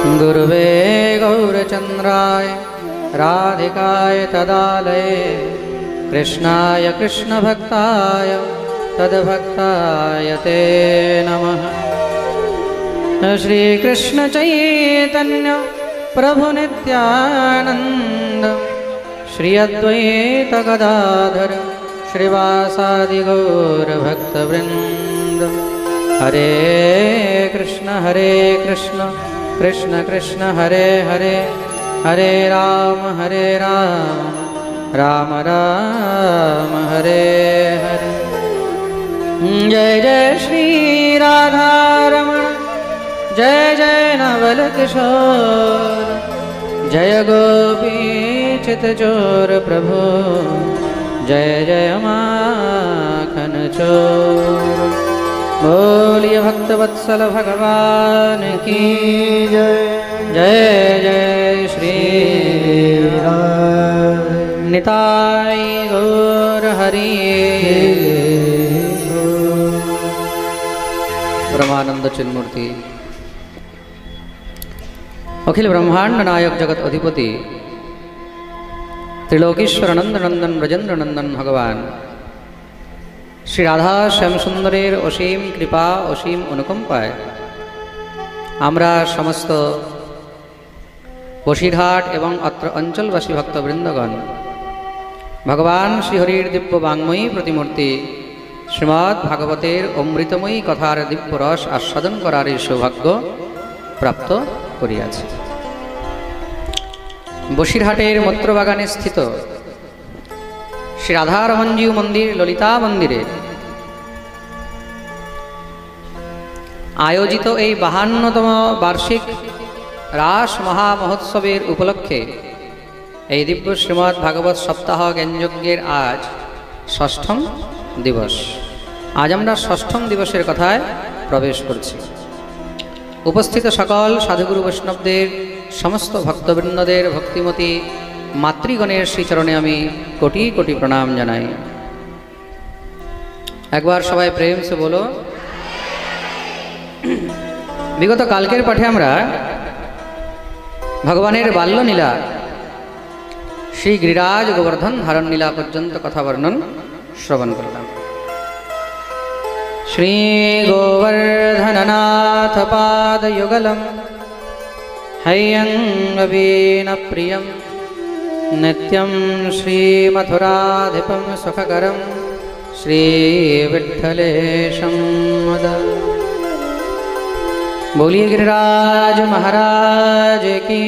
गुरुवे गौरचन्द्राय राधिकाय तदालये कृष्णाय कृष्णभक्ताय तद्भक्ताय ते नमः। श्रीकृष्ण चैतन्य प्रभु नित्यानंद श्री अद्वैत गदाधर श्रीवासादि गौर भक्तवृंद। हरे कृष्ण कृष्ण कृष्ण हरे हरे, हरे राम राम राम हरे हरे। जय जय श्री राधा रमण, जय जय नवल किशोर, जय गोपी चित चोर प्रभु, जय जय माखन चोर। बोलिए भक्तवत्सल भगवान की जय। जय जय श्री निताय गौर हरि। ब्रह्मानंद चिन्मूर्ति अखिल ब्रह्मांड नायक जगत अधिपति त्रिलोकीश्वर नंद नंदन ब्रजेंद्र नंदन भगवान श्री राधा श्याम सुंदरेर असीम कृपा असीम अनुकंपाय आमरा समस्त बसिरहाट एवं अत्र अंचलवासी भक्तवृंदगण भगवान श्रीहरिर दिव्य वाङ्मयी प्रतिमूर्ति श्रीमद् भागवतेर अमृतमयी कथार दिव्य रस आस्वादन करार सौभाग्य प्राप्त करियाछि। बसिरहाटेर मत्रबागाने स्थित श्री राधारमणजी मंदिर ललिता मंदिरे आयोजित এই 52তম বার্ষিক रास महामहोत्सवेर उपलक्षे এই दिव्य श्रीमद् भागवत सप्ताह ज्ञानयज्ञेर आज षष्ठम दिवस। आज आमरा षष्ठम दिवसेर कथाय प्रवेश करछि। उपस्थित सकल साधुगुरु वैष्णवदेर समस्त भक्तवृंददेर भक्तिमती मातृगणेर श्रीचरणे आमी कोटि कोटि प्रणाम जानाई। एक बार सबाई प्रेम से बोलो। विगत कालकेर पाठे आमरा भगवानेर बाल्यलीला श्री गिरिराज गोवर्धन धारण लीला पर्यन्त कथा वर्णन श्रवण करलाम। श्री गोवर्धननाथ पाद युगलम हैयंगवीन प्रियम नित्यं श्री मथुराधिपं सुखकरं श्री विठ्ठलेशं मुद। बोलिए गिरिराज महाराज की।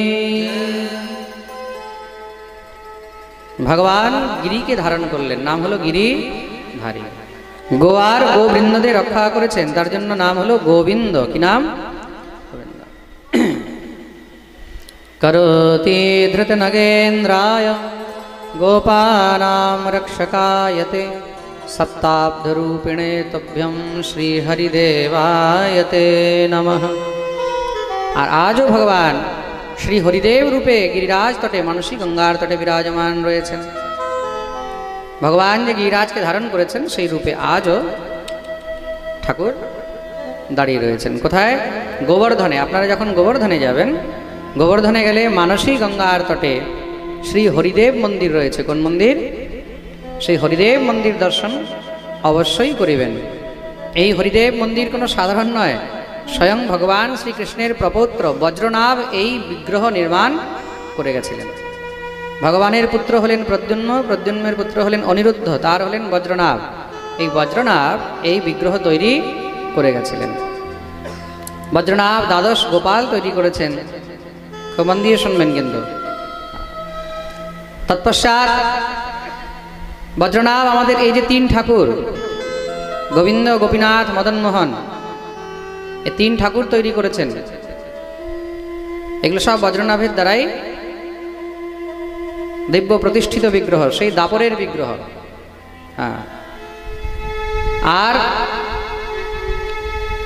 भगवान गिरी के धारण करलेन, नाम हलो गिरिधारी। गोआर गोवृंदे रक्षा करेছেন, তার জন্য नाम हलो गोविंद। কি नाम? करोति धृतनगेन्द्राय गोपानां रक्षकायते सप्ताब्धरूपिणे तभ्यं श्रीहरिदेवायते नमः। और आजो भगवान श्री हरिदेव रूपे गिरिराज तटे मानसी गंगार तटे विराजमान रयेछेन। भगवान जे गिरिराज के धारण करेছেন সেই रूपे आजो ठाकुर दाঁড়িয়ে রয়েছেন। কোথায়? গোবর্ধনে। আপনারা যখন গোবর্ধনে যাবেন, गोवर्धने गेले मानसी गंगार तटे श्री हरिदेव मंदिर रयेछे। कोन मंदिर? सेई हरिदेव मंदिर दर्शन अवश्यई करिबेन। এই हरिदेव मंदिर कोनो साधारण नय, स्वयं भगवान श्रीकृष्णेर प्रपौत्र वज्रनाभ এই विग्रह निर्माण करे गेछिलेन। भगवानेर पुत्र हलेन प्रद्युम्न, प्रद्युम्नेर पुत्र हलेन अनिरुद्ध, तार हलेन वज्रनाभ। এই वज्रनाभ এই विग्रह तैरी करे गेछिलेन। वज्रनाभ द्वादश गोपाल तैरी करेছেন। खूब मन दिए शुनबेन किन्तु। तत्पश्चात वज्रनाभ आमादेर এই যে তিন ঠাকুর गोविंद, गोपीनाथ, मदन मोहन, এই তিন ঠাকুর তৈরি করেছেন। এগুলো সব वज्रनाभের দ্বারাই दिव्य प्रतिष्ठित विग्रह, সেই দাপরের বিগ্রহ। হ্যাঁ, আর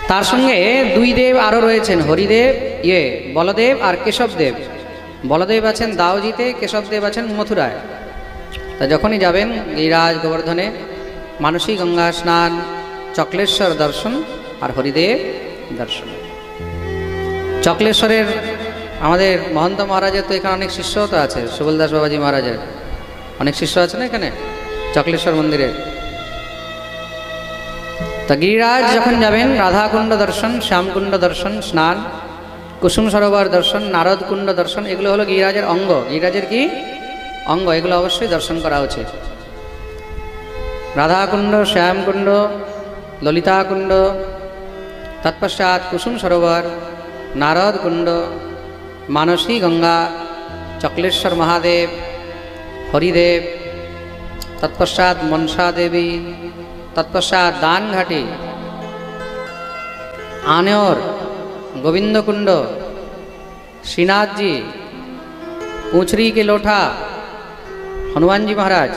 তার সঙ্গে দুই দেব আরো রয়েছেন, হরিদেব বলদেব আর কেশবদেব। বলদেব আছেন দাওজিতে, কেশবদেব আছেন মথুরায়। তা যখনই যাবেন गिरिराज गोवर्धने मानसी गंगा स्नान, चक्लेश्वर दर्शन और हरिदेव दर्शन। चक्लेश्वरेर আমাদের মহন্ত মহারাজের তো এখানে অনেক শিষ্য তো আছে, সুবলদাস বাবাজি মহারাজের অনেক শিষ্য আছে না এখানে চকলেশ্বর মন্দিরে। তা গিরিরাজ যখন যাবেন, রাধাকুণ্ড দর্শন, শ্যামকুণ্ড দর্শন, স্নান, কুসুম সরোবর দর্শন, নারদ কুণ্ড দর্শন, এগুলো হলো গিরিরাজের অঙ্গ। গিরিরাজের কি অঙ্গ, এগুলো অবশ্যই দর্শন করা উচিত। রাধাকুণ্ড, শ্যামকুণ্ড, ললিতাকুণ্ড, তৎপশ্চাৎ কুসুম সরোবর, নারদ কুণ্ড, মানসী গঙ্গা, চকলেশ্বর মহাদেব, হরিদেব, তৎপশ্চাৎ মনসা দেবী, তৎপশ্চাৎ দানঘাটি, আনেওর, গোবিন্দকুণ্ড, শ্রীনাথজি, পুঁচরি কে লোঠা, হনুমানজি মহারাজ,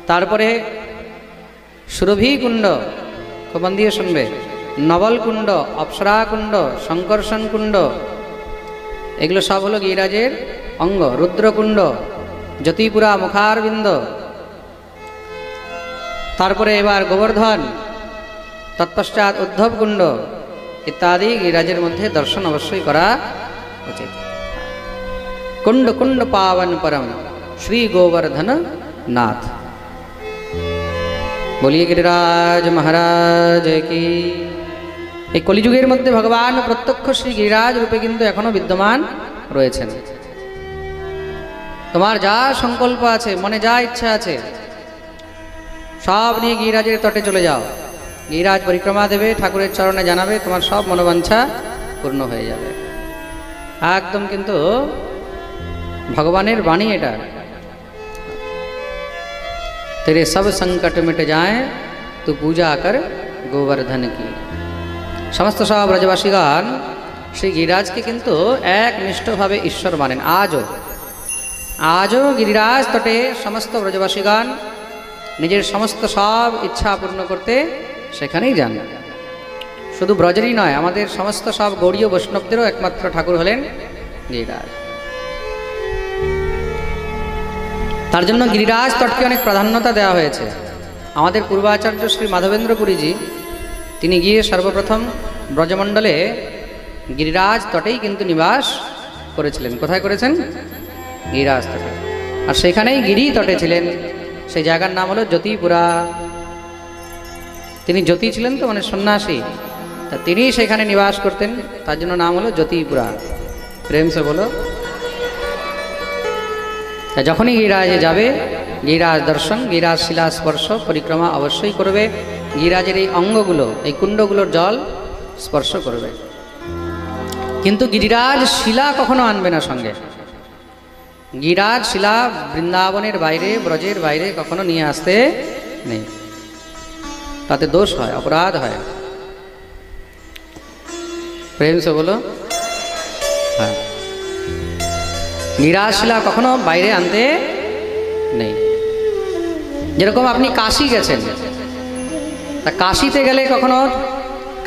তারপরে সুরভি কুণ্ড, খুব মন দিয়ে শুনবে, নবল কুণ্ড, অপ্সরা কুণ্ড, শঙ্কর্ষণ কুণ্ড, এগুলো সব হলো গিরিরাজের অঙ্গ। রুদ্রকুণ্ড, জ্যোতিপুরা মুখারবিন্দ, তারপরে এবার গোবর্ধন, তৎপশ্চাৎ উদ্ধব কুণ্ড ইত্যাদি গিরিরাজের মধ্যে দর্শন অবশ্যই করা উচিত। কুণ্ড কুণ্ড পাবন পরম শ্রী গোবর্ধন নাথ। বলিয়ে গিরিরাজ মহারাজ কি। এই কলিযুগের মধ্যে ভগবান প্রত্যক্ষ শ্রী গিরিরাজ রূপে কিন্তু এখনো বিদ্যমান রয়েছেন। তোমার যা সংকল্প আছে, মনে যা ইচ্ছা আছে, সব নিয়ে গিরিরাজের তটে চলে যাও। গিরিরাজ পরিক্রমা দেবে, ঠাকুরের চরণে জানাবে, তোমার সব মনোবাঞ্ছা পূর্ণ হয়ে যাবে। একদম কিন্তু ভগবানের বাণী এটা। तेरे सब संकट मिट जाए तू पूजा कर गोवर्धन की। समस्त सब ब्रजवासीगण श्री गिरिराजके किन्तु एकनिष्ठभावे ईश्वर मानेन। आजो गिरिराज तटे समस्त ब्रजवासीगण निजेर समस्त सब इच्छा पूर्ण करते सेखानेई जान। शुधु ब्रजेरই नय, आमादेर समस्त सब गौड़ीय वैष्णवदेরও एकमात्र ठाकुर हलेन गिरिराज। তার জন্য গিরিরাজ তটকে অনেক প্রাধান্যতা দেওয়া হয়েছে। আমাদের পূর্বাচার্য শ্রী মাধবেন্দ্র পুরীজি তিনি গিয়ে সর্বপ্রথম ব্রজমণ্ডলে গিরিরাজ তটেই কিন্তু নিবাস করেছিলেন। কোথায় করেছেন? গিরিরাজ তটে। আর সেখানেই গিরি তটে ছিলেন। সেই জায়গার নাম হলো জ্যোতিপুরা। তিনি জ্যোতি ছিলেন তো, মানে সন্ন্যাসী, তা তিনি সেখানে নিবাস করতেন, তার জন্য নাম হলো জ্যোতিপুরা। প্রেম সে বলো। যখনই গিরিরাজে যাবে, গিরিরাজ দর্শন, গিরিরাজ শিলা স্পর্শ পরিক্রমা অবশ্যই করবে। গিরিরাজের এই অঙ্গগুলো, এই কুণ্ডগুলোর জল স্পর্শ করবে। কিন্তু গিরিরাজ শিলা কখনো আনবে না সঙ্গে। গিরিরাজ শিলা বৃন্দাবনের বাইরে, ব্রজের বাইরে কখনো নিয়ে আসতে নেই, তাতে দোষ হয়, অপরাধ হয়। প্রেম সে বলো। হ্যাঁ, গিরিরাজ শিলা কখনো বাইরে আনতে নেই। যেরকম আপনি কাশী গেছেন, তা কাশীতে গেলে কখনো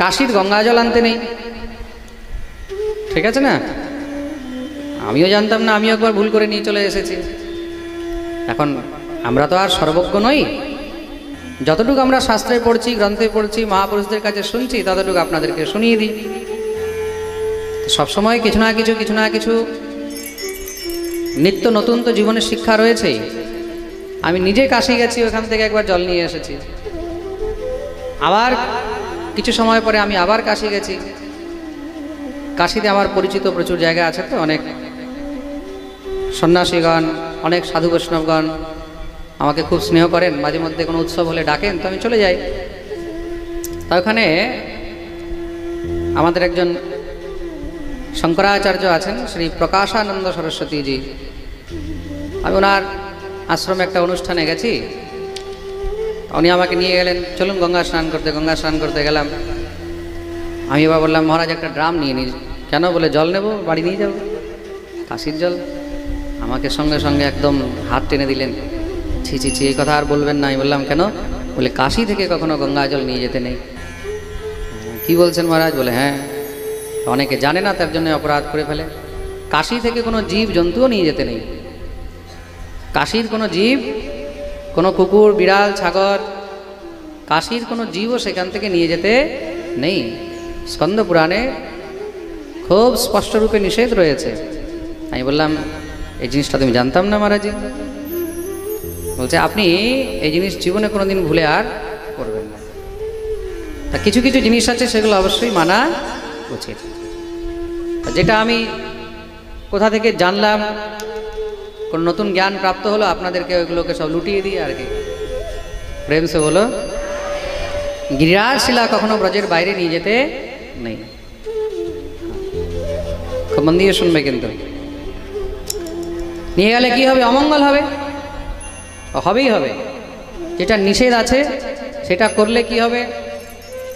কাশীর গঙ্গা জল আনতে নেই, ঠিক আছে না? আমিও জানতাম না, আমিও একবার ভুল করে নিয়ে চলে এসেছি। এখন আমরা তো আর সর্বজ্ঞ নই। যতটুকু আমরা শাস্ত্রে পড়ছি, গ্রন্থে পড়ছি, মহাপুরুষদের কাছে শুনছি, ততটুকু আপনাদেরকে শুনিয়ে দিই। সবসময় কিছু না কিছু নিত্য নতুন তো জীবনের শিক্ষা রয়েছেই। আমি নিজে কাশী গেছি, ওখান থেকে একবার জল নিয়ে এসেছি। আবার কিছু সময় পরে আমি আবার কাশী গেছি। কাশীতে আমার পরিচিত প্রচুর জায়গা আছে, তো অনেক সন্ন্যাসীগণ, অনেক সাধু বৈষ্ণবগণ আমাকে খুব স্নেহ করেন, মাঝে মধ্যে কোনো উৎসব হলে ডাকেন, তো আমি চলে যাই। তা ওখানে আমাদের একজন শঙ্করাচার্য আছেন, শ্রী প্রকাশানন্দ সরস্বতীজি। আমি ওনার আশ্রমে একটা অনুষ্ঠানে গেছি, উনি আমাকে নিয়ে গেলেন, চলুন গঙ্গা স্নান করতে। গঙ্গা স্নান করতে গেলাম। আমি এবার বললাম, মহারাজ একটা ড্রাম নিয়ে নিই। কেন? বলে জল নেব, বাড়ি নিয়ে যাব, কাশির জল। আমাকে সঙ্গে সঙ্গে একদম হাত টেনে দিলেন, ছি ছি ছি, এই কথা আর বলবেন না। আমি বললাম, কেন? বলে, কাশী থেকে কখনো গঙ্গা জল নিয়ে যেতে নেই। কি বলছেন মহারাজ? বলে, হ্যাঁ। অনেকে জানে না, তার জন্য অপরাধ করে ফেলে। কাশী থেকে কোনো জীব জন্তুও নিয়ে যেতে নেই। কাশীর কোনো জীব, কোনো কুকুর, বিড়াল, ছাগল, কাশীর কোনো জীবও সেখান থেকে নিয়ে যেতে নেই। স্কন্দ পুরাণে খুব স্পষ্ট রূপে নিষেধ রয়েছে। আমি বললাম এই জিনিসটা তুমি জানতাম না মহারাজি? বলছে আপনি এই জিনিস জীবনে কোনোদিন ভুলে আর করবেন না। তা কিছু কিছু জিনিস আছে সেগুলো অবশ্যই মানা উচিত। যেটা আমি কোথা থেকে জানলাম, কোন নতুন জ্ঞান প্রাপ্ত হলো, আপনাদেরকে ওইগুলোকে সব লুটিয়ে দিই আর কি। প্রেম সে বলো, গিরিরাজ শিলা কখনো ব্রজের বাইরে নিয়ে যেতে নেই। খুব মন দিয়ে শুনবে, কিন্তু নিয়ে গেলে কি হবে? অমঙ্গল হবে, হবেই হবে। যেটা নিষেধ আছে সেটা করলে কি হবে?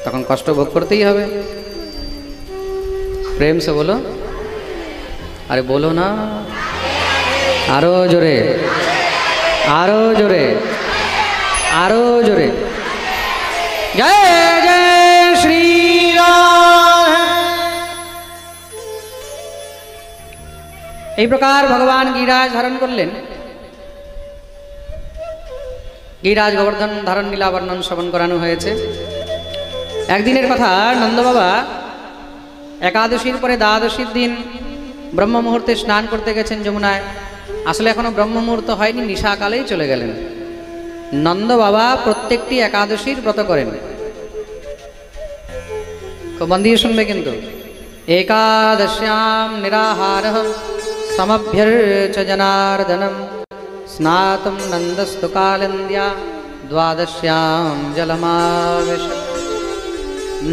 তখন কষ্ট ভোগ করতেই হবে। প্রেম সে বলো, আরে বলো না, আরো জোরে, আরো জোরে, আরো জোরে। জয় জয় শ্রীরাম। এই প্রকার ভগবান গিরিরাজ ধারণ করলেন। গিরিরাজ গোবর্ধন ধারণ লীলা বর্ণন শ্রবণ করানো হয়েছে। একদিনের কথা, নন্দ বাবা একাদশীর পরে দ্বাদশীর দিন ব্রহ্ম মুহূর্তে স্নান করতে গেছেন যমুনায়। আসলে এখনো ব্রহ্ম মুহূর্ত হয়নি, নিশাকালেই চলে গেলেন। নন্দ বাবা প্রত্যেকটি একাদশীর ব্রত করেন। খুব মন দিয়ে শুনবে কিন্তু। একাদশ্যাম নিরাহার সমভ্যর্চ জনার্দনম স্নাতম নন্দস্তু কালন্দ্যা দ্বাদশ্যাম জলমাবেশ।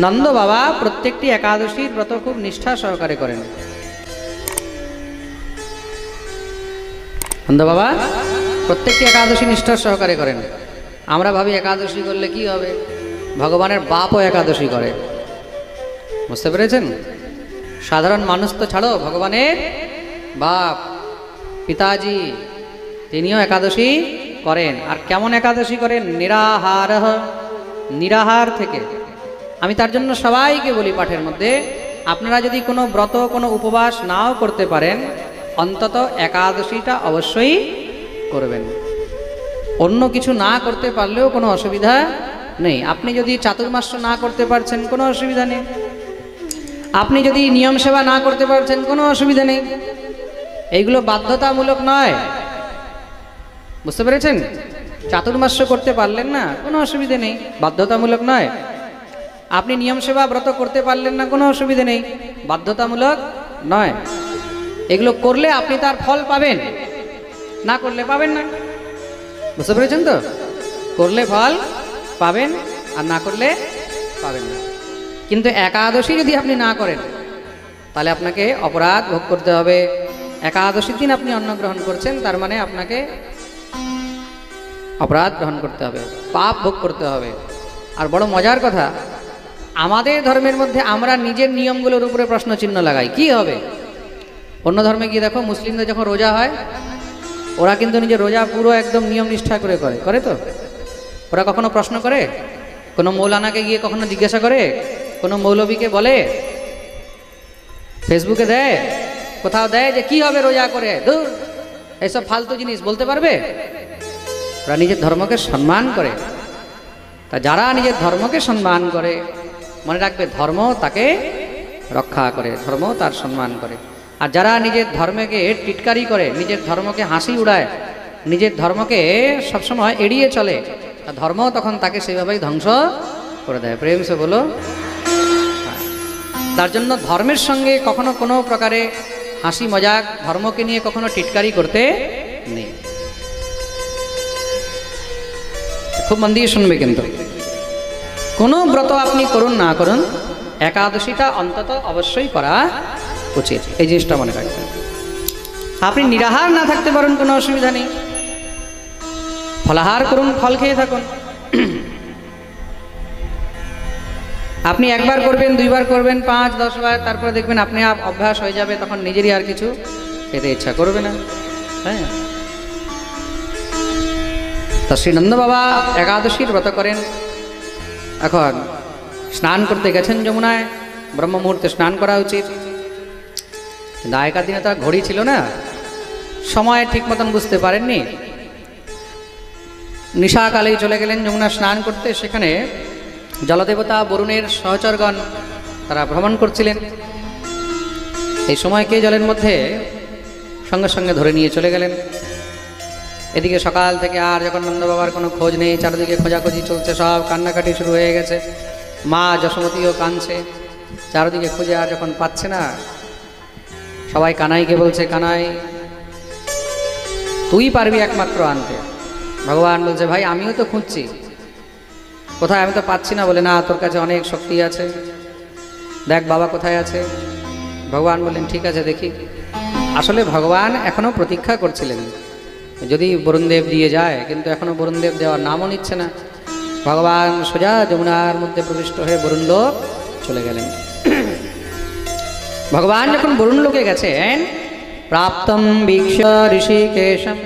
নন্দ বাবা প্রত্যেকটি একাদশীর ব্রত খুব নিষ্ঠা সহকারে করেন। নন্দ বাবা প্রত্যেকটি একাদশী নিষ্ঠা সহকারে করেন। আমরা ভাবি একাদশী করলে কি হবে? ভগবানের বাপও একাদশী করে, বুঝতে পেরেছেন? সাধারণ মানুষ তো ছাড়ো, ভগবানের বাপ পিতাজি তিনিও একাদশী করেন। আর কেমন একাদশী করেন? নিরাহার, নিরাহার থেকে। আমি তার জন্য সবাইকে বলি পাঠের মধ্যে, আপনারা যদি কোনো ব্রত কোনো উপবাস নাও করতে পারেন, অন্তত একাদশীটা অবশ্যই করবেন। অন্য কিছু না করতে পারলেও কোনো অসুবিধা নেই। আপনি যদি চাতুর্মাস্য না করতে পারছেন, কোনো অসুবিধা নেই। আপনি যদি নিয়ম সেবা না করতে পারছেন, কোনো অসুবিধা নেই। এইগুলো বাধ্যতামূলক নয়, বুঝতে পেরেছেন? চাতুর্মাস্য করতে পারলেন না, কোনো অসুবিধা নেই, বাধ্যতামূলক নয়। আপনি নিয়ম সেবা ব্রত করতে পারলেন না, কোনো অসুবিধা নেই, বাধ্যতামূলক নয়। এগুলো করলে আপনি তার ফল পাবেন, না করলে পাবেন না, বুঝতে পেরেছেন তো? করলে ফল পাবেন আর না করলে পাবেন না। কিন্তু একাদশী যদি আপনি না করেন তাহলে আপনাকে অপরাধ ভোগ করতে হবে। একাদশীর দিন আপনি অন্ন গ্রহণ করছেন, তার মানে আপনাকে অপরাধ গ্রহণ করতে হবে, পাপ ভোগ করতে হবে। আর বড় মজার কথা, আমাদের ধর্মের মধ্যে আমরা নিজের নিয়মগুলোর উপরে প্রশ্নচিহ্ন লাগাই। কি হবে? অন্য ধর্মে গিয়ে দেখো, মুসলিমদের যখন রোজা হয়, ওরা কিন্তু নিজের রোজা পুরো একদম নিয়ম নিষ্ঠা করে করে তো। ওরা কখনো প্রশ্ন করে? কোনো মৌলানাকে গিয়ে কখনো জিজ্ঞাসা করে? কোনো মৌলবীকে বলে? ফেসবুকে দেয়? কোথাও দেয় যে কি হবে রোজা করে? দূর, এইসব ফালতু জিনিস বলতে পারবে? ওরা নিজের ধর্মকে সম্মান করে। তা যারা নিজের ধর্মকে সম্মান করে, মনে রাখবে ধর্ম তাকে রক্ষা করে, ধর্ম তার সম্মান করে। আর যারা নিজের ধর্মকে টিটকারি করে, নিজের ধর্মকে হাসি উড়ায়, নিজের ধর্মকে সবসময় এড়িয়ে চলে, ধর্ম তখন তাকে সেইভাবেই ধ্বংস করে দেয়। প্রেম সে বলো। তার জন্য ধর্মের সঙ্গে কখনো কোনো প্রকারে হাসি মজাক, ধর্মকে নিয়ে কখনো টিটকারি করতে নেই। খুব মন দিয়ে শুনবে কিন্তু। কোনো ব্রত আপনি করুন না করুন, একাদশীটা অন্তত অবশ্যই করা উচিত, এই জিনিসটা মনে রাখবেন। আপনি নিরাহার না থাকতে পারেন, কোনো অসুবিধা নেই, ফলাহার করুন, ফল খেয়ে থাকুন। আপনি একবার করবেন, দুইবার করবেন, 5-10 বার, তারপরে দেখবেন আপনি অভ্যাস হয়ে যাবে, তখন নিজেরই আর কিছু খেতে ইচ্ছা করবে না। হ্যাঁ, তা শ্রীনন্দ বাবা একাদশীর ব্রত করেন। এখন স্নান করতে গেছেন যমুনায়, ব্রহ্ম মুহূর্তে স্নান করা উচিত। কিন্তু আগেকার দিনে তার ঘড়ি ছিল না, সময় ঠিক মতন বুঝতে পারেননি। নিশাকালেই চলে গেলেন যমুনা স্নান করতে। সেখানে জলদেবতা বরুণের সহচরগণ তারা ভ্রমণ করছিলেন। এই সময় কে জলের মধ্যে সঙ্গে সঙ্গে ধরে নিয়ে চলে গেলেন। এদিকে সকাল থেকে আর যখন নন্দ বাবার কোনো খোঁজ নেই, চারিদিকে খোঁজাখুঁজি চলছে, সব কান্নাকাটি শুরু হয়ে গেছে। মা যশোমতীও কাঁদছে, চারিদিকে খুঁজে আর যখন পাচ্ছে না, সবাই কানাইকে বলছে, কানাই তুই পারবি একমাত্র আনতে। ভগবান বলছে, ভাই আমিও তো খুঁজছি, কোথায় আমি তো পাচ্ছি না। বলে, না তোর কাছে অনেক শক্তি আছে, দেখ বাবা কোথায় আছে। ভগবান বললেন, ঠিক আছে দেখি। আসলে ভগবান এখনো প্রতীক্ষা করছিলেন যদি বরুণদেব দিয়ে যায়, কিন্তু এখনো বরুণদেব দেওয়ার নামও নিচ্ছে না। ভগবান সোজা যমুনার মধ্যে প্রবিষ্ট হয়ে বরুণলোক চলে গেলেন। ভগবান যখন বরুণলোকে গেছেন, প্রাপ্তম বীক্ষ ঋষিকেশম,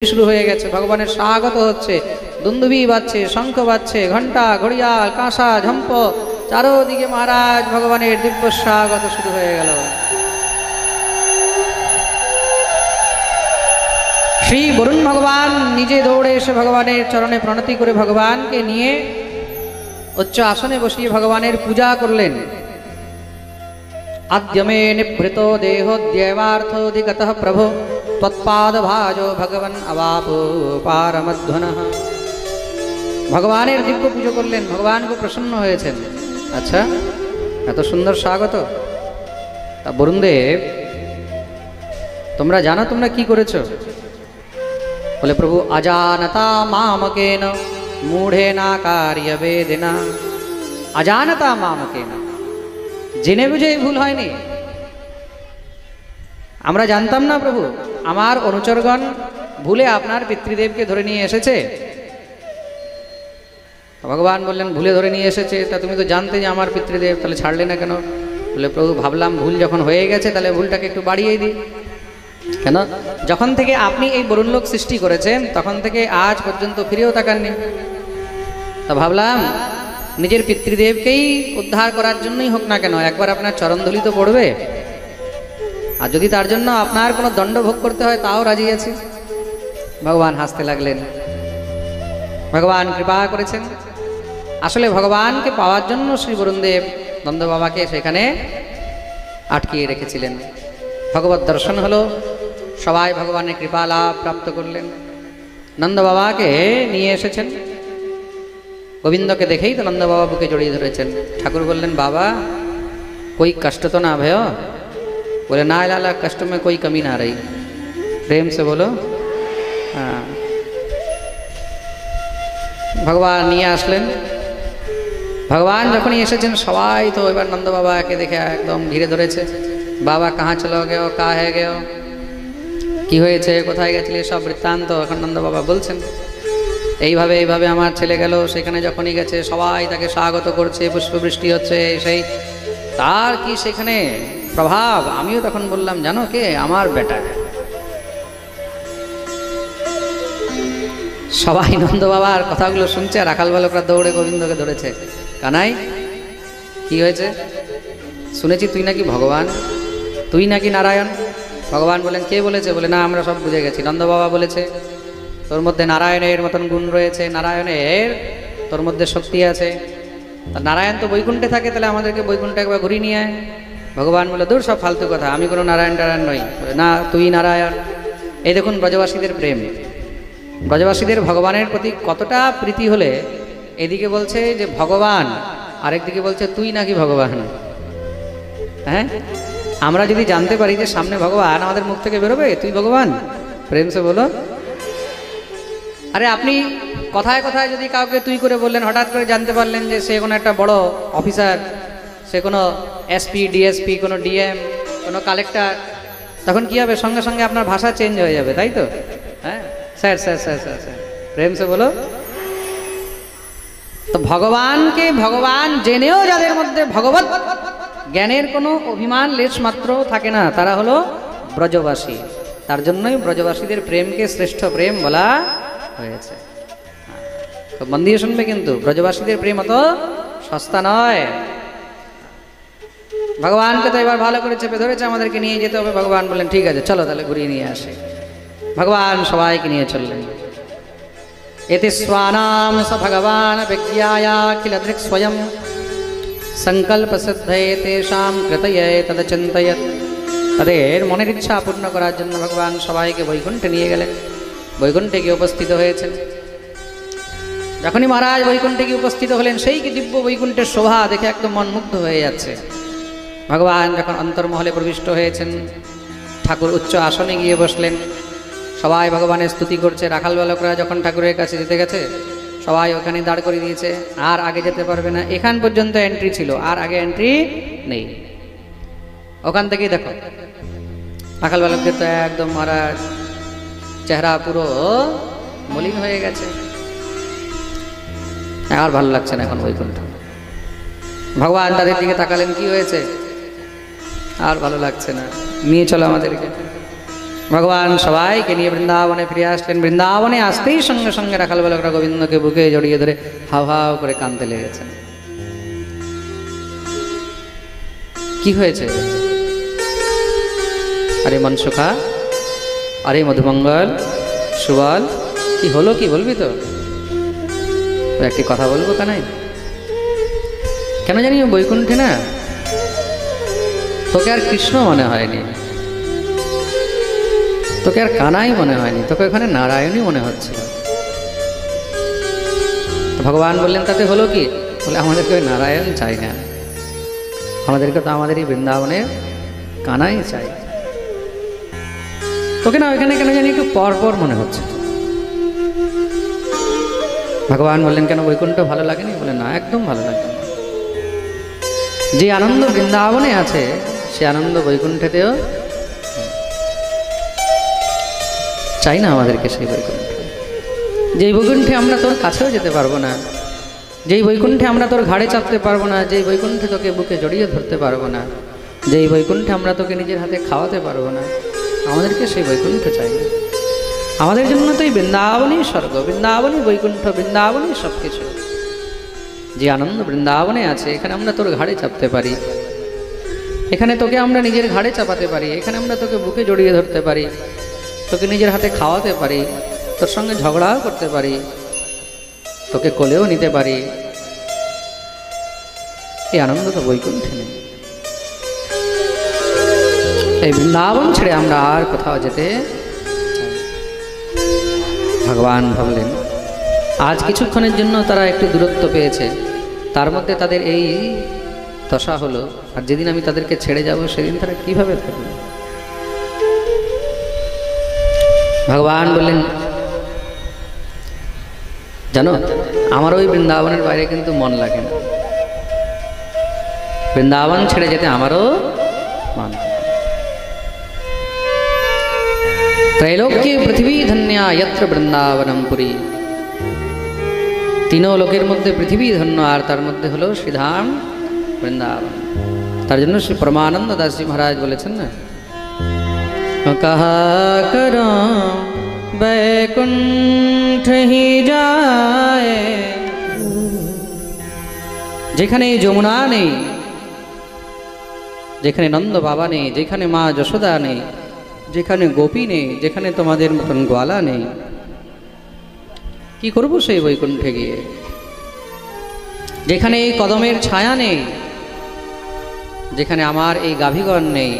শুরু হয়ে গেছে। ভগবানের স্বাগত হচ্ছে, দুন্দুভি বাজছে, শঙ্খ বাজছে, ঘণ্টা, ঘড়িয়াল, কাঁসা, ঝম্প, চারোদিকে মহারাজ ভগবানের দিব্য স্বাগত শুরু হয়ে গেল। শ্রী বরুণ ভগবান নিজে দৌড়ে এসে ভগবানের চরণে প্রণতি করে ভগবানকে নিয়ে উচ্চ আসনে বসিয়ে ভগবানের পূজা করলেন। আদ্যমে নিভৃত দেহোদ্যেবার্থোদিগতঃ প্রভো তৎপাদ ভাজো ভগবান অবাপ পারমধ্বনঃ। ভগবানের দিব্য পুজো করলেন, ভগবানকে প্রসন্ন হয়েছেন। আচ্ছা, এত সুন্দর স্বাগত। তা বরুণদেব, তোমরা জানো তোমরা কি করেছো? বলে, প্রভু অজানতা মামকেন মূঢ়েনা কার্যবেদিনা। অজানতা মামকেন, জেনে বুঝে ভুল হয়নি, আমরা জানতাম না প্রভু, আমার অনুচরগণ ভুলে আপনার পিতৃদেবকে ধরে নিয়ে এসেছে। ভগবান বললেন, ভুলে ধরে নিয়ে এসেছে, তা তুমি তো জানতে যে আমার পিতৃদেব, তাহলে ছাড়লে না কেন? বলে, প্রভু ভাবলাম ভুল যখন হয়ে গেছে তাহলে ভুলটাকে একটু বাড়িয়েই দিই। কেন? যখন থেকে আপনি এই বরুণলোক সৃষ্টি করেছেন তখন থেকে আজ পর্যন্ত ফিরেও তাকাননি। তা ভাবলাম নিজের পিতৃদেবকেই উদ্ধার করার জন্যই হোক না কেন, একবার আপনার চরণধূলি তো পড়বে। আর যদি তার জন্য আপনার কোনো দণ্ড ভোগ করতে হয় তাও রাজি আছি। ভগবান হাসতে লাগলেন। ভগবান কৃপা করেছেন। আসলে ভগবানকে পাওয়ার জন্য শ্রী বরুণদেব নন্দ বাবাকে সেখানে আটকিয়ে রেখেছিলেন। ভগবত দর্শন হলো, সবাই ভগবানের কৃপা লাভ প্রাপ্ত করলেন। নন্দ বাবাকে নিয়ে এসেছেন। গোবিন্দকে দেখেই তো নন্দ বাবা বুকে জড়িয়ে ধরেছেন। ঠাকুর বললেন, বাবা कोई कष्ट तो ना भयो? बोले, ना लाला कष्ट में कोई कमी ना रही। प्रेम से बोलो। हाँ, भगवान নিয়ে আসলেন। ভগবান যখনই এসেছেন সবাই তো এবার নন্দ বাবাকে দেখে একদম ঘিরে ধরেছে। বাবা কাহা চলো গেও, কা হয়ে গেও, কি হয়েছে, কোথায় গেছিলে, সব বৃত্তান্ত এখন নন্দ বাবা বলছেন। এইভাবে এইভাবে আমার ছেলে গেল, সেখানে যখনই গেছে সবাই তাকে স্বাগত করছে, পুষ্পবৃষ্টি হচ্ছে, সেই তার কি সেখানে প্রভাব। আমিও তখন বললাম, জানো কে? আমার বেটা। সবাই নন্দ বাবার কথাগুলো শুনছে আর রাখাল বালকরা দৌড়ে গোবিন্দকে ধরেছে। কানাই, কি হয়েছে? শুনেছি তুই নাকি ভগবান, তুই নাকি নারায়ণ। ভগবান বলেন, কে বলেছে? বলে, না আমরা সব বুঝে গেছি। নন্দ বাবা বলেছে, তোর মধ্যে নারায়ণের মতন গুণ রয়েছে, নারায়ণের তোর মধ্যে শক্তি আছে। নারায়ণ তো বৈকুণ্ঠে থাকে, তাহলে আমাদেরকে বৈকুণ্ঠে একবার ঘুরিয়ে নিয়ে আয়। ভগবান বলে, দূর সব ফালতু কথা, আমি কোনো নারায়ণ টারায়ণ নই। না, তুই নারায়ণ। এই দেখুন ব্রজবাসীদের প্রেম, ব্রজবাসীদের ভগবানের প্রতি কতটা প্রীতি হলে এদিকে বলছে যে ভগবান, আরেকদিকে বলছে তুই নাকি ভগবান। হ্যাঁ, আমরা যদি জানতে পারি যে সামনে ভগবান, আমাদের মুখ থেকে বেরোবে তুই ভগবান। প্রেম সে বলো। আরে আপনি কথায় কথায় যদি কাউকে তুই করে বললেন, হঠাৎ করে জানতে পারলেন যে সে কোনো একটা বড় অফিসার, সে কোনো এসপি, ডিএসপি, কোনো ডিএম, কোনো কালেক্টর, তখন কি হবে? সঙ্গে সঙ্গে আপনার ভাষা চেঞ্জ হয়ে যাবে, তাই তো? হ্যাঁ, sir sir sir sir sir, প্রেম সে বলো। তো ভগবানকে ভগবান জেনেও যাদের মধ্যে ভগবত জ্ঞানের কোনো অভিমান লেশ মাত্র থাকে না, তারা হলো ব্রজবাসী। তার জন্যই ব্রজবাসীদের প্রেমকে শ্রেষ্ঠ প্রেম বলা হয়েছে। তো মন দিয়ে শুনবে কিন্তু, ব্রজবাসীদের প্রেম অত সস্তা নয়। ভগবানকে তো এবার ভালো করে চেপে ধরেছে, আমাদেরকে নিয়ে যেতে হবে। ভগবান বললেন ঠিক আছে চলো তাহলে ঘুরিয়ে নিয়ে আসে। ভগবান সবাইকে নিয়ে চললেন। এতে স্বানাম স ভগবান বিজ্ঞায়াখিল দৃক্ স্বয়ং সংকল্প সিদ্ধয়ে তেষাম কৃতয়ে তদচিন্তয়ৎ। তাদের মনের ইচ্ছা পূর্ণ করার জন্য ভগবান সবাইকে বৈকুণ্ঠে নিয়ে গেলেন। বৈকুণ্ঠে গিয়ে উপস্থিত হয়েছেন। যখনই মহারাজ বৈকুণ্ঠে গিয়ে উপস্থিত হলেন, সেই কি দিব্য বৈকুণ্ঠের শোভা দেখে একদম মনমুগ্ধ হয়ে যাচ্ছে। ভগবান যখন অন্তর্মহলে প্রবিষ্ট হয়েছেন, ঠাকুর উচ্চ আসনে গিয়ে বসলেন। সবাই ভগবানের স্তুতি করছে। রাখাল বালকরা যখন ঠাকুরের কাছে যেতে গেছে, সবাই ওখানে দাঁড় করে দিয়েছে, আর আগে যেতে পারবে না। এখান পর্যন্ত এন্ট্রি ছিল, আর আগে এন্ট্রি নেই। ওখান থেকেই দেখো রাখাল বালকদের তো একদম মহারাজ চেহারা পুরো মলিন হয়ে গেছে, আর ভালো লাগছে না এখন বৈকুণ্ঠ। ভগবান তাদের দিকে তাকালেন, কি হয়েছে? আর ভালো লাগছে না, নিয়ে চলো আমাদেরকে। ভগবান সবাইকে নিয়ে বৃন্দাবনে ফিরে আসলেন। বৃন্দাবনে আসতেই সঙ্গে সঙ্গে রাখাল বালকরা গোবিন্দকে বুকে জড়িয়ে ধরে হাও হাও করে কাঁদতে লেগেছেন। কি হয়েছে? আরে মনসুখা, আরে মধুমঙ্গল, সুবল, কি হলো? কি বলবি তো? একটি কথা বলবো কানাই। কেন জানি বৈকুণ্ঠে না তোকে আর কৃষ্ণ মনে হয়নি, তোকে আর কানাই মনে হয়নি, তোকে ওখানে নারায়ণই মনে হচ্ছিল। ভগবান বললেন তাতে হলো কি? বলে আমাদেরকে ওই নারায়ণ চাই না, আমাদেরকে তো আমাদের এই বৃন্দাবনের কানাই চাই। তোকে না ওইখানে কেন জানি একটু পরপর মনে হচ্ছে। ভগবান বললেন কেন বৈকুণ্ঠ ভালো লাগেনি? বলে না, একদম ভালো লাগে। যে আনন্দ বৃন্দাবনে আছে সে আনন্দ বৈকুণ্ঠেতেও চাই না আমাদেরকে। সেই বৈকুণ্ঠ, যেই বৈকুণ্ঠে আমরা তোর কাছেও যেতে পারবো না, যেই বৈকুণ্ঠে আমরা তোর ঘাড়ে চাপতে পারবো না, যেই বৈকুণ্ঠে তোকে বুকে জড়িয়ে ধরতে পারবো না, যেই বৈকুণ্ঠে আমরা তোকে নিজের হাতে খাওয়াতে পারবো না, আমাদেরকে সেই বৈকুণ্ঠ চাই না। আমাদের জন্য তো এই বৃন্দাবনই স্বর্গ, বৃন্দাবনই বৈকুণ্ঠ, বৃন্দাবনই সব কিছু। যে আনন্দ বৃন্দাবনে আছে, এখানে আমরা তোর ঘাড়ে চাপতে পারি, এখানে তোকে আমরা নিজের ঘাড়ে চাপাতে পারি, এখানে আমরা তোকে বুকে জড়িয়ে ধরতে পারি, তোকে নিজের হাতে খাওয়াতে পারি, তোর সঙ্গে ঝগড়াও করতে পারি, তোকে কোলেও নিতে পারি। এই আনন্দ তো বৈকুণ্ঠে নেই। এই বৃন্দাবন ছেড়ে আমরা আর কোথাও যেতে ভগবান ভাবলেন আজ কিছুক্ষণের জন্য তারা একটু দূরত্ব পেয়েছে, তার মধ্যে তাদের এই দশা হলো, আর যেদিন আমি তাদেরকে ছেড়ে যাব সেদিন তারা কিভাবে থাকবে? ভগবান বললেন জানো, আমার ওই বৃন্দাবনের বাইরে কিন্তু মন লাগে না, বৃন্দাবন ছেড়ে যেতে আমারও মন। त्रैलोक्ये पृथ्वी धन्या यत्र বৃন্দাবনম পুরী। तीनों लोकेर मध्य पृथ्वी धन्य और तार मध्य हलो श्रीधाम বৃন্দাবন। तार जन्य श्री परमानंद दास जी महाराज बोलेছেন ना, कहा करो बैकुंठ ही जाए। যেখানে যমুনা নেই, যেখানে নন্দ বাবা নেই, যেখানে মা যশোদা নেই, যেখানে গোপী নেই, যেখানে তোমাদের মতন গোয়ালা নেই, কি করব সেই বৈকুণ্ঠে গিয়ে? যেখানে এই কদমের ছায়া নেই, যেখানে আমার এই গাভীগণ নেই,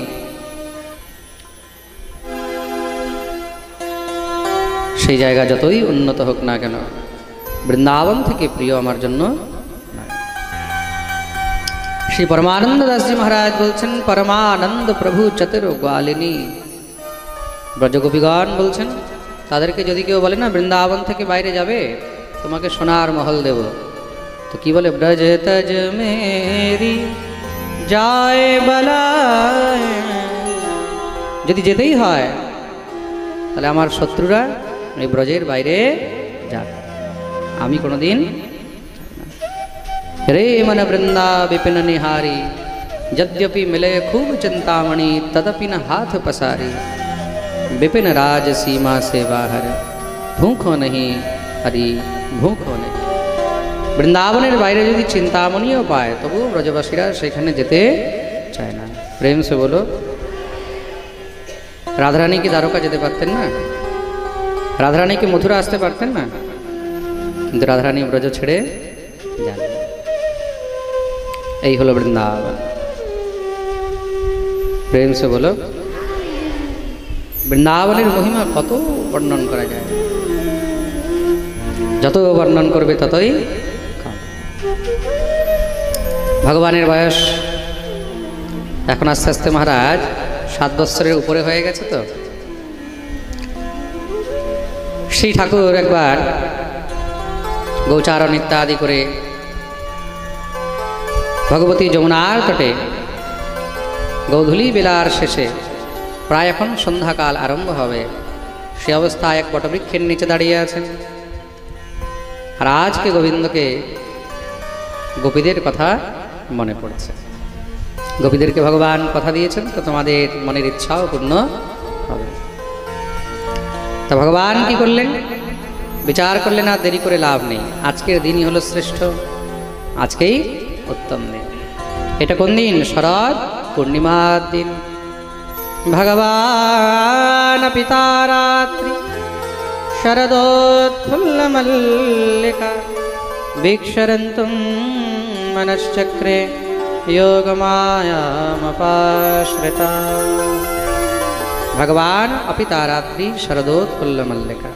সেই জায়গা যতই উন্নত হোক না কেন, বৃন্দাবন থেকে প্রিয় আমার জন্য। শ্রী পরমানন্দ দাসজি মহারাজ বলছেন, পরমানন্দ প্রভু চতুর গ্বালিনী। ব্রজগোপীগণ বলছেন তাদেরকে যদি কেউ বলে না বৃন্দাবন থেকে বাইরে যাবে তোমাকে সোনার মহল দেব, তো কি বলে? ব্রজ তজ মেরি যায় বলায়। যদি যেতেই হয় তাহলে আমার শত্রুরা এই ব্রজের বাইরে যাক, আমি কোনোদিন रे मन वृंदा विपिन निहारी। यद्यपि मिले खूब चिंतामणि तदपि न हाथ पसारी। विपिन राज सीमा से बाहर भूखो नहीं हरि भूखो नहीं। বৃন্দাবনের বাইরে যদি চিন্তামণিও পায় তবু ব্রজবাসীরা সেখানে যেতে চায় না। প্রেম সে বলো। রাধারানী কি দ্বারকা যেতে পারতেন না? রাধারানী কি মথুরা আসতে পারতেন না? কিন্তু রাধারানী ব্রজ ছেড়ে যান। এই হলো বৃন্দাবন। প্রেম সে বলো। বৃন্দাবনের মহিমা কত বর্ণন করা যায়, যত বর্ণন করবে ততই কম। ভগবানের বয়স এখন আস্তে আস্তে মহারাজ 7 বৎসরের উপরে হয়ে গেছে। তো শ্রী ঠাকুর একবার গৌচারণ ইত্যাদি করে ভগবতী যমুনার তটে গৌধূলি বেলার শেষে প্রায় এখন সন্ধ্যাকাল আরম্ভ হবে, সে অবস্থায় এক বটবৃক্ষের নিচে দাঁড়িয়ে আছেন। আর আজকে গোবিন্দকে গোপীদের কথা মনে পড়ছে। গোপীদেরকে ভগবান কথা দিয়েছেন, তো তোমাদের মনের ইচ্ছাও পূর্ণ হবে। তা ভগবান কি করলেন? বিচার করলেন আর দেরি করে লাভ নেই, আজকের দিনই হলো শ্রেষ্ঠ, আজকেই উত্তম দিন। এটা কোন দিন? শরৎ পূর্ণিমার দিন। ভগবান পিতা রাত্রি শরদোৎফুল্ল মল্লিকা বিক্ষরন্তুম মনশ্চক্রে योगमायामपाश्रिता। भगवान अपिता रात्रि शरदोत्फुल्ल मल्लिका।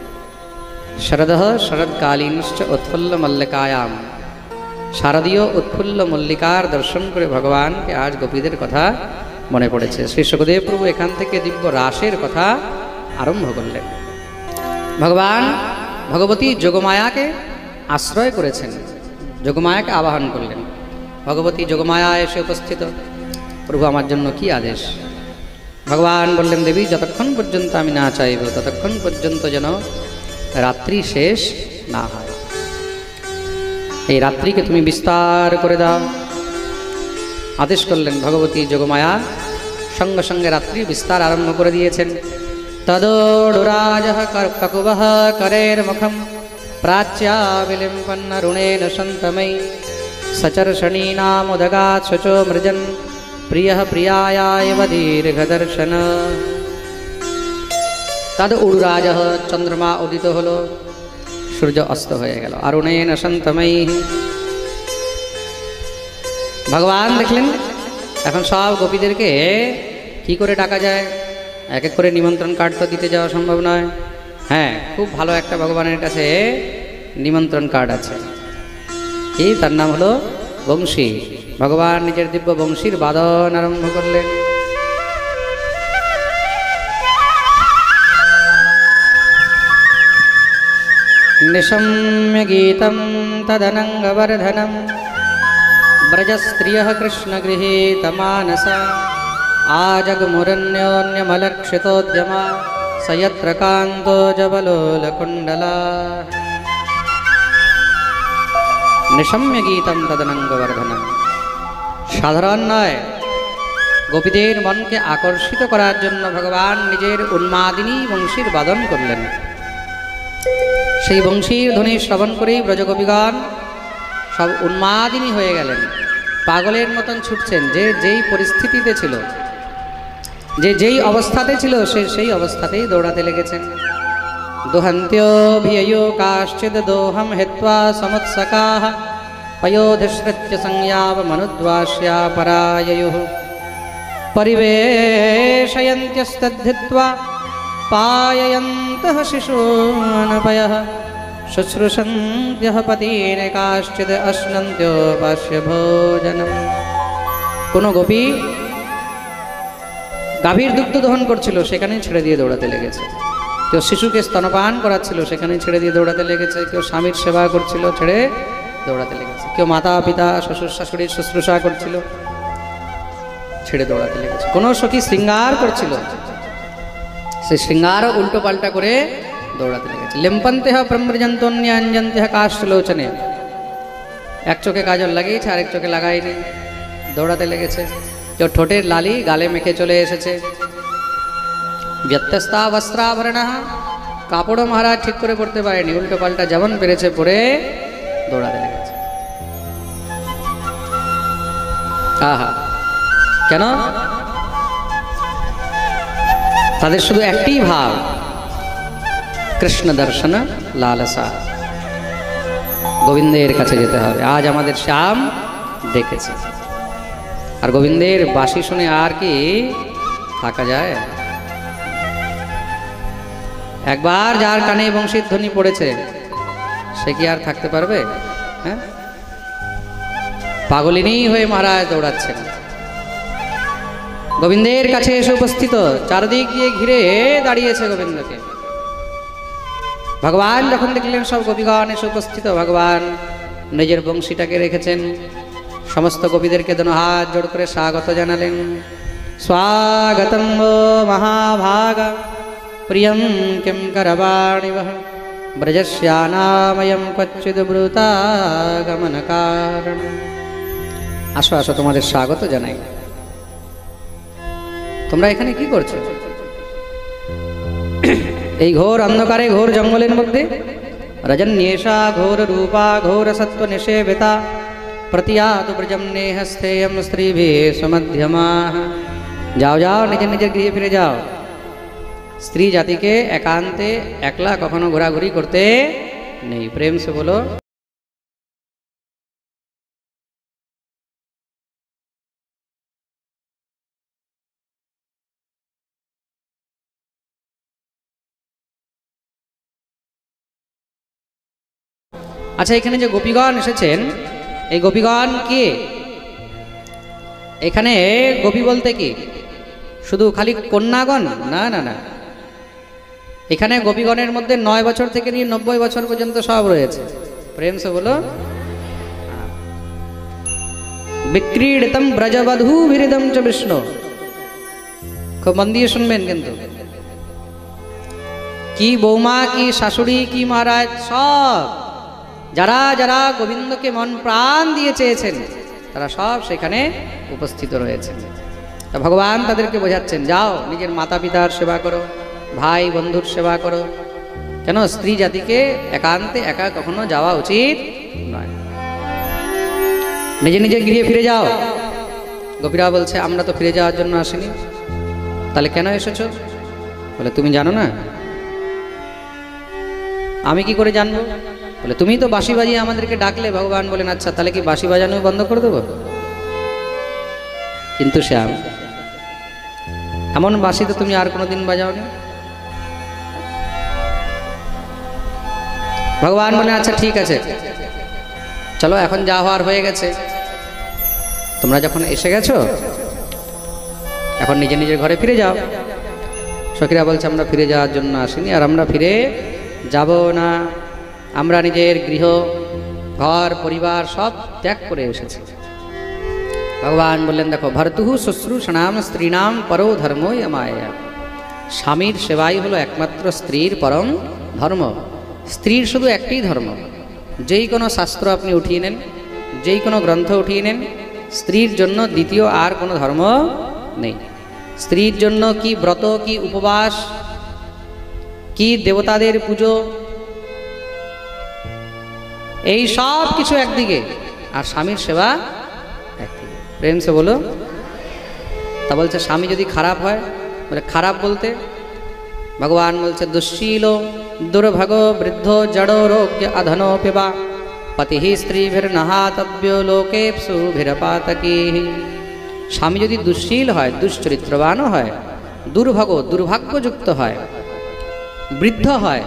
शरदः शरदकालीनश्च उत्फुल्ल मल्लिकायां। शारदीय उत्फुल्ल मल्लिकार दर्शन करे भगवान के आज गोपीদের কথা মনে পড়েছে। শ্রী সুখদেব প্রভু এখান থেকে দিব্য রাসের কথা আরম্ভ করলেন। ভগবান ভগবতী যোগমায়াকে আশ্রয় করেছেন, যোগমায়াকে আবাহন করলেন। ভগবতী যোগমায়া এসে উপস্থিত। প্রভু আমার জন্য কি আদেশ? ভগবান বললেন, দেবী যতক্ষণ পর্যন্ত আমি না চাইব ততক্ষণ পর্যন্ত যেন রাত্রি শেষ না হয়। এই রাত্রিকে তুমি বিস্তার করে দাও। আদেশ করলেন ভগবতী যোগমায়া, সঙ্গে সঙ্গে রাত্রি বিস্তার আরম্ভ করে দিয়েছেন। তদোড়ুরাজঃ ককুবঃ করের মুখম প্রাচ্যা বিলিম্পন্ন রুণেন সন্তময়ী সচর্ষণীনামুদগাৎ শুচো মৃজন প্রিয়ঃ প্রিয়ায়ায় দীর্ঘদর্শন। তদ উড়ুরাজঃ, চন্দ্রমা উদিত হলো, সূর্য অস্ত হয়ে গেল। অরুণেন সন্তময়ী। ভগবান দেখলেন এখন সব গোপীদেরকে কি করে ডাকা যায়, এক এক করে নিমন্ত্রণ কার্ড তো দিতে যাওয়া সম্ভব নয়। হ্যাঁ, খুব ভালো একটা ভগবানের কাছে নিমন্ত্রণ কার্ড আছে, কি তার নাম হলো বংশী। ভগবান নিজের দিব্য বংশীর বাদন আরম্ভ করলেন। নিশম্য গীতম তদনঙ্গবর্ধনম ব্রজস্ত্রিয়ঃ কৃষ্ণগৃহীতমানসা আজগমুরন্য়োন্যমলক্ষিতোদ্যমা সয়ত্র কান্তো জবলোলকুণ্ডলা। নিশম্য গীতম তদনঙ্গবর্ধনম, সাধারণ নয়, গোপীদের মনকে আকর্ষিত করার জন্য ভগবান নিজের উন্মাদিনী বংশীর বাদন করলেন। সেই বংশীর ধ্বনি শ্রবণ করেই ব্রজগোপীগণ সব উন্মাদিনী হয়ে গেলেন, পাগলের মতন ছুটছেন। যে যেই পরিস্থিতিতে ছিল, যে যেই অবস্থাতে ছিল, সে সেই অবস্থাতেই দৌড়াতে লেগেছেন। দুহন্ত্যোভিয়ো কাশ্চিদ দোহম হিত্বা সমুৎসকাঃ পয়োধিশ্রিত্য সংয়াবমনুদ্বাস্যা পরায়য়ুঃ পরিবেশয়ন্ত্যস্তদ্ধিত্বা পায়য়ন্তঃ শিশূনপয়ঃ শুশ্রূষন্ত্যঃ পতীন কাশ্চিদ অশ্নন্ত্যোপাস্য ভোজনম। কোনো গোপী গাভীর দুগ্ধ দহন করছিল, সেখানেই ছেড়ে দিয়ে দৌড়াতে লেগেছে। কেউ শিশুকে স্তনপান করাচ্ছিল, সেখানেই ছেড়ে দিয়ে দৌড়াতে লেগেছে। কেউ স্বামীর সেবা করছিল, ছেড়ে দৌড়াতে লেগেছে। কেউ মাতা পিতা শ্বশুর শাশুড়ির শুশ্রূষা করছিল, ছেড়ে দৌড়াতে লেগেছে। কোনো সখী শৃঙ্গার করছিল, সেই শৃঙ্গারও উল্টো পাল্টা করে দৌড়াতে লেগেছে। লিম্পন্তেহ প্রমৃজন্তন্যাঞ্জন্তেহ কাষ্ঠলোচনে, এক চোখে কাজল লাগিয়েছে, আরেক চোখে লাগায়নি, দৌড়াতে লেগেছে। কেউ ঠোঁটের লালি গালে মেখে চলে এসেছে। ব্যত্যস্তা বস্ত্রাভরণ, কাপড়ও মহারাজ ঠিক করে পড়তে পারেনি, উল্টো পাল্টা যেমন পেরেছে পরে দৌড়াতে লেগেছে। আহা, কেন? তাদের শুধু একটি ভাব, কৃষ্ণ দর্শন লালসা, গোবিন্দের কাছে যেতে হবে। আজ আমাদের শ্যাম ডেকেছে, আর গোবিন্দের বাঁশি শুনে আর কি থাকা যায়? একবার যার কানে বংশীর ধ্বনি পড়েছে সে কি আর থাকতে পারবে? হ্যাঁ, পাগলিনী হয়ে মহারাজ দৌড়াচ্ছেন। গোবিন্দের কাছে এসে উপস্থিত, চারদিক দিয়ে ঘিরে দাঁড়িয়েছে গোবিন্দকে। ভগবান যখন দেখলেন সব গোপীগণ এসে উপস্থিত, ভগবান নিজের বংশীটাকে রেখেছেন, সমস্ত গোপীদেরকে দোনো হাত জোড় করে স্বাগত জানালেন। স্বাগতম মহাভাগ প্রিয়ম কিং করবাণিব ব্রজস্যানাময়ম কচ্চিদ ব্রুতাগমন কারণ। আসো আসো, তোমাদের স্বাগত জানাই। তোমরা এখানে কি করছো? এই ঘোর অন্ধকারে, ঘোর জঙ্গলের মধ্যে রজন্যেষা ঘোর রূপা ঘোর সত্ব নিষেবিতা প্রতিয়াত ব্রজম নেহস্থেয়ম স্ত্রীভিः সুমধ্যমা। যাও যাও, নিজের নিজের গৃহে ফিরে যাও। স্ত্রী জাতিকে একান্তে একলা কখনো ঘোরাঘুরি করতে নেই। প্রেম সে বলো। আচ্ছা, এখানে যে গোপীগণ এসেছেন, এই গোপীগণ কে? এখানে গোপী বলতে কি শুধু খালি কন্যাগণ? না না না, এখানে গোপীগণের মধ্যে 9 বছর থেকে নিয়ে 90 বছর পর্যন্ত সব রয়েছে। প্রেম সে বলো। বিক্রীড়িতম ব্রজবধূ ভিরিদম চ বিষ্ণু। খুব মন দিয়ে শুনবেন কিন্তু। কি বৌমা, কি শাশুড়ি, কি মহারাজ, সব যারা যারা গোবিন্দকে মন প্রাণ দিয়ে চেয়েছেন তারা সব সেখানে উপস্থিত রয়েছেন। তা ভগবান তাদেরকে বোঝাচ্ছেন, যাও নিজের মাতা পিতার সেবা করো, ভাই বন্ধুর সেবা করো। কেন? স্ত্রী জাতিকে একান্তে একা কখনো যাওয়া উচিত নয়। নিজে নিজে গৃহে ফিরে যাও। গোপীরা বলছে, আমরা তো ফিরে যাওয়ার জন্য আসিনি। তাহলে কেন এসেছো? বলে, তুমি জানো না? আমি কি করে জানবো? বলে, তুমি তো বাঁশি বাজিয়ে আমাদেরকে ডাকলে। ভগবান বলেন, আচ্ছা তাহলে কি বাঁশি বাজানো বন্ধ করে দেবো? কিন্তু শ্যাম, এমন বাঁশি তো তুমি আর কোনোদিন বাজাওনি। ভগবান বলেন, আচ্ছা ঠিক আছে, চলো এখন যা হওয়ার হয়ে গেছে। তোমরা যখন এসে গেছো, এখন নিজে নিজের ঘরে ফিরে যাও। সখীরা বলছে, আমরা ফিরে যাওয়ার জন্য আসিনি, আর আমরা ফিরে যাব না। আমরা নিজের গৃহ ঘর পরিবার সব ত্যাগ করে এসেছি। ভগবান বললেন, দেখো, ভর্তুহু শুশ্রূষণাম স্ত্রীণাম পরো ধর্ম মায়া। স্বামীর সেবাই হলো একমাত্র স্ত্রীর পরম ধর্ম। স্ত্রীর শুধু একটি ধর্ম। যেই কোনো শাস্ত্র আপনি উঠিয়ে নেন, যেই কোনো গ্রন্থ উঠিয়ে নেন, স্ত্রীর জন্য দ্বিতীয় আর কোনো ধর্ম নেই। স্ত্রীর জন্য কি ব্রত, কি উপবাস, কি দেবতাদের পুজো, এই সব কিছু একদিকে, আর স্বামীর সেবা একদিকে। প্রেম সে বলো। তা বলছে, স্বামী যদি খারাপ হয়, বলে খারাপ বলতে ভগবান বলছে, দুশ্শীল দুর্ভগ বৃদ্ধ জড় রোগ্য অধনো পিবা পতি স্ত্রীভির নহাতব্য লোকেপ্সুভিরপাতকি। স্বামী যদি দুশ্শীল হয়, দুশ্চরিত্রবানও হয়, দুর্ভগ দুর্ভাগ্যযুক্ত হয়, বৃদ্ধ হয়,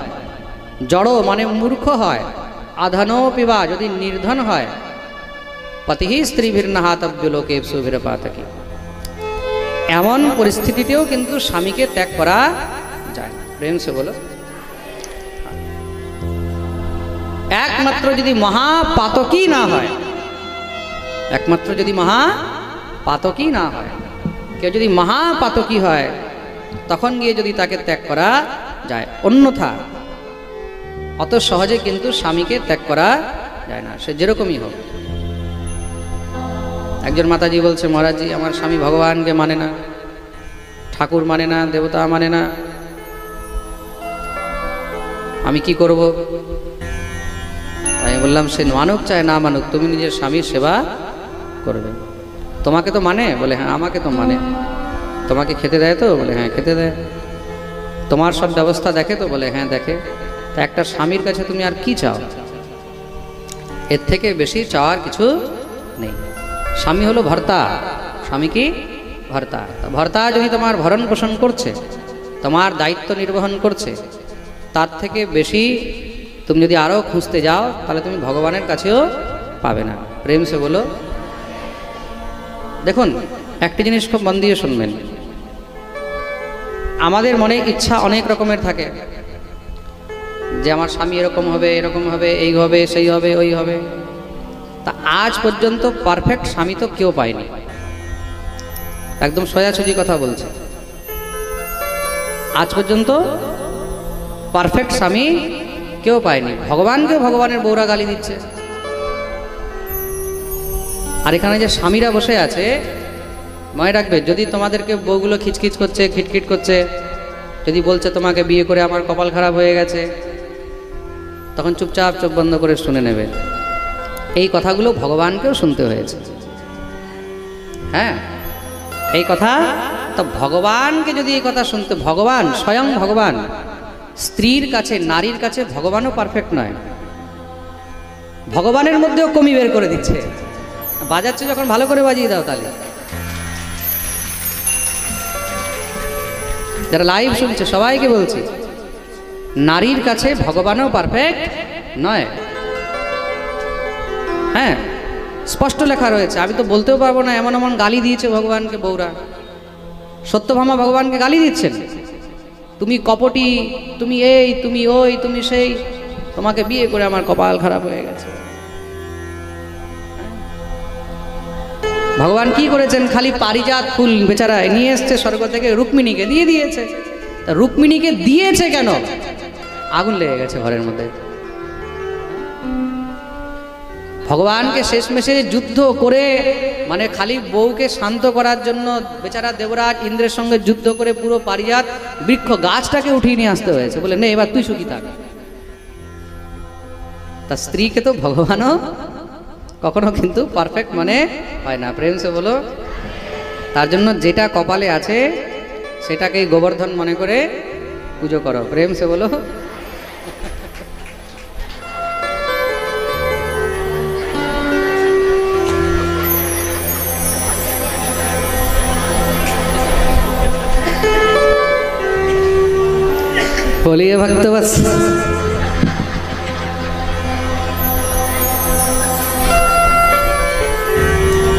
জড় মানে মূর্খ হয়, আধনো পিবা যদি নির্ধন হয়, পতি স্ত্রীভির নহাতব্য লোকেপ্সুভিরপাতকি, এমন পরিস্থিতিতেও কিন্তু স্বামীকে ত্যাগ করা যায়। প্রেম সে বলো। একমাত্র যদি মহাপাতকী না হয়, একমাত্র যদি মহাপাতকী না হয়, কেউ যদি মহাপাতকী হয়, তখন গিয়ে যদি তাকে ত্যাগ করা যায়। অন্যথা অত সহজে কিন্তু স্বামীকে ত্যাগ করা যায় না, সে যেরকমই হোক। একজন মাতাজি বলছে, মহারাজজি, আমার স্বামী ভগবানকে মানে না, ঠাকুর মানে না, দেবতা মানে না, আমি কি করব? তাই বললাম, সে মানুক চায় না মানুক, তুমি নিজের স্বামীর সেবা করবে। তোমাকে তো মানে? বলে হ্যাঁ আমাকে তো মানে। তোমাকে খেতে দেয় তো? বলে হ্যাঁ খেতে দেয়। তোমার সব ব্যবস্থা দেখে তো? বলে হ্যাঁ দেখে। তা একটা স্বামীর কাছে তুমি আর কি চাও? এর থেকে বেশি চাওয়ার কিছু নেই। স্বামী হলো ভর্তা। স্বামী কি? ভর্তা। ভর্তা যদি তোমার ভরণ পোষণ করছে, তোমার দায়িত্ব নির্বহন করছে, তার থেকে বেশি তুমি যদি আরও খুঁজতে যাও তাহলে তুমি ভগবানের কাছেও পাবে না। প্রেম সে বলো। দেখুন একটা জিনিস খুব মন দিয়ে শুনবেন। আমাদের মনে ইচ্ছা অনেক রকমের থাকে যে আমার স্বামী এরকম হবে, এরকম হবে, এই হবে, সেই হবে, ওই হবে। তা আজ পর্যন্ত পারফেক্ট স্বামী তো কেউ পায়নি। একদম সোজাসুজি কথা বলছে। আজ পর্যন্ত পারফেক্ট স্বামী কেউ পায়নি। ভগবানকেও ভগবানের বউরা গালি দিচ্ছে। আর এখানে যে স্বামীরা বসে আছে, মনে রাখবে, যদি তোমাদেরকে বউগুলো খিচখিচ করছে, খিটখিট করছে, যদি বলছে তোমাকে বিয়ে করে আমার কপাল খারাপ হয়ে গেছে, তখন চুপচাপ চোখ বন্ধ করে শুনে নেবে। এই কথাগুলো ভগবানকেও শুনতে হয়েছে। হ্যাঁ, এই কথা তো ভগবানকে যদি এই কথা শুনতে, ভগবান স্বয়ং ভগবান স্ত্রীর কাছে, নারীর কাছে ভগবানও পারফেক্ট নয়। ভগবানের মধ্যেও কমি বের করে দিচ্ছে। বাজাচ্ছে যখন ভালো করে বাজিয়ে দাও তাহলে। যারা লাইভ শুনছে সবাইকে বলছি, নারীর কাছে ভগবানও পারফেক্ট নয়। হ্যাঁ, স্পষ্ট লেখা রয়েছে। আমি তো বলতেও পারবো না, এমন এমন গালি দিয়েছে ভগবানকে বউরা। সত্যভামা ভগবানকে গালি দিচ্ছেন, তুমি কপটি, তুমি এই, তুমি ওই, তুমি সেই, তোমাকে বিয়ে করে আমার কপাল খারাপ হয়ে গেছে। ভগবান কি করেছেন? খালি পারিজাত ফুল বেচারা নিয়ে এসছে স্বর্গ থেকে, রুক্মিণীকে দিয়ে দিয়েছে। তা রুক্মিণীকে দিয়েছে কেন? আগুন লেগে গেছে ঘরের মধ্যে। ভগবানকে শেষমেশে যুদ্ধ করে, মানে খালি বউকে শান্ত করার জন্য বেচারা দেবরাজ ইন্দ্রের সঙ্গে যুদ্ধ করে পুরো পারিজাত বৃক্ষ গাছটাকে উঠিয়ে নিয়ে আসতে হয়েছে। বলে নে এবার তুই সুখী থাক। তা স্ত্রীকে তো ভগবানও কখনো কিন্তু পারফেক্ট মানে হয় না। প্রেম সে বলো। তার জন্য যেটা কপালে আছে সেটাকেই গোবর্ধন মনে করে পুজো করো। প্রেম সে বলো। बोलिए भक्त बस।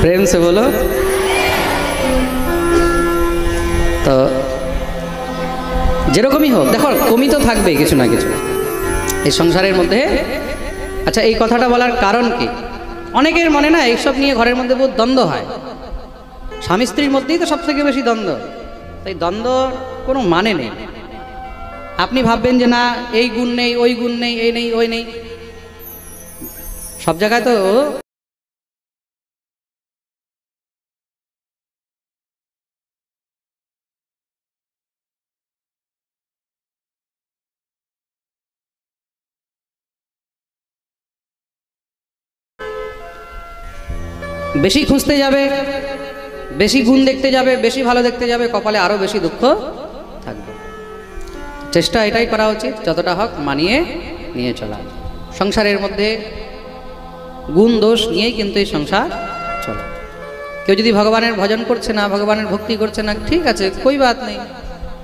प्रेम से बोलो। তো যেরকমই হোক, দেখো কমি তো থাকবেই কিছু না কিছু এই সংসারের মধ্যে। আচ্ছা, এই কথাটা বলার কারণ কি? অনেকের মনে না এইসব নিয়ে ঘরের মধ্যে বহুত দ্বন্দ্ব হয়। স্বামী স্ত্রীর মধ্যেই তো সব থেকে বেশি দ্বন্দ্ব। তাই দ্বন্দ্ব কোনো মানে নেই। আপনি ভাববেন যে না এই গুণ নেই, ওই গুণ নেই, এই নেই, ওই নেই। সব জায়গায় তো বেশি খুঁজতে যাবে, বেশি গুণ দেখতে যাবে, বেশি ভালো দেখতে যাবে, কপালে আরো বেশি দুঃখ থাকবে। চেষ্টা এটাই করা উচিত যতটা হোক মানিয়ে নিয়ে চলা। সংসারের মধ্যে গুণ দোষ নিয়েই কিন্তু এই সংসার চলে। কেউ যদি ভগবানের ভজন করছে না, ভগবানের ভক্তি করছে না, ঠিক আছে, কই বাত নেই।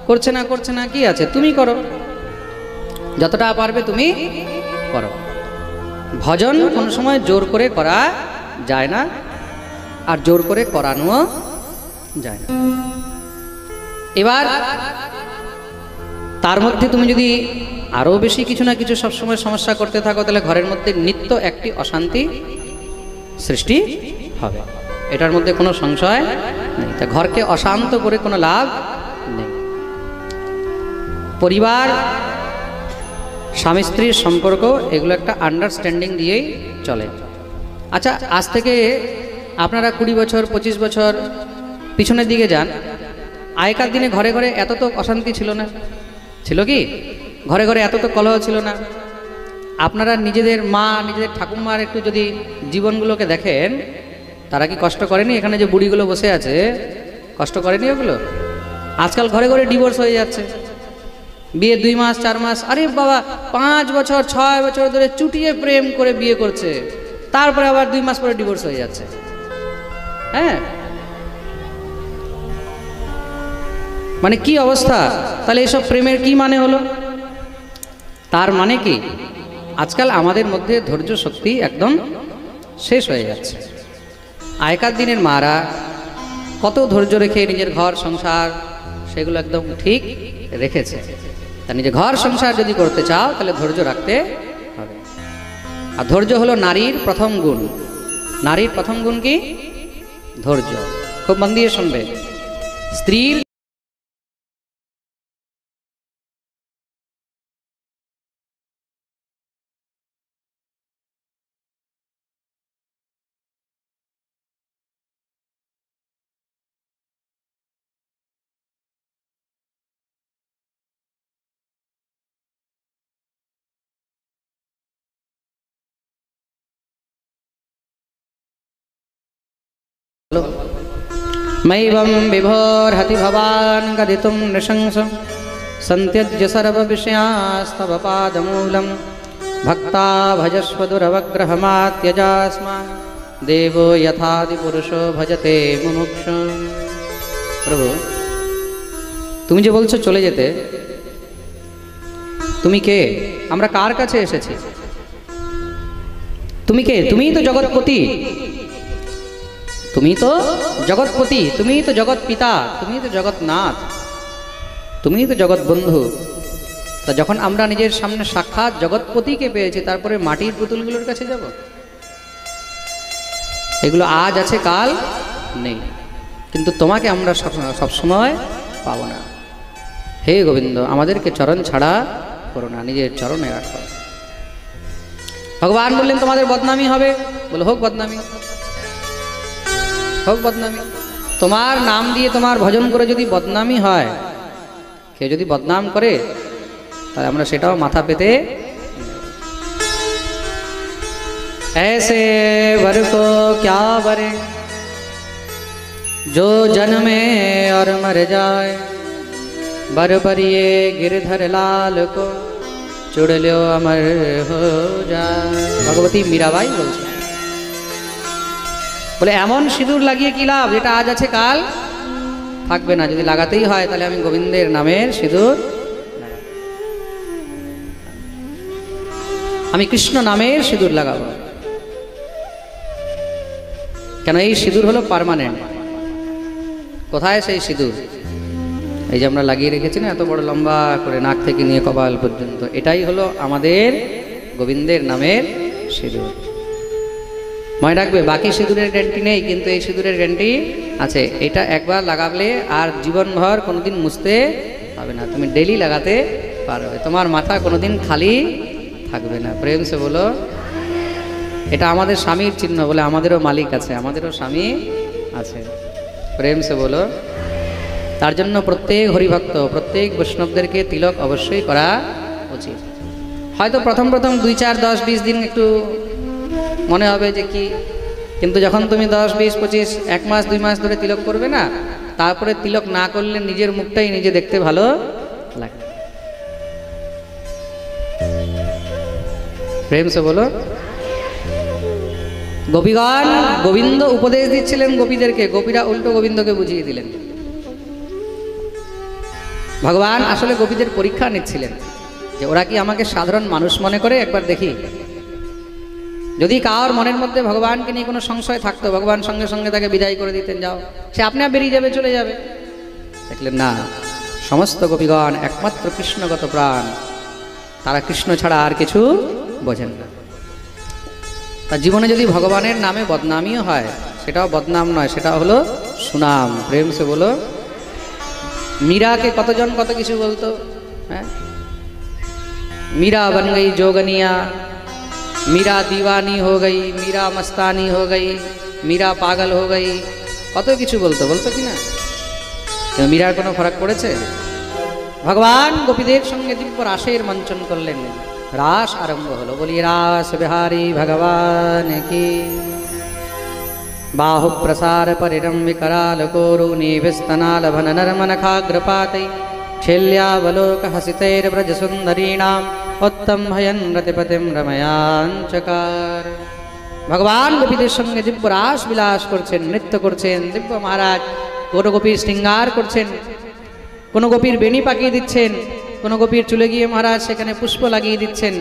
করছে না কি আছে, তুমি করো, যতটা পারবে তুমি করো। ভজন কোনো সময় জোর করে করা যায় না, আর জোর করে করানো যায় না। এবার তার মধ্যে তুমি যদি আরও বেশি কিছু না কিছু সবসময় সমস্যা করতে থাকো, তাহলে ঘরের মধ্যে নিত্য একটি অশান্তি সৃষ্টি হবে। এটার মধ্যে কোনো সংশয় নেই। তা ঘরকে অশান্ত করে কোনো লাভ নেই। পরিবার, স্বামী স্ত্রীর সম্পর্ক, এগুলো একটা আন্ডারস্ট্যান্ডিং দিয়েই চলে। আচ্ছা, আজ থেকে আপনারা 20 বছর 25 বছর পিছনের দিকে যান। আগেকার দিনে ঘরে ঘরে এত তো অশান্তি ছিল না। ছিল কি? ঘরে ঘরে এত তো কলহ ছিল না। আপনারা নিজেদের মা, নিজেদের ঠাকুমার একটু যদি জীবনগুলোকে দেখেন, তারা কি কষ্ট করেনি? এখানে যে বুড়িগুলো বসে আছে কষ্ট করেনি ওগুলো? আজকাল ঘরে ঘরে ডিভোর্স হয়ে যাচ্ছে, বিয়ে 2 মাস 4 মাস, আরে বাবা 5 বছর 6 বছর ধরে চুটিয়ে প্রেম করে বিয়ে করছে, তারপরে আবার 2 মাস পরে ডিভোর্স হয়ে যাচ্ছে। হ্যাঁ, মানে কি অবস্থা? তাহলে এসব প্রেমের কি মানে হলো? তার মানে কি আজকাল আমাদের মধ্যে ধৈর্য শক্তি একদম শেষ হয়ে যাচ্ছে। আগেকার দিনের মারা কত ধৈর্য রেখে নিজের ঘর সংসার সেগুলো একদম ঠিক রেখেছে। তা নিজের ঘর সংসার যদি করতে চাও তাহলে ধৈর্য রাখতে হবে। আর ধৈর্য হলো নারীর প্রথম গুণ। নারীর প্রথম গুণ কি? ধৈর্য। খুব মন দিয়ে শুনবে। স্ত্রীর मैवं विभोर्हति भवान् गदितुं नृशंसं सन्त्यज्य सर्वविषयास्तव पादमूलं भक्ता भजस्व दुरवग्रहमात्यजास्मान् देवो यथादिपुरुषो भजते मुमुक्षुं। प्रभु তুমি যে বলছো চলে যেতে, তুমি কে? আমরা কার কাছে এসেছি? তুমি কে? তুমিই তো জগৎপতি, তুমি তো জগৎপতি, তুমি তো জগৎ পিতা, তুমি তো জগৎনাথ, তুমি তো জগৎ বন্ধু। তা যখন আমরা নিজের সামনে সাক্ষাৎ জগৎপতিকে পেয়েছি, তারপরে মাটির পুতুলগুলোর কাছে যাব? এগুলো আজ আছে কাল নেই, কিন্তু তোমাকে আমরা সবসময় পাবো না। হে গোবিন্দ, আমাদেরকে চরণ ছাড়া করো না, নিজের চরণে রাখো। ভগবান বললেন তোমাদের বদনামি হবে। বলে হোক বদনামি, হোক বদনামি। তোমার নাম দিয়ে তোমার ভজন করে যদি বদনামি হয়, কেউ যদি বদনাম করে, তাহলে আমরা সেটাও মাথা পেতে। ऐसे वर को क्या वरे जो जन्मे और मर जाए, बर बरिए गिरधर लाल को चुड़ लो अमर हो जाए। भगवती मीराबाई বলছে, বলে এমন সিঁদুর লাগিয়ে কি লাভ যেটা আজ আছে কাল থাকবে না। যদি লাগাতেই হয় তাহলে আমি গোবিন্দের নামের সিঁদুর, আমি কৃষ্ণ নামের সিঁদুর লাগাবো। কেন? এই সিঁদুর হলো পার্মানেন্ট। কোথায় সেই সিঁদুর? এই যে আমরা লাগিয়ে রেখেছি না, এত বড় লম্বা করে, নাক থেকে নিয়ে কপাল পর্যন্ত, এটাই হলো আমাদের গোবিন্দের নামের সিঁদুর। মনে রাখবে, বাকি সিঁদুরের গ্যারান্টি নেই, কিন্তু এই সিঁদুরের গ্যারান্টি আছে। এটা একবার লাগালে আর জীবনভর কোনোদিন মুছতে হবে না, তুমি ডেলি লাগাতে পারবে। তোমার মাথা কোনোদিন খালি থাকবে না। প্রেম সে বলো। এটা আমাদের স্বামীর চিহ্ন, বলে আমাদেরও মালিক আছে, আমাদেরও স্বামী আছে। প্রেম সে বলো। তার জন্য প্রত্যেক হরিভক্ত, প্রত্যেক বৈষ্ণবদেরকে তিলক অবশ্যই করা উচিত। হয়তো প্রথম 2, 4, 10, 20 দিন একটু মনে হবে যে কি, কিন্তু যখন তুমি 10, 20, 25, 1 মাস 2 মাস ধরে তিলক করবে না, তারপরে তিলক না করলে নিজের মুখটাই নিজে দেখতে ভালো লাগে। প্রেম সে বলো। গোপীগণ, গোবিন্দ উপদেশ দিচ্ছিলেন গোপীদেরকে, গোপীরা উল্টো গোবিন্দকে বুঝিয়ে দিলেন। ভগবান আসলে গোপীদের পরীক্ষা নিচ্ছিলেন যে ওরা কি আমাকে সাধারণ মানুষ মনে করে, একবার দেখি। যদি কারোর মনের মধ্যে ভগবানকে নিয়ে কোনো সংশয় থাকতো, ভগবান সঙ্গে সঙ্গে তাকে বিদায় করে দিতেন, যাও, সে আপনি বেরিয়ে যাবে, চলে যাবে। দেখলেন না, সমস্ত গোপীগণ একমাত্র কৃষ্ণগত প্রাণ, তারা কৃষ্ণ ছাড়া আর কিছু বোঝেন না। তার জীবনে যদি ভগবানের নামে বদনামিও হয়, সেটাও বদনাম নয়, সেটা হলো সুনাম। প্রেম সে বলো। মীরাকে কতজন কত কিছু বলতো, হ্যাঁ, मीरा बन गई जोगनिया, मीरा दीवानी हो गई, मीरा मस्तानी हो गई, मीरा पागल हो गई, কত কিছু বলতো কি না? মীরার কোনো ফারাক পড়েছে? ভগবান গোপীদের সঙ্গে দিব্য রাসের মঞ্চন করলেন, রাস আরম্ভ হলো। বলি রাস বিহারী ভগবান কি। बाहुप्रसारपरिरं विकरालकोरुनीभिस्तनालभननर्मनखाग्रपातै शैल्यावलोकहसितैर्व्रजसुन्दरीणाम् उत्तम्भयन् रतिपतिं रमयाञ्चकार। ভগবান গোপীদের সঙ্গে দিব্য রাস বিলাস করছেন, নৃত্য করছেন। দিব্য মহারাজ কোনো গোপীর শৃঙ্গার করছেন, কোনো গোপীর বেণী পাকিয়ে দিচ্ছেন, কোনো গোপীর চুলে গিয়ে মহারাজ সেখানে পুষ্প লাগিয়ে দিচ্ছেন।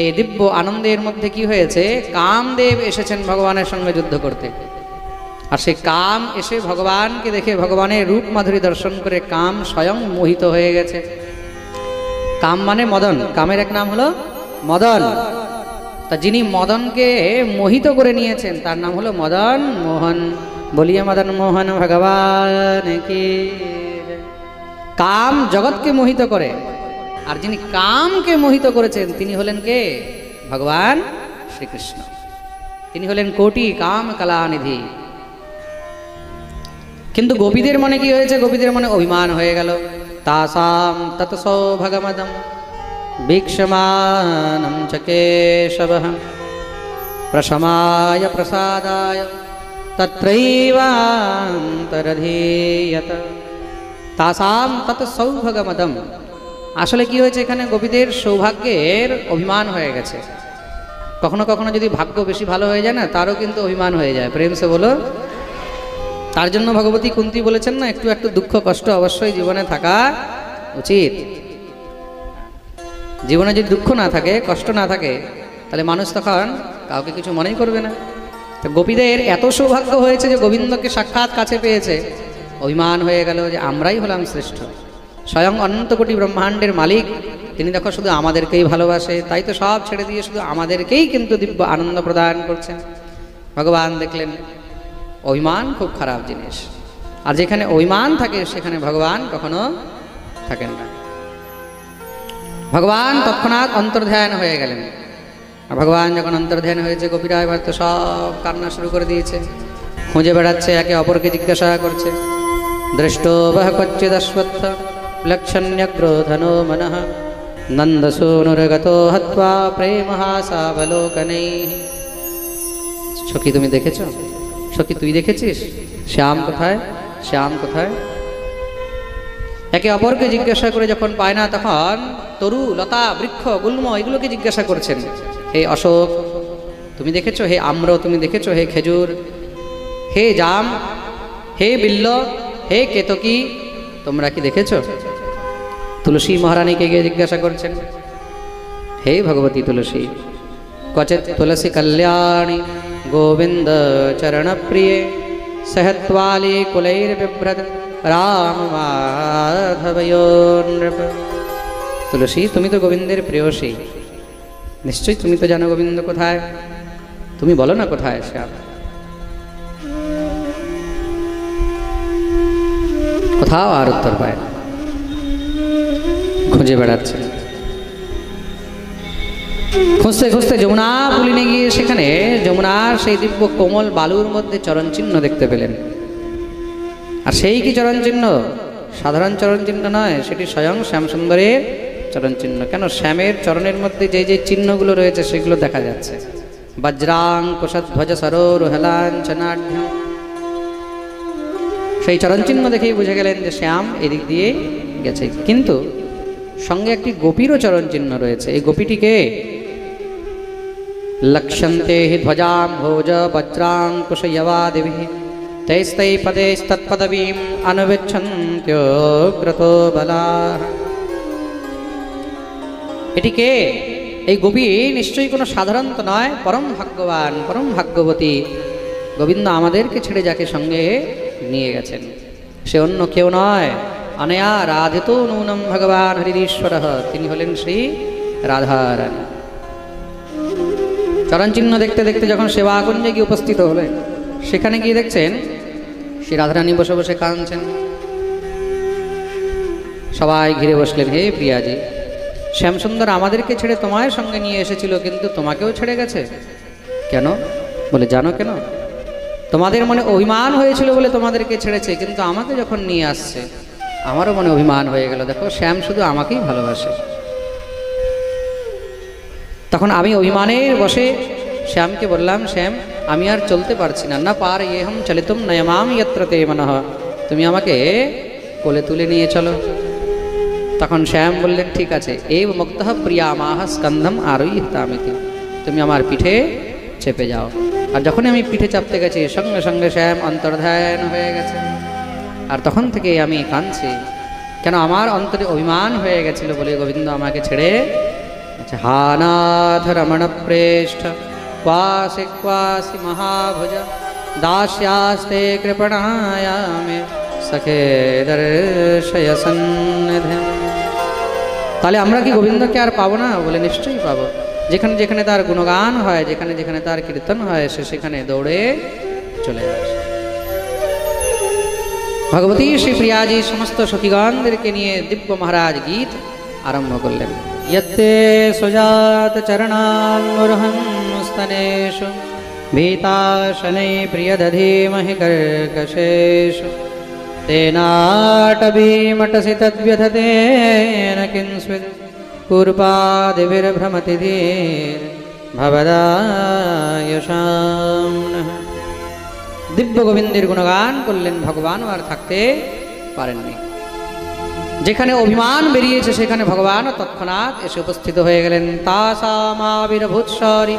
এই দিব্য আনন্দের মধ্যে কি হয়েছে, কামদেব এসেছেন ভগবানের সঙ্গে যুদ্ধ করতে। আর সেই কাম এসে ভগবানকে দেখে, ভগবানের রূপ মাধুরী দর্শন করে কাম স্বয়ং মোহিত হয়ে গেছে। কাম মানে মদন, কামের এক নাম হলো মদন। তা যিনি মদনকে মোহিত করে নিয়েছেন তার নাম হলো মদন মোহন। বলিয়ে মদন মোহন ভগবান কি। কাম জগৎকে মোহিত করে, আর যিনি কামকে মোহিত করেছেন তিনি হলেন কে, ভগবান শ্রীকৃষ্ণ। তিনি হলেন কোটি কাম কলানিধি। কিন্তু গোপীদের মনে কি হয়েছে, গোপীদের মনে অভিমান হয়ে গেল। তাসাম তৎসৌ ভগমদম ভীক্ষমানম চ কেশবঃ প্রশমায় প্রসাদায় তত্রৈবান্তরধীয়ত। তাসাম তৎসৌ ভগমদম, আসলে কি হয়েছে এখানে, গোপীদের সৌভাগ্যের অভিমান হয়ে গেছে। কখনো কখনো যদি ভাগ্য বেশি ভালো হয়ে যায় না, তারও কিন্তু অভিমান হয়ে যায়। প্রেম সে বলো। তার জন্য ভগবতী কুন্তী বলেছেন না, একটু একটু দুঃখ কষ্ট অবশ্যই জীবনে থাকা উচিত। জীবনে যদি দুঃখ না থাকে, কষ্ট না থাকে, তাহলে মানুষ তখন কাউকে কিছু মনেই করবে না। তো গোপীদের এত সৌভাগ্য হয়েছে যে গোবিন্দকে সাক্ষাৎ কাছে পেয়েছে, অভিমান হয়ে গেল যে আমরাই হলাম শ্রেষ্ঠ। স্বয়ং অনন্ত কোটি ব্রহ্মাণ্ডের মালিক তিনি দেখো শুধু আমাদেরকেই ভালোবাসে, তাই তো সব ছেড়ে দিয়ে শুধু আমাদেরকেই কিন্তু দিব্য আনন্দ প্রদান করছেন। ভগবান দেখলেন অভিমান খুব খারাপ জিনিস, আর যেখানে অভিমান থাকে সেখানে ভগবান কখনো থাকেন না। ভগবান তৎক্ষণাৎ অন্তর্ধ্যান হয়ে গেলেন। আর ভগবান যখন অন্তর্ধ্যান হয়েছে, গোপীরা এবার তো সব কান্না শুরু করে দিয়েছে, খুঁজে বেড়াচ্ছে, একে অপরকে জিজ্ঞাসা করছে। দৃষ্টো বহ কচ্চিদশ্বত্থ লক্ষণ্যগ্রোধনো মনঃ নন্দসূনুর্গতো হত্বা প্রেমহাসাবলোকনৈঃ। সখী তুমি দেখেছ, সখী তুই দেখেছিস, শ্যাম কোথায়, শ্যাম কোথায়? একে অপরকে জিজ্ঞাসা করে যখন পায় না, তখন তরু লতা বৃক্ষ গুল্ম এগুলোকে জিজ্ঞাসা করছেন। হে অশোক তুমি দেখেছো, হে আম্র তুমি দেখেছো, হে খেজুর, হে জাম, হে বিল্ল, হে কেতকী তোমরা কি দেখেছ? তুলসী মহারানীকে গিয়ে জিজ্ঞাসা করছেন, হে ভগবতী তুলসী, क्वचित् तुलसी कल्याणी गोविंद चरण प्रिय सहत्वाली कुलैर्बिभ्रद राम माधवयो नृप। तुलसी তুমি তো গোবিন্দের প্রেয়সী, নিশ্চয়ই তুমি তো জানো গোবিন্দ কোথায়, তুমি বলো না কোথায় শ্যাম। কোথাও আর উত্তর পায় না, খুঁজে বেড়াচ্ছে। খুঁজতে খুঁজতে যমুনা পুলিনে গিয়ে সেখানে যমুনার সেই দিব্য কোমল বালুর মধ্যে চরণ চিহ্ন দেখতে পেলেন। আর সেই কি চরণ চিহ্ন, সাধারণ চরণ চিহ্ন নয়, সেটি স্বয়ং শ্যামসুন্দরের চরণ চিহ্ন। কেন, শ্যামের চরণের মধ্যে যে যে চিহ্নগুলো রয়েছে সেগুলো দেখা যাচ্ছে। বজ্রাঙ্কুশধ্বজ সরোরুহলাঞ্চনাঢ্য, সেই চরণ চিহ্ন দেখেই বুঝে গেলেন যে শ্যাম এদিক দিয়ে গেছে। কিন্তু সঙ্গে একটি গোপীরও চরণ চিহ্ন রয়েছে। এই গোপীটিকে লক্ষ্যন্তে হি ধ্বজাম ভোজ বজ্রাঙ্কুশয়বাদিভিঃ তৈস্তৈ পদেস্তৎপদবীম অনুবিচ্ছন্ত্যোগ্রতো বলাঃ। এটিকে, এই গোপী নিশ্চয়ই কোনো সাধারণ তো নয়, পরম ভাগ্যবান, পরম ভাগ্যবতী। গোবিন্দ আমাদেরকে ছেড়ে যাকে সঙ্গে নিয়ে গেছেন সে অন্য কেউ নয়, অনয়া রাধিতো নূনম ভগবান হরিশ্বর, তিনি হলেন শ্রী রাধারানী। চরণ চিহ্ন দেখতে দেখতে যখন সেবাকুঞ্জে গিয়ে উপস্থিত হলেন, সেখানে গিয়ে দেখছেন শ্রী রাধারানী বসে বসে কাঁদছেন। সবাই ঘিরে বসলেন। হে প্রিয়াজি, শ্যামসুন্দর আমাদেরকে ছেড়ে তোমার সঙ্গে নিয়ে এসেছিল, কিন্তু তোমাকেও ছেড়ে গেছে কেন? বলে জানো কেন? তোমাদের মনে অভিমান হয়েছিল বলে তোমাদেরকে ছেড়েছে, কিন্তু আমাকে যখন নিয়ে আসছে আমারও মনে অভিমান হয়ে গেল। দেখো শ্যাম শুধু আমাকেই ভালোবাসে। তখন আমি অভিমানের বসে শ্যামকে বললাম, শ্যাম আমি আর চলতে পারছি না, না পার ইয়েহম চলিতুম নয়মাম যত্র তে মনঃ, তুমি আমাকে কোলে তুলে নিয়ে চলো। তখন শ্যাম বললেন ঠিক আছে, এব মুক্তঃ প্রিয়ামাহ স্কন্ধম আরোহ্যতামিতি, তুমি আমার পিঠে চেপে যাও। আর যখন আমি পিঠে চাপতে গেছি সঙ্গে সঙ্গে শ্যাম অন্তর্ধান হয়ে গেছে। আর তখন থেকে আমি কাঁদছি, কেন আমার অন্তরে অভিমান হয়ে গেছিল বলে গোবিন্দ আমাকে ছেড়ে। হা নাথ রমণ প্রেষ্ঠ ক্বাসি ক্বাসি মহাভুজ দাস্যাস্তে কৃপণায়ামে সখে দর্শয় সন্নিধিম। তাহলে আমরা কি গোবিন্দকে আর পাবো না? বলে নিশ্চয়ই পাবো। যেখানে যেখানে তার গুণগান হয়, যেখানে যেখানে তার কীর্তন হয়, সে সেখানে দৌড়ে চলে আসে। ভগবতী শ্রী প্রিয়াজি সমস্ত সখীগণদেরকে নিয়ে দিব্য মহারাজ গীত আরম্ভ করলেন। यत्ते सुजात चरणाम्बुर्हं स्तनेषु भीताशनै प्रियदधीमहि कर्कशेषु तेनाटभीमटसि तद्व्यथतेन किंस्वित् कूर्पादिभिर्भ्रमति धीर्भवदायशाम्नः। दिव्य गोविंदेर गुणगान करलेन भगवान আর থাকতে পারেননি। যেখানে অভিমান বেরিয়েছে সেখানে ভগবান তৎক্ষণাৎ এসে উপস্থিত হয়ে গেলেন। তাসামাবির্ভূৎসরি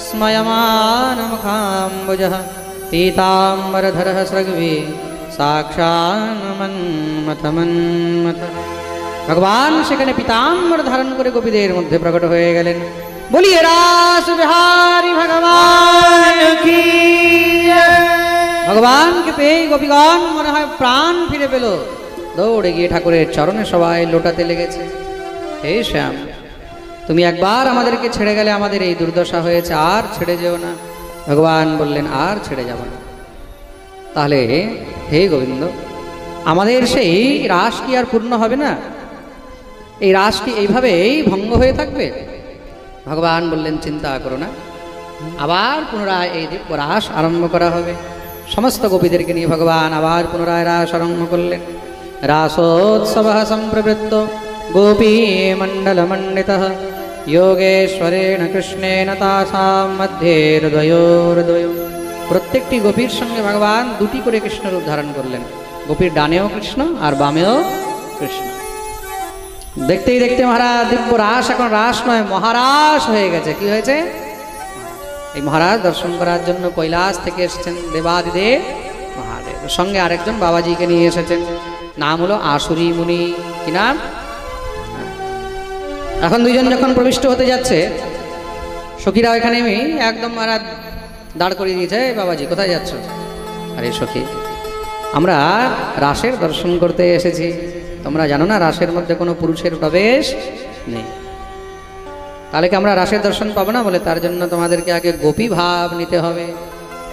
স্ময়মানমুখাম্বুজঃ পীতাম্বরধরঃ স্রগ্ভি সাক্ষান্মন্মথ। ভগবান সেখানে পীতাম্বর ধারণ করে গোপীদের মধ্যে প্রকট হয়ে গেলেন। বলিয়ে রাস বিহারী ভগবান কি জয়। ভগবানকে পেয়ে গোপীগণ মনে হয় প্রাণ ফিরে পেল, দৌড়ে গিয়ে ঠাকুরের চরণে সবাই লোটাতে লেগেছে। হে শ্যাম, তুমি একবার আমাদেরকে ছেড়ে গেলে আমাদের এই দুর্দশা হয়েছে, আর ছেড়ে যেও না। ভগবান বললেন আর ছেড়ে যাব না। তাহলে হে গোবিন্দ, আমাদের সেই রাস কি আর পূর্ণ হবে না? এই রাস কি এইভাবেই ভঙ্গ হয়ে থাকবে? ভগবান বললেন চিন্তা করো না, আবার পুনরায় এই দিব্য রাস আরম্ভ করা হবে। সমস্ত গোপীদেরকে নিয়ে ভগবান আবার পুনরায় রাস আরম্ভ করলেন। রাসোৎসবः সম্প্রবৃত্তো গোপী মণ্ডলমণ্ডিতः যোগেশ্বরেণ কৃষ্ণেন তাসাম মধ্যে হৃদয়োর্দ্বয়। প্রত্যেকটি গোপীর সঙ্গে ভগবান দুটি করে কৃষ্ণ রূপ ধারণ করলেন। গোপীর ডানেও কৃষ্ণ আর বামেও কৃষ্ণ। দেখতেই দেখতে মহারাজ দিব্য রাস এখন রাস নয় মহারাস হয়ে গেছে। কি হয়েছে? এই মহারাজ দর্শন করার জন্য কৈলাস থেকে এসেছেন দেবাদিদেব মহাদেব, সঙ্গে আরেকজন বাবাজিকে নিয়ে এসেছেন, নাম হলো আসুরি মুনি। কি নাম? এখন দুইজন যখন প্রবিষ্ট হতে যাচ্ছে, সখীরা এখানে একদম মহারাজ দাঁড় করিয়ে দিয়েছে। বাবাজি কোথায় যাচ্ছ? আরে সখী, আমরা রাসের দর্শন করতে এসেছি। তোমরা জানো না রাসের মধ্যে কোনো পুরুষের প্রবেশ নেই। তাহলে কি আমরা রাসের দর্শন পাবো না? বলে তার জন্য তোমাদেরকে আগে গোপী ভাব নিতে হবে।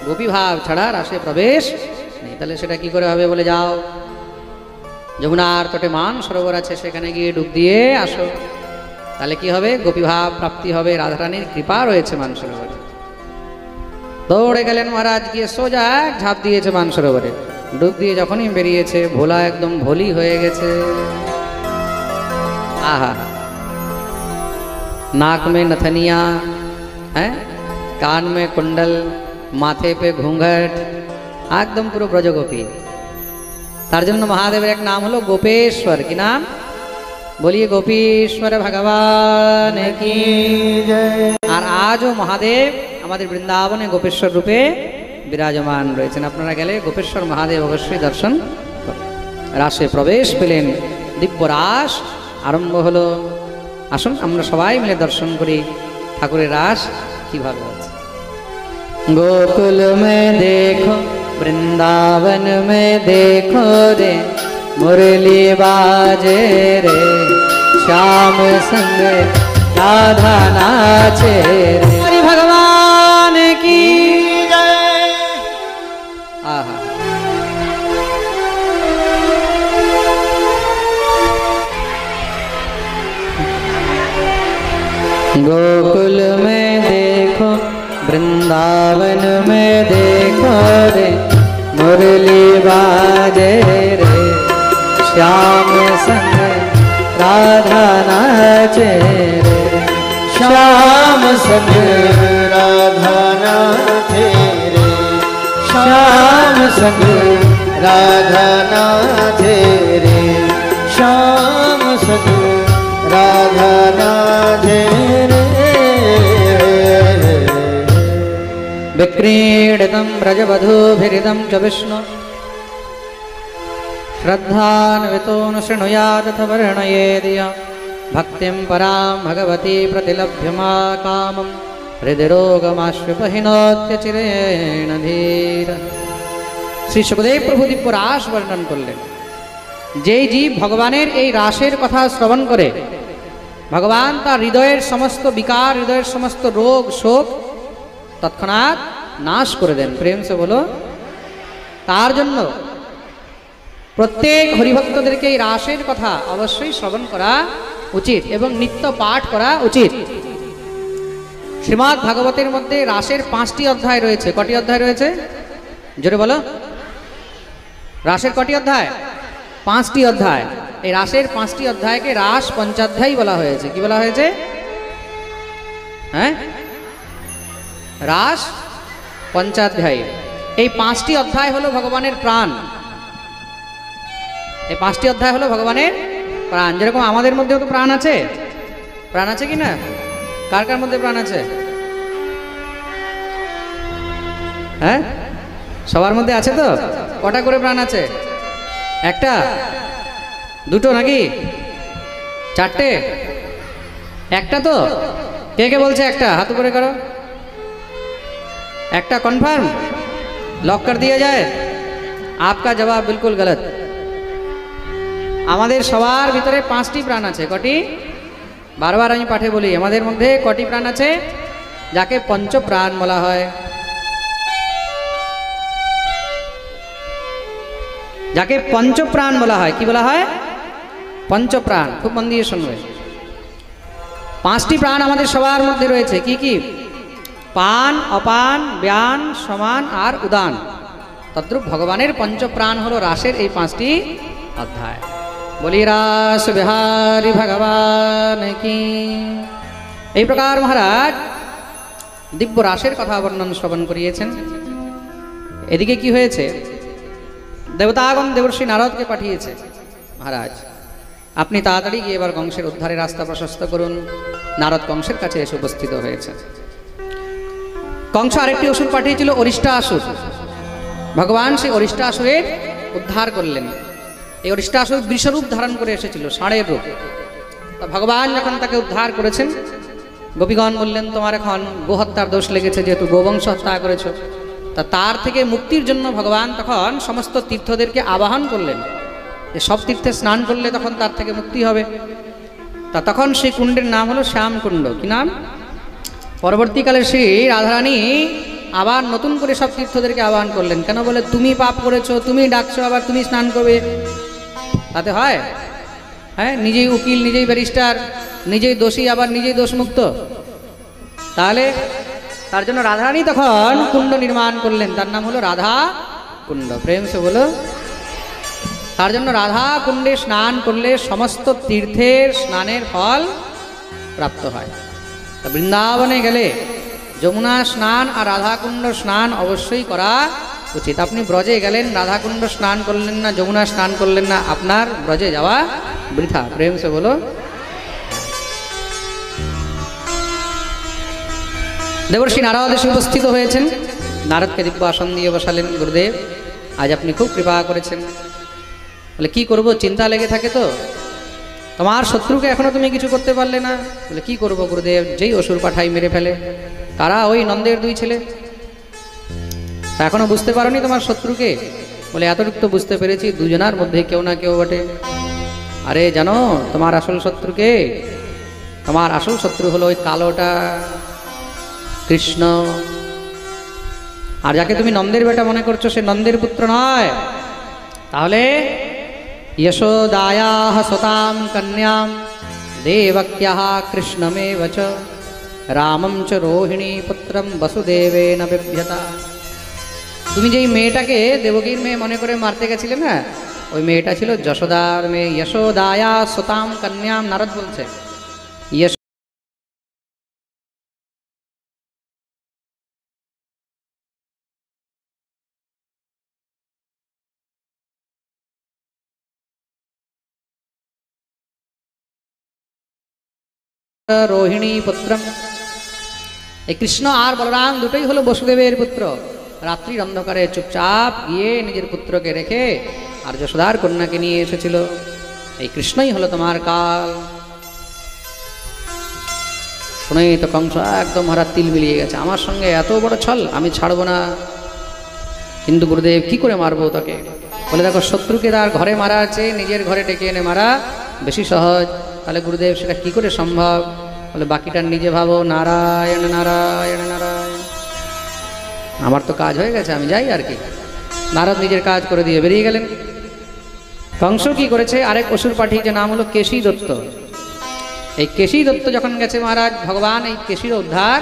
গোপী ভাব ছাড়া রাসে প্রবেশ নেই। তাহলে সেটা কি করে হবে? বলে যাও যমুনার তটে মান সরোবর আছে, সেখানে গিয়ে ডুব দিয়ে আসো। তাহলে কি হবে? গোপী ভাব প্রাপ্তি হবে। রাধারানীর কৃপা রয়েছে মান সরোবরে। দৌড়ে গেলেন মহারাজ, গিয়ে সোজা এক ঝাঁপ দিয়েছে মান সরোবরে। ডুব দিয়ে যখনই বেরিয়েছে, ভোলা একদম ভোলি হয়ে গেছে। आहा, नाक में नथनिया है, कान में कुंडल, माथे पे घूंघट, एकदम পুরো ব্রজগোপী। তার জন্য মহাদেবের এক নাম হলো গোপেশ্বর। কি নাম? বলিয়ে গোপীশ্বর ভগবান কি জয়। আর আজও মহাদেব আমাদের বৃন্দাবনে গোপেশ্বর রূপে বিরাজমান রয়েছেন। আপনারা গেলে গোপেশ্বর মহাদেব অবশ্যই দর্শন করেন। রাসে প্রবেশ পেলেন, দিব্য রাস আরম্ভ হলো। আসুন আমরা সবাই মিলে দর্শন করি ঠাকুরের রাস কিভাবে হচ্ছে। गोकुल में देखो, वृंदावन में देखो रे, मुरली बाजे रे, श्याम संग राधा नाचे रे। हरि भगवान की जय। आहा, गोकुल में देखो, वृंदावन में देखो रे, मुरली बाजे रे, श्याम संग राधा नाचे रे, श्याम संग राधा नाचे संग राधा नाचे रे, श्याम संग राधा नाचे रे। विक्रीडितं व्रजवधूभिरिदं च विष्णु श्रद्धान्वितो न शृणुयादथ वर्णयेदिय भक्तिं परां भगवती प्रतिलभ्यमा कामं हृदि रोगमाश्विपहिनोत्यचिरेण धीर। श्री सुखदेव प्रभु दिव्य रास वर्णन करलेन। যেই জীব ভগবানের এই রাসের কথা শ্রবণ করে ভগবান তার হৃদয়ের সমস্ত বিকার, হৃদয়ের সমস্ত রোগ শোক তৎক্ষণাৎ নাশ করে দেন। প্রেম সে বলো। তার জন্য প্রত্যেক হরিভক্তদেরকে এই রাসের কথা অবশ্যই শ্রবণ করা উচিত এবং নিত্য পাঠ করা উচিত। শ্রীমদ্ ভাগবতের মধ্যে রাসের 5টি অধ্যায় রয়েছে। কটি অধ্যায় রয়েছে? জোরে বলো। রাসের কটি অধ্যায়? 5টি অধ্যায়। এই রাসের 5টি অধ্যায়কে রাস পঞ্চাধ্যায়ী বলা হয়েছে। কি বলা হয়েছে? হ্যাঁ, রাস পঞ্চাধ্যায়ী। এই 5টি অধ্যায় হলো ভগবানের প্রাণ। এই 5টি অধ্যায় হলো ভগবানের প্রাণ। যেরকম আমাদের মধ্যেও তো প্রাণ আছে। প্রাণ আছে কি না? কার কার মধ্যে প্রাণ আছে? হ্যাঁ, সবার মধ্যে আছে তো? কটা করে প্রাণ আছে? একটা, দুটো নাকি চারটে? একটা তো? কে কে বলছে একটা? হাত উপরে করো। একটা কনফার্ম? লক कर दिया जाए? आपका जवाब बिल्कुल गलत। আমাদের সবার ভিতরে 5টি প্রাণ আছে। কটি? বারবার আমি পাঠে বলি, আমাদের মধ্যে কটি প্রাণ আছে? যাকে পঞ্চপ্রাণ বলা হয়। যাকে পঞ্চপ্রাণ বলা হয়। কি বলা হয়? পঞ্চপ্রাণ। খুব মন দিয়ে শুনবে। 5টি প্রাণ আমাদের সবার মধ্যে রয়েছে। কি কি? পান, অপান, ব্যান, সমান আর উদান। তদ্রূপ ভগবানের পঞ্চপ্রাণ হলো রাসের এই 5টি অধ্যায়। বলি রাস বিহারী ভগবান কি। এই প্রকার মহারাজ দিব্য রাসের কথা বর্ণন শ্রবণ করিয়েছেন। এদিকে কি হয়েছে? দেবতাগণ দেবর্ষি নারদকে পাঠিয়েছে, মহারাজ আপনি তাড়াতাড়ি গিয়ে এবার কংসের উদ্ধারের রাস্তা প্রশস্ত করুন। নারদ কংসের কাছে এসে উপস্থিত হয়েছে। কংস আরেকটি অসুর পাঠিয়েছিল, অরিষ্টাসুর। ভগবান সেই অরিষ্টাসুরের উদ্ধার করলেন। এই অরিষ্টাসুর বৃষরূপ ধারণ করে এসেছিল, ষাঁড়ের রূপ। তা ভগবান যখন তাকে উদ্ধার করেছেন, গোপীগণ বললেন তোমার এখন গোহত্যার দোষ লেগেছে, যেহেতু গোবংশ হত্যা করেছ। তা তার থেকে মুক্তির জন্য ভগবান তখন সমস্ত তীর্থদেরকে আবাহন করলেন যে সব তীর্থে স্নান করলে তখন তার থেকে মুক্তি হবে। তা তখন সেই কুণ্ডের নাম হলো শ্যামকুণ্ড। কি নাম? পরবর্তীকালে শ্রী রাধারানী আবার নতুন করে সব তীর্থদেরকে আহ্বান করলেন। কেন? বলে তুমি পাপ করেছো, তুমি ডাকছো, আবার তুমি স্নান করবে, তাতে হয়? হ্যাঁ, নিজেই উকিল, নিজেই ব্যারিস্টার, নিজেই দোষী, আবার নিজেই দোষমুক্ত। তাহলে তার জন্য রাধারানী তখন কুণ্ড নির্মাণ করলেন, তার নাম হলো রাধা কুণ্ড। প্রেম সে বলো। তার জন্য রাধা কুণ্ডে স্নান করলে সমস্ত তীর্থের স্নানের ফল প্রাপ্ত হয়। তা বৃন্দাবনে গেলে যমুনা স্নান আর রাধাকুণ্ড স্নান অবশ্যই করা উচিত। আপনি ব্রজে গেলেন, রাধাকুণ্ড স্নান করলেন না, যমুনা স্নান করলেন না, আপনার ব্রজে যাওয়া বৃথা। প্রেম সে বলো। দেবর্ষি নারদ এসে উপস্থিত হয়েছেন। নারদকে দিব্য আসন দিয়ে বসালেন। গুরুদেব, আজ আপনি খুব কৃপা করেছেন। বলে কি করব, চিন্তা লেগে থাকে তো। তোমার শত্রুকে এখনো তুমি কিছু করতে পারলে না। বলে কি করব গুরুদেব, যেই অসুর পাঠাই মেরে ফেলে। কারা? ওই নন্দের 2 ছেলে। তা এখনো বুঝতে পারোনি তোমার শত্রুকে? বলে এতটুকু তো বুঝতে পেরেছি, দুজনার মধ্যে কেউ না কেউ বটে। আরে জানো তোমার আসল শত্রুকে? তোমার আসল শত্রু হলো ওই কালোটা, কৃষ্ণ। আর যাকে তুমি নন্দের বেটা মনে করছো, সে নন্দের পুত্র নয়। তাহলে यशोदायाः सुतां कन्यां देवक्याः कृष्णमेव च रामं च रोहिणी पुत्रं वसुदेवेन बिभ्यता। তুমি যেই মেয়েটাকে দেবকীর মেয়ে মনে করে মারতে গেছিলে না, ওই মেয়েটা ছিল যশোদার মেয়ে। यशोदाया सुतां कन्यां, নারদ বলছে। রোহিণী পুত্রম। এই কৃষ্ণ আর বলরাম দুটোই হলো বসুদেবের পুত্র। রাত্রির অন্ধকারে চুপচাপ গিয়ে নিজের পুত্রকে রেখে আর যশোদার কন্যাকে নিয়ে এসেছিল। এই কৃষ্ণই হলো তোমার কাল। শুনেই তো কংস একদম হারার তিল মিলিয়ে গেছে, আমার সঙ্গে এত বড় ছল, আমি ছাড়বো না। কিন্তু গুরুদেব কি করে মারবো তাকে? বলে দেখো, শত্রুকে তার ঘরে মারা আছে, নিজের ঘরে ডেকে এনে মারা বেশি সহজ। তাহলে গুরুদেব সেটা কি করে সম্ভব? বলে বাকিটা নিজে ভাবো, নারায়ণ নারায়ণ নারায়ণ। আমার তো কাজ হয়ে গেছে, আমি যাই আর কি। নারদ নিজের কাজ করে দিয়ে বেরিয়ে গেলেন। কংস কি করেছে, আরেক অসুর পাঠিয়েছে, নাম হলো কেশী দত্ত। এই কেশী দত্ত যখন গেছে মহারাজ, ভগবান এই কেশীর উদ্ধার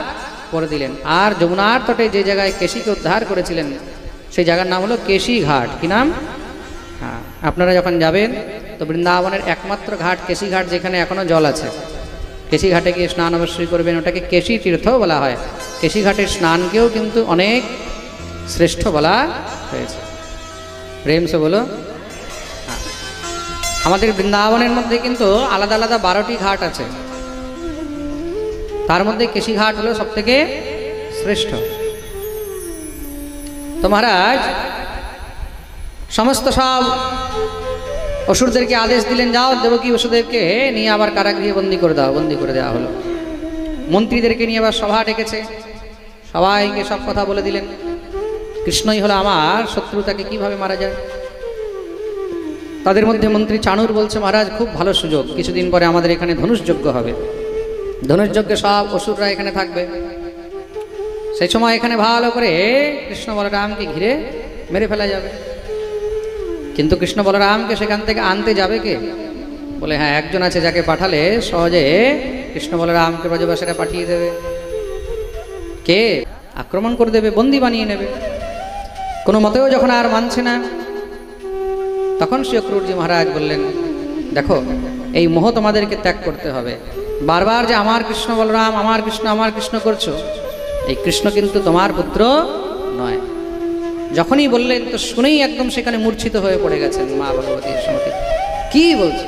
করে দিলেন। আর যমুনার তটে যে জায়গায় কেশীকে উদ্ধার করেছিলেন সেই জায়গার নাম হলো কেশী ঘাট। কি নাম? হ্যাঁ, আপনারা যখন যাবেন তো বৃন্দাবনের একমাত্র ঘাট কেশী ঘাট, যেখানে এখনো জল আছে। কেশী ঘাটে গিয়ে স্নান অবশ্যই করবেন, ওটাকে কেশী তীর্থও বলা হয়। কেশী ঘাটের স্নানকেও কিন্তু অনেক শ্রেষ্ঠ বলা হয়েছে। প্রেম সে বলো। হ্যাঁ, আমাদের বৃন্দাবনের মধ্যে কিন্তু আলাদা আলাদা 12টি ঘাট আছে, তার মধ্যে কেশী ঘাট হলো সব থেকে শ্রেষ্ঠ। তো মহারাজ সমস্ত সব অসুরদেরকে আদেশ দিলেন, যাও দেবকী বসুদেবকে নিয়ে আবার কারাগৃহে বন্দি করে দাও। বন্দি করে দেওয়া হলো। মন্ত্রীদেরকে নিয়ে আবার সভা ডেকেছে, সবাইকে সব কথা বলে দিলেন। কৃষ্ণই হলো আমার শত্রু, তাকে কিভাবে মারা যায়। তাদের মধ্যে মন্ত্রী চাণুর বলছে, মহারাজ খুব ভালো সুযোগ, কিছুদিন পরে আমাদের এখানে ধনুষযজ্ঞ হবে। ধনুষযজ্ঞে সব অসুররা এখানে থাকবে, সেই সময় এখানে ভালো করে কৃষ্ণ বলরামকে ঘিরে মেরে ফেলা যাবে। কিন্তু কৃষ্ণ বলরামকে সেখান থেকে আনতে যাবে কে? বলে হ্যাঁ, একজন আছে যাকে পাঠালে সহজে কৃষ্ণ বলরামকে ব্রজবাসীরা পাঠিয়ে দেবে। কে? আক্রমণ করে দেবে, বন্দি বানিয়ে নেবে। কোনো মতেও যখন আর মানছে না, তখন শ্রী অক্রূরজি মহারাজ বললেন, দেখো এই মোহ তোমাদেরকে ত্যাগ করতে হবে। বারবার যে আমার কৃষ্ণ বলরাম, আমার কৃষ্ণ, আমার কৃষ্ণ করছো, এই কৃষ্ণ কিন্তু তোমার পুত্র নয়। যখনই বললেন তো শুনেই একদম সেখানে মূর্ছিত হয়ে পড়ে গেছেন মা ভগবতী যশোমতী। কি বলছে?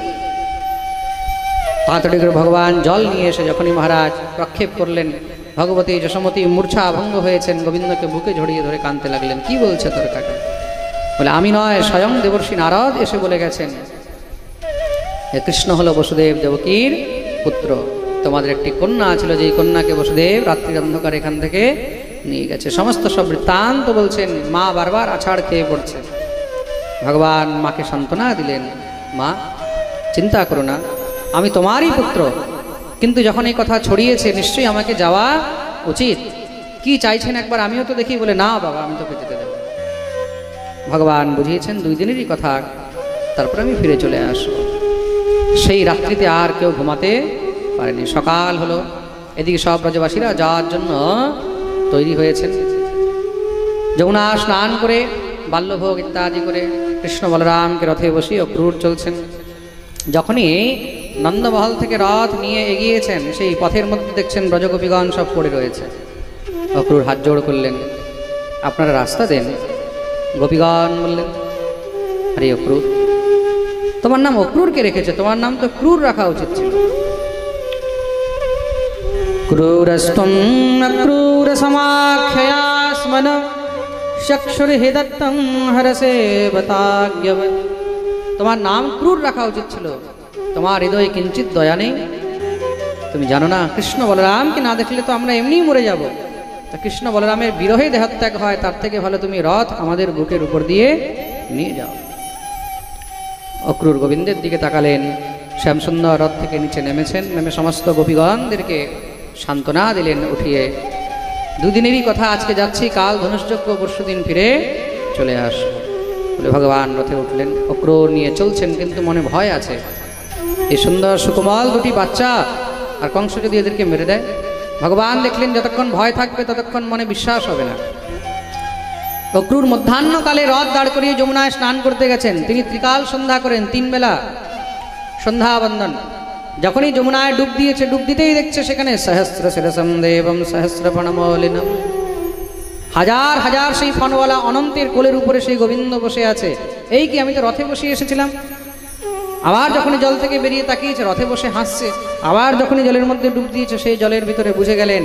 তাড়াতাড়ি করে ভগবান জল নিয়ে এসে যখনই মহারাজ প্রক্ষেপ করলেন, ভগবতী যশোমতী মূর্ছা ভঙ্গ হয়েছেন, গোবিন্দকে বুকে জড়িয়ে ধরে কাঁদতে লাগলেন। কি বলছে তোর কাকা? বলে আমি নয়, স্বয়ং দেবর্ষি নারদ এসে বলে গেছেন এ কৃষ্ণ হলো বসুদেব দেবকীর পুত্র। তোমাদের একটি কন্যা ছিল, যেই কন্যাকে বসুদেব রাত্রির অন্ধকার এখান থেকে নিয়ে গেছে। সমস্ত সব বৃত্তান্ত বলছেন। মা বারবার আছাড় খেয়ে পড়ছে। ভগবান মাকে সান্ত্বনা দিলেন, মা চিন্তা করো না, আমি তোমারই পুত্র, কিন্তু যখন এই কথা ছড়িয়েছে নিশ্চয়ই আমাকে যাওয়া উচিত। কি চাইছেন একবার আমিও তো দেখি। বলে না বাবা, আমি তোকে যেতে দেব। ভগবান বুঝিয়েছেন 2 দিনেরই কথা, তারপর আমি ফিরে চলে আসবো। সেই রাত্রিতে আর কেউ ঘুমাতে পারেনি। সকাল হলো, এদিকে সব ব্রজবাসীরা যাওয়ার জন্য তৈরি হয়েছেন। যমুনা স্নান করে বাল্যভোগ ইত্যাদি করে কৃষ্ণ বলরামকে রথে বসিয়ে অক্রূর চলছেন। যখনই নন্দমহল থেকে রথ নিয়ে এগিয়েছেন, সেই পথের মধ্যে দেখছেন ব্রজগোপীগণ সব পড়ে রয়েছে। অক্রূর হাত জোড় করলেন, আপনারা রাস্তা দেন। গোপীগণ বললেন, আরে অক্রূর, তোমার নাম অক্রূরকে রেখেছে, তোমার নাম তো ক্রূর রাখা উচিত ছিল। ক্রূরস্ত্বম অক্রূর সমাখ্যায়াস্মন চক্ষুর্হি দত্তং হরসে বতাজ্ঞবৎ। তোমার নাম ক্রূর রাখা উচিত ছিল, তোমার হৃদয়ে কিঞ্চিত দয়া নেই। তুমি জানো না, কৃষ্ণ বলরামকে না দেখলে তো আমরা এমনিই মরে যাব। তা কৃষ্ণ বলরামের বিরহে দেহত্যাগ হয়, তার থেকে ভালো তুমি রথ আমাদের বুকের উপর দিয়ে নিয়ে যাও। অক্রূর গোবিন্দের দিকে তাকালেন। শ্যামসুন্দর রথ থেকে নিচে নেমেছেন, নেমে সমস্ত গোপীগণদেরকে সান্ত্বনা দিলেন উঠিয়ে। 2 দিনেরই কথা, আজকে যাচ্ছি, কাল ধনুষযজ্ঞ, পরশুদিন ফিরে চলে আসবো বলে ভগবান রথে উঠলেন। অক্রূর নিয়ে চলছেন, কিন্তু মনে ভয় আছে। এই সুন্দর সুকোমল 2টি বাচ্চা, আর কংস যদি এদেরকে মেরে দেয়। ভগবান দেখলেন যতক্ষণ ভয় থাকবে ততক্ষণ মনে বিশ্বাস হবে না। অক্রূর মধ্যাহ্নকালে রথ দাঁড় করিয়ে যমুনায় স্নান করতে গেছেন। তিনি ত্রিকাল সন্ধ্যা করেন, 3 বেলা সন্ধ্যা বন্দন। যখনই যমুনায় ডুব দিয়েছে, ডুব দিতেই দেখছে সেখানে সহস্র শিরসম দেবম সহস্র ফণমলিনম, হাজার হাজার সেই ফণওয়ালা অনন্তের কোলের উপরে সেই গোবিন্দ বসে আছে। এই কি, আমি তো রথে বসে এসেছিলাম। আবার যখনই জল থেকে বেরিয়ে তাকিয়েছে, রথে বসে হাসছে, আবার যখনই জলের মধ্যে ডুব দিয়েছে, সেই জলের ভিতরে বুঝে গেলেন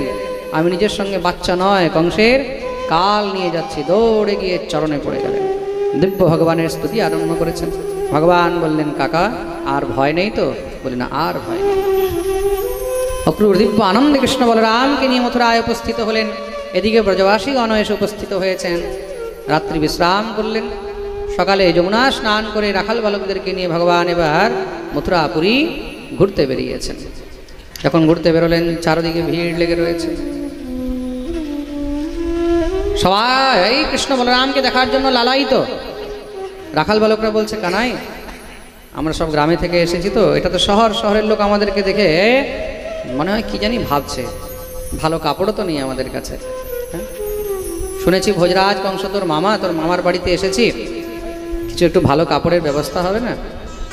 আমি নিজের সঙ্গে বাচ্চা নয়, কংসের কাল নিয়ে যাচ্ছি। দৌড়ে গিয়ে চরণে পড়ে গেলেন, দিব্য ভগবানের স্তুতি আরম্ভ করেছেন। ভগবান বললেন, কাকা আর ভয় নেই তো? বলে না, আর ভয় নেই। অক্রূর দিব্য আনন্দে কৃষ্ণ বলরামকে নিয়ে মথুরায় উপস্থিত হলেন। এদিকে ব্রজবাসীগণ এসে উপস্থিত হয়েছেন, রাত্রি বিশ্রাম করলেন। সকালে যমুনা স্নান করে রাখাল বালকদেরকে নিয়ে ভগবান এবার মথুরাপুরী ঘুরতে বেরিয়েছেন। যখন ঘুরতে বেরোলেন, চারদিকে ভিড় লেগে রয়েছে, সবাই কৃষ্ণ বলরামকে দেখার জন্য লালায়িত। রাখাল বালকরা বলছে, কানাই আমরা সব গ্রামে থেকে এসেছি তো, এটা তো শহর, শহরের লোক আমাদেরকে দেখে মনে হয় কি জানি ভাবছে, ভালো কাপড়ও তো নেই আমাদের কাছে। হ্যাঁ, শুনেছি ভোজরাজ কংস তোর মামা, তোর মামার বাড়িতে এসেছি, কিছু একটু ভালো কাপড়ের ব্যবস্থা হবে না?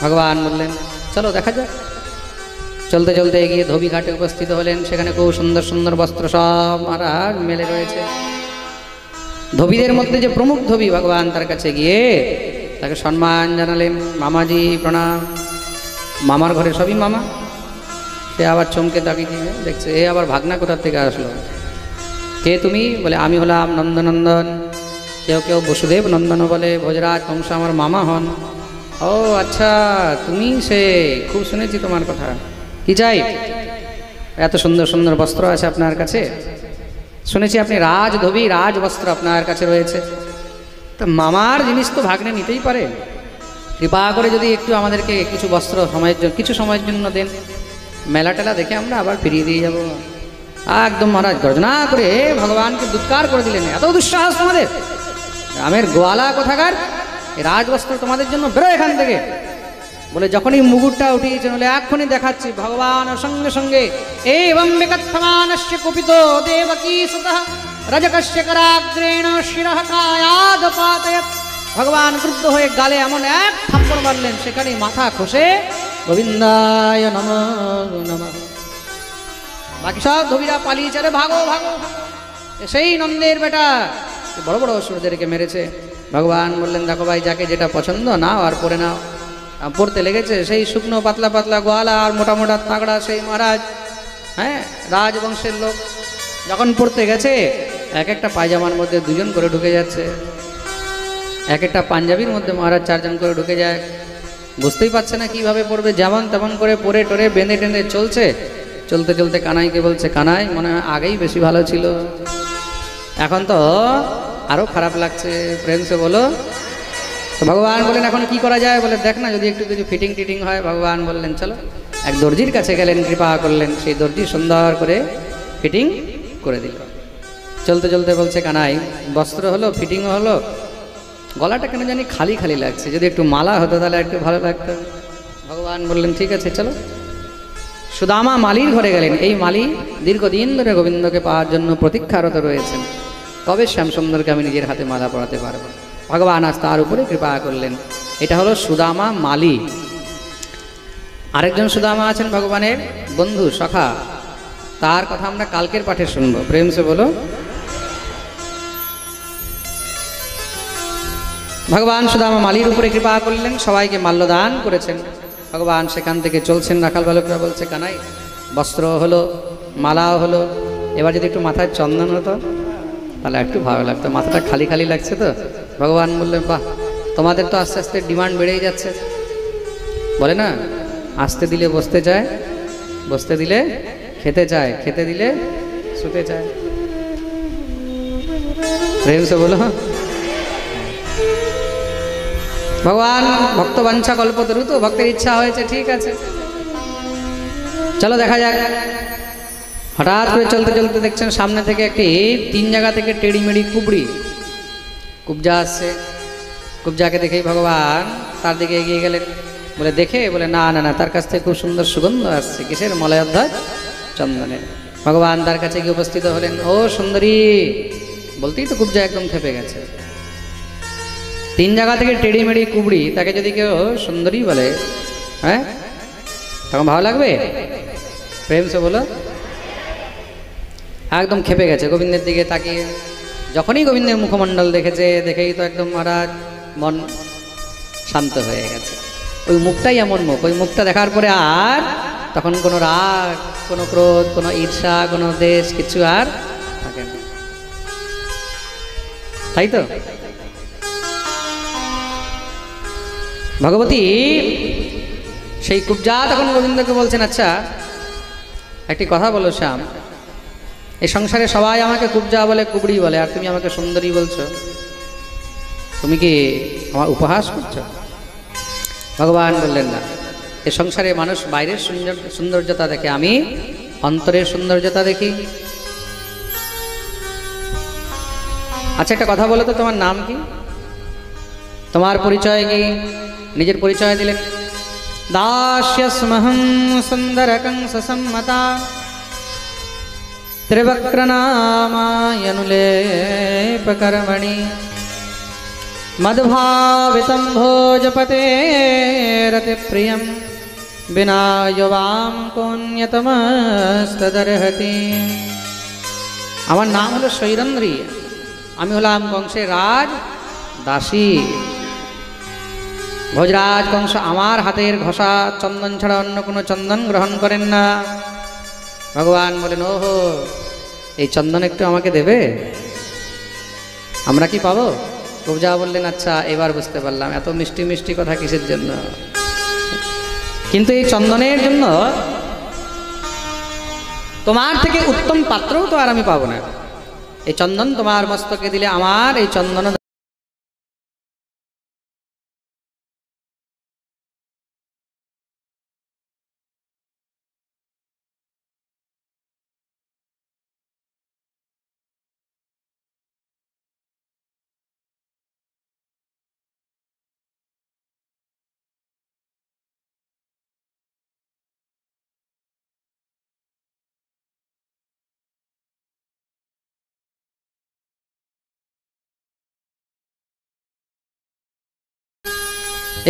ভগবান বললেন, চলো দেখা যাক। চলতে চলতে এগিয়ে ধোবি ঘাটে উপস্থিত হলেন। সেখানে খুব সুন্দর সুন্দর বস্ত্র সব আর মেলে রয়েছে। ধোবিদের মধ্যে যে প্রমুখ ধোবি, ভগবান তার কাছে গিয়ে তাকে সম্মান জানালেন, মামাজি প্রণাম। মামার ঘরে সবই মামা। সে আবার চমকে তাকিয়ে দিয়ে দেখছে, এ আবার ভাগনা কোথার থেকে আসলো? কে তুমি? বলে, আমি হলাম নন্দনন্দন। কেউ কেউ বসুদেব নন্দনও বলে, ভোজরাজ কংস আমার মামা হন। ও আচ্ছা, তুমি সে, খুব শুনেছি তোমার কথা। কি চাই? এত সুন্দর সুন্দর বস্ত্র আছে আপনার কাছে, শুনেছি আপনি রাজধোবী, রাজবস্ত্র আপনার কাছে রয়েছে। তো মামার জিনিস তো ভাগ্নে নিতেই পারে, কৃপা করে যদি একটু আমাদেরকে কিছু বস্ত্র কিছু সময়ের জন্য দেন, মেলা টেলা দেখে আমরা আবার ফিরিয়ে দিয়ে যাবো। একদম মহারাজ গর্জনা করে ভগবানকে দুৎকার করে দিলেন, এত দুঃসাহস তোমাদের! গ্রামের গোয়ালা কোথাকার, এই রাজবস্ত্র তোমাদের জন্য, বেরো এখান থেকে। বলে যখনই মুগুরটা উঠিয়েছেন, বলে এক্ষুনি দেখাচ্ছি। ভগবান সঙ্গে সঙ্গে এবং বিকথমানস্য কুপিত দেবকী সুতঃ রজকস্য করাগ্রেণ শিরঃ কায়াদপাতয়ৎ। ভগবান ক্রুদ্ধ হয়ে গালে এমন এক থাপ্পড় মারলেন, সেখানেই মাথা খসে গোবিন্দায় নমঃ নমঃ। বাকি সব ধবিরা পালিয়েছে, আরে ভাগো ভাগো। সেই নন্দের বেটা বড় বড় অসুরদেরকে মেরেছে। ভগবান বললেন, দেখো ভাই, যাকে যেটা পছন্দ নাও আর পরে নাও। পড়তে লেগেছে সেই শুকনো পাতলা পাতলা গোয়ালা আর মোটা মোটা তাগড়া সেই মহারাজ, হ্যাঁ, রাজবংশের লোক। যখন পড়তে গেছে, এক একটা পায়জামার মধ্যে দুজন করে ঢুকে যাচ্ছে, এক একটা পাঞ্জাবির মধ্যে মহারাজ চারজন করে ঢুকে যায়। বুঝতেই পারছে না কিভাবে পড়বে, যেমন তেমন করে পরে টরে বেঁধে টেঁধে চলছে। চলতে চলতে কানাইকে বলছে, কানাই মনে হয় আগেই বেশি ভালো ছিল, এখন তো আরও খারাপ লাগছে, প্রেম সে বলো। তো ভগবান বললেন, এখন কি করা যায়? বলে, দেখ না যদি একটু কিছু ফিটিং টিটিং হয়। ভগবান বললেন, চলো। এক দর্জির কাছে গেলেন, কৃপা করলেন, সেই দর্জি সুন্দর করে ফিটিং করে দিল। চলতে চলতে বলছে, কানাই বস্ত্র হলো, ফিটিংও হলো, গলাটা কেন জানি খালি খালি লাগছে, যদি একটু মালা হতো তাহলে একটু ভালো লাগতো। ভগবান বললেন, ঠিক আছে চলো। সুদামা মালির ঘরে গেলেন। এই মালি দীর্ঘদিন ধরে গোবিন্দকে পাওয়ার জন্য প্রতীক্ষারত রয়েছেন, কবে শ্যামসুন্দরকে আমি নিজের হাতে মালা পরাতে পারবো। ভগবান আজ তার উপরে কৃপা করলেন। এটা হলো সুদামা মালি। আরেকজন সুদামা আছেন ভগবানের বন্ধু সখা, তার কথা আমরা কালকের পাঠে শুনবো। প্রেম সে বলো। ভগবান সুদামা মালির উপরে কৃপা করলেন, সবাইকে মাল্যদান করেছেন। ভগবান সেখান থেকে চলছেন। রাখাল বালকরা বলছে, কানাই বস্ত্র হলো, মালাও হলো, এবার যদি একটু মাথায় চন্দন হতো তাহলে একটু ভালো লাগতো, মাথাটা খালি খালি লাগছে তো। ভগবান বললেন, বাহ, তোমাদের তো আস্তে আস্তে ডিমান্ড বেড়েই যাচ্ছে। বলে না, আসতে দিলে বসতে চায়, বসতে দিলে খেতে চায়, খেতে দিলে শুতে চায়। প্রেম সে বলো। ভগবান ভক্ত বাঞ্ছা কল্পতরু, তো ভক্তের ইচ্ছা হয়েছে, ঠিক আছে চলো দেখা যাক। হঠাৎ করে চলতে চলতে দেখছেন সামনে থেকে একটি 3 জায়গা থেকে টেড়িমেড়ি কুবজা আসছে। কুবজাকে দেখেই ভগবান তার দিকে এগিয়ে গেলেন। বলে দেখে, বলে না না না, তার কাছ থেকে খুব সুন্দর সুগন্ধ আসছে। কিসের? মলয়োদ্ধত চন্দনের। ভগবান তার কাছে গিয়ে উপস্থিত হলেন। ও সুন্দরী বলতেই তো কুবজা একদম খেপে গেছে। 3 জায়গা থেকে টেড়িমেড়ি কুবড়ি, তাকে যদি কেউ সুন্দরী বলে, হ্যাঁ, তখন ভালো লাগবে? প্রেম সে বলো। একদম খেপে গেছে গোবিন্দের দিকে তাকিয়ে। যখনই গোবিন্দের মুখমণ্ডল দেখেছে, দেখেই তো একদম মহারাজ মন শান্ত হয়ে গেছে। ওই মুখটাই এমন মুখ, ওই মুখটা দেখার পরে আর তখন কোনো রাগ, কোনো ক্রোধ, কোনো ঈর্ষা, কোনো দেশ কিছু আর থাকে না, তাই তো? ভগবতী সেই কুব্জা তখন গোবিন্দকে বলছেন, আচ্ছা একটি কথা বলো শ্যাম, এই সংসারে সবাই আমাকে কুব্জা বলে, কুবড়ি বলে, আর তুমি আমাকে সুন্দরী বলছো, তুমি কি আমার উপহাস করছো? ভগবান বললেন, না, এ সংসারে মানুষ বাইরের সৌন্দর্যতা দেখে, আমি অন্তরের সৌন্দর্যতা দেখি। আচ্ছা একটা কথা বলো তো, তোমার নাম কি, তোমার পরিচয় কি? নিজের পরিচয় দিলেন। দাস্যস্মহং সুন্দরকং সসম্মতা ত্রিবক্রনামায়নুলেপকর্মণি মদ্ভাবিতং ভোজপতেরতিপ্রিয়ং বিনা যুবাম কোন্যতমস্তদর্হতি। আমার নাম হলো সৈরন্দ্রী, আমি হলাম কংসের রাজ দাসী। ভোজরাজ কংস আমার হাতের ঘষা চন্দন ছাড়া অন্য কোনো চন্দন গ্রহণ করেন না। ভগবান বলেন, ওহো, এই চন্দন একটু আমাকে দেবে, আমরা কি পাবো? কুব্জা বললেন, আচ্ছা এবার বুঝতে পারলাম এত মিষ্টি মিষ্টি কথা কিসের জন্য। কিন্তু এই চন্দনের জন্য তোমার থেকে উত্তম পাত্রও তো আর আমি পাবো না। এই চন্দন তোমার মস্তকে দিলে আমার এই চন্দন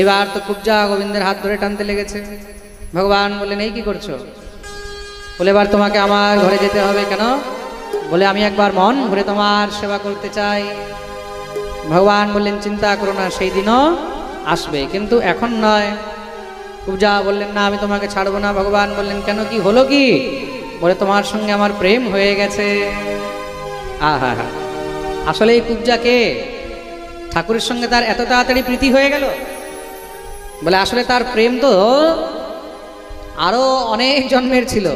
এবার তো কুব্জা গোবিন্দের হাত ধরে টানতে লেগেছে। ভগবান বললেন, এই কি করছো? বলে, এবার তোমাকে আমার ঘরে যেতে হবে। কেন? বলে, আমি একবার মন ভরে তোমার সেবা করতে চাই। ভগবান বললেন, চিন্তা করো না, সেই দিনও আসবে, কিন্তু এখন নয়। কুব্জা বললেন, না, আমি তোমাকে ছাড়বো না। ভগবান বললেন, কেন, কি হলো কি? বলে, তোমার সঙ্গে আমার প্রেম হয়ে গেছে। আহা, আসলে এই কুব্জা কে? ঠাকুরের সঙ্গে তার এত তাড়াতাড়ি প্রীতি হয়ে গেল? বলে, আসলে তার প্রেম তো আরো অনেক জন্মের ছিল।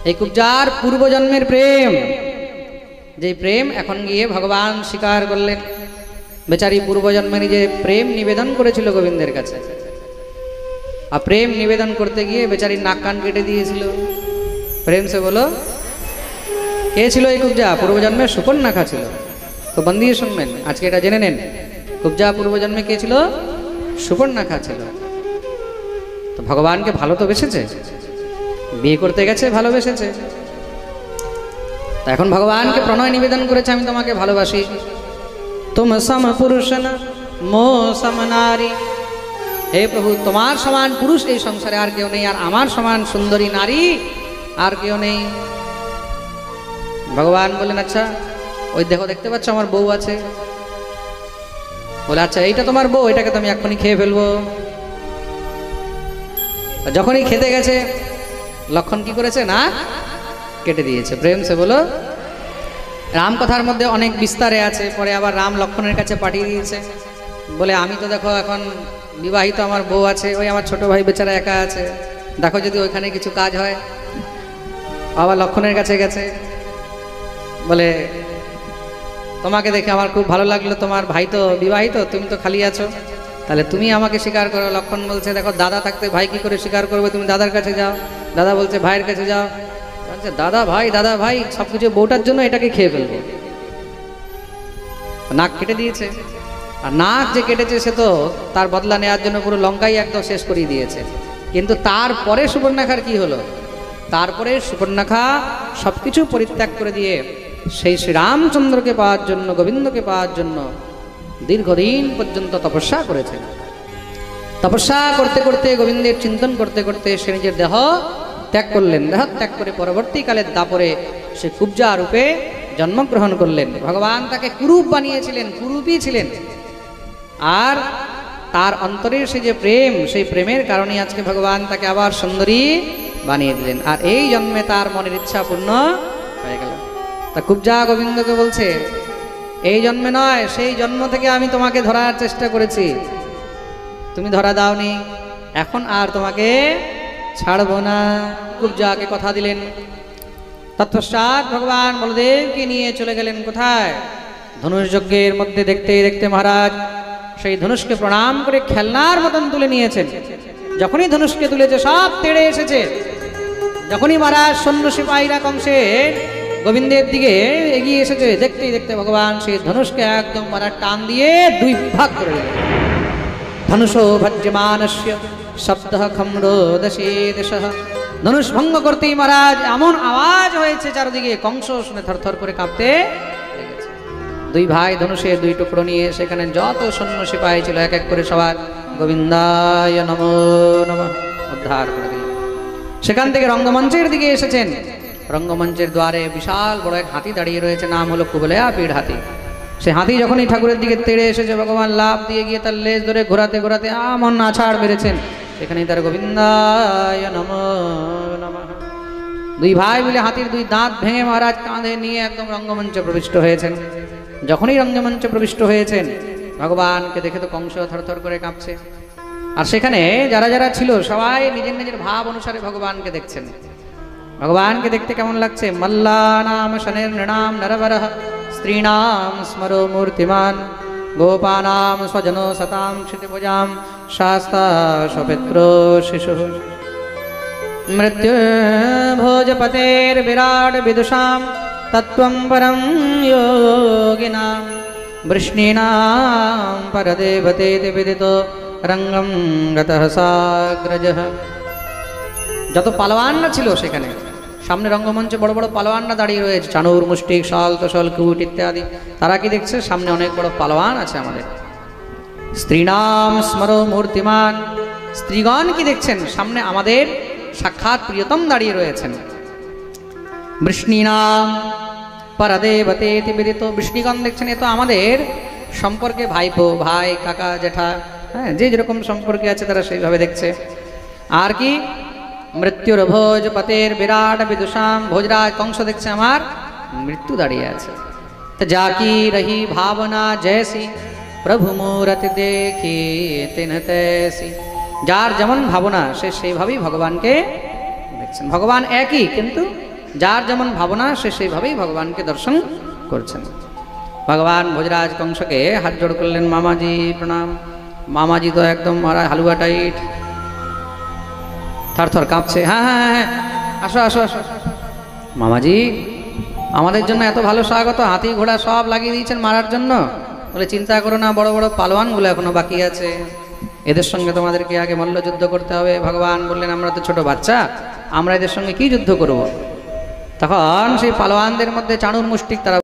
এই কুব্জার পূর্বজন্মের প্রেম, যে প্রেম এখন গিয়ে ভগবান স্বীকার করলেন। বেচারি পূর্বজন্মের যে প্রেম নিবেদন করেছিল গোবিন্দের কাছে, আর প্রেম নিবেদন করতে গিয়ে বেচারি নাক কান কেটে দিয়েছিল। প্রেম সে বলো, কে ছিল এই কুব্জা? পূর্বজন্মের সুপর্ণাখা ছিল। তো বন দিয়ে শুনবেন, আজকে এটা জেনে নেন, কুব্জা পূর্বজন্মে কে ছিল? সুপর্ণাখা ছিল। তো ভগবানকে ভালো তো বেসেছে, বিয়ে করতে গেছে ভালোবেসেছে। এখন ভগবানকে প্রণয় নিবেদন করেছে, আমি তোমাকে ভালোবাসি। তুম সম পুরুষ না মো সম নারী। হে প্রভু, তোমার সমান পুরুষ এই সংসারে আর কেউ নেই, আর আমার সমান সুন্দরী নারী আর কেউ নেই। ভগবান বললেন, আচ্ছা ওই দেখো, দেখতে পাচ্ছ আমার বউ আছে? বলে, আচ্ছা এইটা তোমার বউ, এটাকে তো আমি এক্ষুনি খেয়ে ফেলবো। যখনই খেতে গেছে, লক্ষণ কি করেছে? না কেটে দিয়েছে। প্রেম সে বলো। রাম কথার মধ্যে অনেক বিস্তারে আছে, পরে আবার রাম লক্ষণের কাছে পাঠিয়ে দিয়েছে। বলে, আমি তো দেখো এখন বিবাহিত, আমার বউ আছে, ওই আমার ছোট ভাই বেচারা একা আছে, দেখো যদি ওইখানে কিছু কাজ হয়। আবার লক্ষণের কাছে গেছে, বলে, তোমাকে দেখে আমার খুব ভালো লাগলো, তোমার ভাই তো বিবাহিত, তুমি তো খালি আছো, তাহলে তুমি আমাকে স্বীকার করো। লক্ষণ বলছে, দেখো দাদা থাকতে ভাই কি করে স্বীকার করবে, তুমি দাদার কাছে যাও। দাদা বলছে, ভাইয়ের কাছে যাও। বলছে, দাদা ভাই সব কিছু বউটার জন্য এটাকে খেয়ে ফেলবো। নাক কেটে দিয়েছে। আর নাক যে কেটেছে সে তো তার বদলা নেওয়ার জন্য পুরো লঙ্কাই একদম শেষ করিয়ে দিয়েছে। কিন্তু তারপরে সুবর্ণাখার কি হলো? তারপরে সুবর্ণাখা সবকিছু পরিত্যাগ করে দিয়ে সেই শ্রীরামচন্দ্রকে পাওয়ার জন্য, গোবিন্দকে পাওয়ার জন্য দীর্ঘদিন পর্যন্ত তপস্যা করেছেন। তপস্যা করতে করতে, গোবিন্দের চিন্তন করতে করতে সে নিজের দেহ ত্যাগ করলেন। দেহ ত্যাগ করে পরবর্তীকালে দাপরে সে কুব্জা রূপে জন্মগ্রহণ করলেন। ভগবান তাকে কুরূপ বানিয়েছিলেন, কুরূপই ছিলেন। আর তার অন্তরের সে যে প্রেম, সেই প্রেমের কারণে আজকে ভগবান তাকে আবার সুন্দরী বানিয়ে দিলেন। আর এই জন্মে তার মনের ইচ্ছা পূর্ণ হয়ে গেল। তা কুব্জা গোবিন্দকে বলছে, এই জন্মে নয়, সেই জন্ম থেকে আমি তোমাকে ধরার চেষ্টা করেছি, তুমি ধরা দাওনি, এখন আর তোমাকে ছাড়বো না। কুব্জাকে কথা দিলেন। তৎপশ্চাৎ ভগবান বলদেবকে নিয়ে চলে গেলেন কোথায়? ধনুষ যজ্ঞের মধ্যে। দেখতে দেখতে মহারাজ সেই ধনুষকে প্রণাম করে খেলনার মতন তুলে নিয়েছেন। যখনই ধনুষকে তুলেছে সব তেড়ে এসেছে। যখনই মহারাজ সৈন্য সিপাহীরা কংসের গোবিন্দের দিকে এগিয়ে এসেছে, দেখতেই দেখতে ভগবান সেই ধনুষকে একদম মহারাজ টান দিয়ে দুই ভাগ করে দিলেন। ধনুষো ভজ্যমানস্য শব্দ খম্রোদশে দেশঃ। ধনুষ ভঙ্গ করতেই মহারাজ এমন আওয়াজ হয়েছে চারদিকে, কংস শুনে থরথর করে কাঁপতে লেগেছে। দুই ভাই ধনুষের দুই টুকরো নিয়ে সেখানে যত সৈন্য সিপাহী ছিল এক এক করে সবার গোবিন্দায় নমো নমঃ উদ্ধার করে দিলেন। সেখান থেকে রঙ্গমঞ্চের দিকে এসেছেন। রঙ্গমঞ্চের দ্বারে বিশাল বড় এক হাতি দাঁড়িয়ে রয়েছে, নাম হলো কুবলেয়া পীড় হাতি। সে হাতি যখনই ঠাকুরের দিকে তেড়ে এসেছে, ভগবান লাফ দিয়ে গিয়ে তার লেজ ধরে ঘোরাতে ঘোরাতে এমন আছাড় মেরেছেন, সেখানেই তার গোবিন্দায় নমো নমঃ। দুই ভাই মিলে হাতির দুই দাঁত ভেঙে মহারাজ কাঁধে নিয়ে একদম রঙ্গমঞ্চে প্রবিষ্ট হয়েছেন। যখনই রঙ্গমঞ্চে প্রবিষ্ট হয়েছেন, ভগবানকে দেখে তো কংস থরথর করে কাঁপছে। আর সেখানে যারা যারা ছিল সবাই নিজের নিজের ভাব অনুসারে ভগবানকে দেখছেন। ভগবানকে দেখতে কেমন লাগছে? মল্লানাম শনির নৃণাম নরবরঃ স্ত্রীণাম স্মরো মূর্তিমান গোপানাম স্বজনো সতাম ক্ষিতিভুজাম শাস্তা সপিত্রো শিশু মৃত্যু ভোজপতের বিরাট বিদুষাম তত্ত্বম পরম যোগিনাম বৃষ্ণীনাম পরদেবতেতি বিদিতো রঙ্গম গতঃ সাগ্রজঃ। যত পালোয়ানরা ছিল সেখানে, সামনে রঙ্গমঞ্চে বড় বড় পালোয়ানরা দাঁড়িয়ে রয়েছে, চানুর মুষ্টিক শাল তোশল কুট ইত্যাদি। তারা কি দেখছে? সামনে অনেক বড় পালোয়ান আছে আমাদের। স্ত্রীনাম স্মরো মূর্তিমান, স্ত্রীগণ কি দেখছেন? সামনে আমাদের সাক্ষাৎ প্রিয়তম দাঁড়িয়ে রয়েছেন। বৃষ্ণীনাম পরদেবতেতি বিদিতো, বৃষ্ণীগণ দেখছেন, এ তো আমাদের সম্পর্কে ভাইপো, ভাই, কাকা, জেঠা, হ্যাঁ, যে যেরকম সম্পর্কে আছে তারা সেইভাবে দেখছে। আর কি? মৃত্যুর ভোজপতের বিরাট বিদুষাম, ভোজরাজ কংস দেখছে আমার মৃত্যু দাঁড়িয়ে আছে। জাকি রহি ভাবনা জয়সি প্রভু মূরতি দেখি তিন তৈসি। যার যেমন ভাবনা সে সেইভাবেই ভগবানকে দেখছেন। ভগবান একই, কিন্তু যার যেমন ভাবনা সে সেইভাবেই ভগবানকে দর্শন করছেন। ভগবান ভোজরাজ কংসকে হাত জোড় করলেন, মামাজি প্রণাম। মামাজি তো একদম মারা হালুয়া টাইট, থরথর কাঁপছে। হ্যাঁ হ্যাঁ হ্যাঁ, আসো আসো আসো। মামাজি, আমাদের জন্য এত ভালো স্বাগত, হাতি ঘোড়া সব লাগিয়ে দিয়েছেন মারার জন্য। বলে চিন্তা করো না, বড় বড় পালোয়ানগুলো এখনো বাকি আছে, এদের সঙ্গে তোমাদেরকে আগে মল্লযুদ্ধ করতে হবে। ভগবান বললেন, আমরা তো ছোট বাচ্চা, আমরা এদের সঙ্গে কি যুদ্ধ করব? তখন সেই পালোয়ানদের মধ্যে চাণুর মুষ্টিক তারা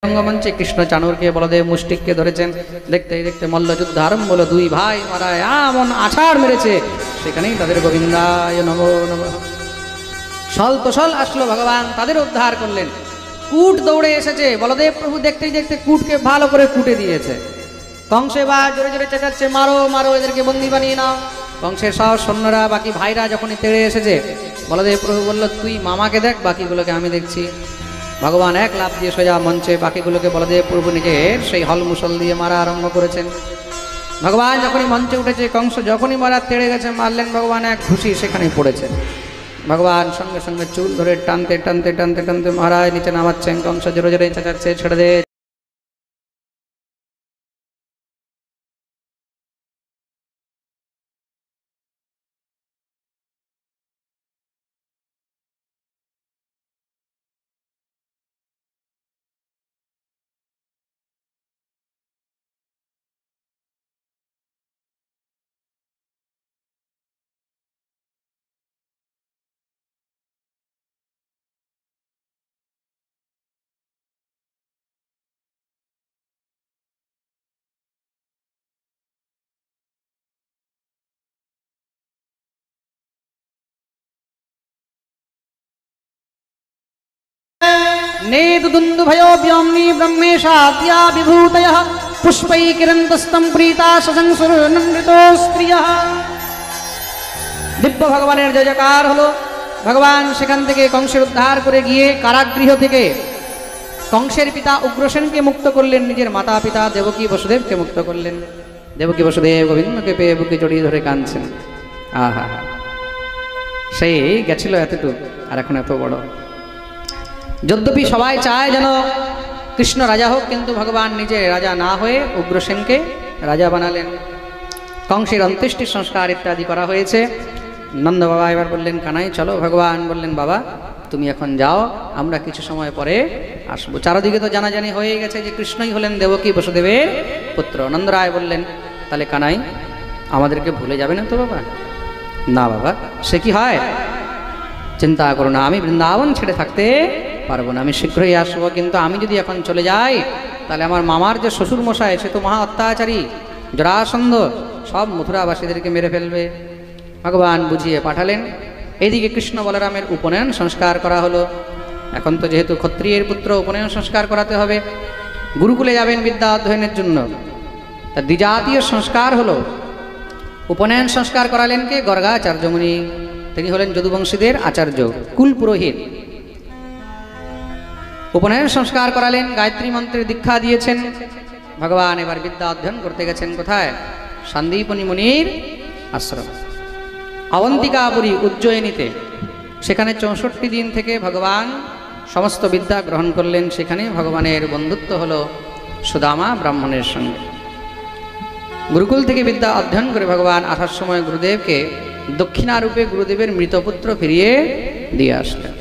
রঙ্গমঞ্চে কৃষ্ণ চাণুরকে বলদেব মুষ্টিককে ধরেছেন। দেখতে দেখতে মল্লযুদ্ধ আরম্ভ হলো। দুই ভাই মারায় এমন আছাড় মেরেছে, সেখানেই তাদের গোবিন্দায় নমো নমঃ। সল তোষল আসলো, ভগবান তাদের উদ্ধার করলেন। কূট দৌড়ে এসেছে, বলদেব প্রভু দেখতেই দেখতে কূটকে ভালো করে কুটে দিয়েছে। কংসে বা জোরে জোরে চেঁচাচ্ছে, মারো মারো, এদেরকে বন্দি বানিয়ে নাও। কংসের সব সৈন্যরা, বাকি ভাইরা যখনই তেড়ে এসেছে, বলদেব প্রভু বলল, তুই মামাকে দেখ, বাকিগুলোকে আমি দেখছি। ভগবান এক লাফ দিয়ে সোজা মঞ্চে, বাকিগুলোকে বলদেব প্রভু নিজের সেই হল মুসল দিয়ে মারা আরম্ভ করেছেন। ভগবান যখনই মঞ্চে উঠেছে, কংস যখনই মারা তেড়ে গেছে, মারলেন, ভগবান এক খুশি সেখানেই পড়েছে। ভগবান সঙ্গে সঙ্গে চুল ধরে টানতে টানতে টানতে টানতে মহারাজ নিচে নামাচ্ছেন। কংস জোরে জোরে চেঁচাচ্ছে, ছেড়ে দে। नेतु दुन्दुभयो व्योम्नि ब्रह्मेशाद्या विभूतयः पुष्पै किरन्तस्तं प्रीता सशंसुरनन्दितो स्त्रियः। दिव्य भगवाনের जय जयकार हलो। भगवान সেখান থেকে কংসের উদ্ধার করে গিয়ে কারাগৃহ থেকে কংসের পিতা উগ্রসেনকে মুক্ত করলেন, নিজের মাতা পিতা দেবকী বসুদেবকে মুক্ত করলেন। দেবকী বসুদেব গোবিন্দকে পেয়ে বুকে জড়িয়ে ধরে কাঁদছেন। আহা, সেই গেছিল এতটুকু, আর এখন এত বড়। যদ্যপি সবাই চায় যেন কৃষ্ণ রাজা হোক, কিন্তু ভগবান নিজে রাজা না হয়ে উগ্রসেনকে রাজা বানালেন। কংসের অন্ত্যেষ্টি সংস্কার ইত্যাদি করা হয়েছে। নন্দ বাবা এবার বললেন কানাই চলো। ভগবান বললেন বাবা তুমি এখন যাও, আমরা কিছু সময় পরে আসবো। চারদিকে তো জানাজানি হয়ে গেছে যে কৃষ্ণই হলেন দেবকী বসুদেবের পুত্র। নন্দরায় বললেন তাহলে কানাই আমাদেরকে ভুলে যাবে না তো বাবা? না বাবা, সে কি হয়, চিন্তা করো না, আমি বৃন্দাবন ছেড়ে থাকতে পারবো না, আমি শীঘ্রই আসবো। কিন্তু আমি যদি এখন চলে যাই তাহলে আমার মামার যে শ্বশুর মশাই সে তো মহা অত্যাচারী, জরাসন্ধ, সব মথুরাবাসীদেরকে মেরে ফেলবে। ভগবান বুঝিয়ে পাঠালেন। এদিকে কৃষ্ণ বলরামের উপনয়ন সংস্কার করা হলো। এখন তো যেহেতু ক্ষত্রিয়ের পুত্র, উপনয়ন সংস্কার করাতে হবে। গুরুকুলে যাবেন বিদ্যা অধ্যয়নের জন্য, তা দ্বিজাতীয় সংস্কার হলো। উপনয়ন সংস্কার করালেন কে? গর্গাচার্য মুনি। তিনি হলেন যদুবংশীদের আচার্য, কুল পুরোহিত। উপনয়ন সংস্কার করালেন, গায়ত্রী মন্ত্রের দীক্ষা দিয়েছেন। ভগবান এবার বিদ্যা অধ্যয়ন করতে গেছেন কোথায়? সন্দীপনী মুনির আশ্রম, অবন্তিকাপুরী উজ্জয়িনীতে। সেখানে 64 দিন থেকে ভগবান সমস্ত বিদ্যা গ্রহণ করলেন। সেখানে ভগবানের বন্ধুত্ব হলো সুদামা ব্রাহ্মণের সঙ্গে। গুরুকুল থেকে বিদ্যা অধ্যয়ন করে ভগবান আসার সময় গুরুদেবকে দক্ষিণারূপে গুরুদেবের মৃতপুত্র ফিরিয়ে দিয়ে আসলেন।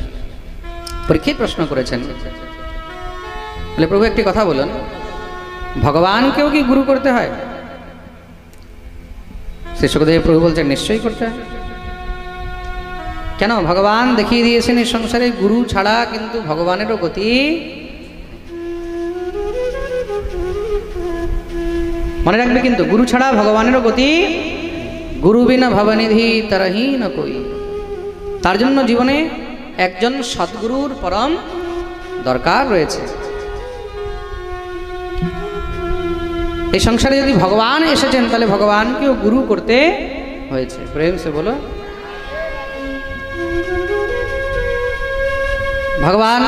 পরীক্ষিত প্রশ্ন করেছেন, বলে প্রভু একটি কথা বলুন, ভগবানকেও কি গুরু করতে হয়? শ্রী সুখদেব প্রভু বলছেন নিশ্চয়ই করতে হয়। কেন? ভগবান দেখিয়ে দিয়েছেন এই সংসারে গুরু ছাড়া কিন্তু ভগবানেরও গতি। মনে রাখবে কিন্তু, গুরু ছাড়া ভগবানেরও গতি। গুরু বিনা ভবনিধি তারহি না কই। তার জন্য জীবনে একজন সদ্গুরুর পরম দরকার রয়েছে। এই সংসারে যদি ভগবান এসেছেন তাহলে ভগবানকেও গুরু করতে হয়েছে। প্রেম সে বলো। ভগবান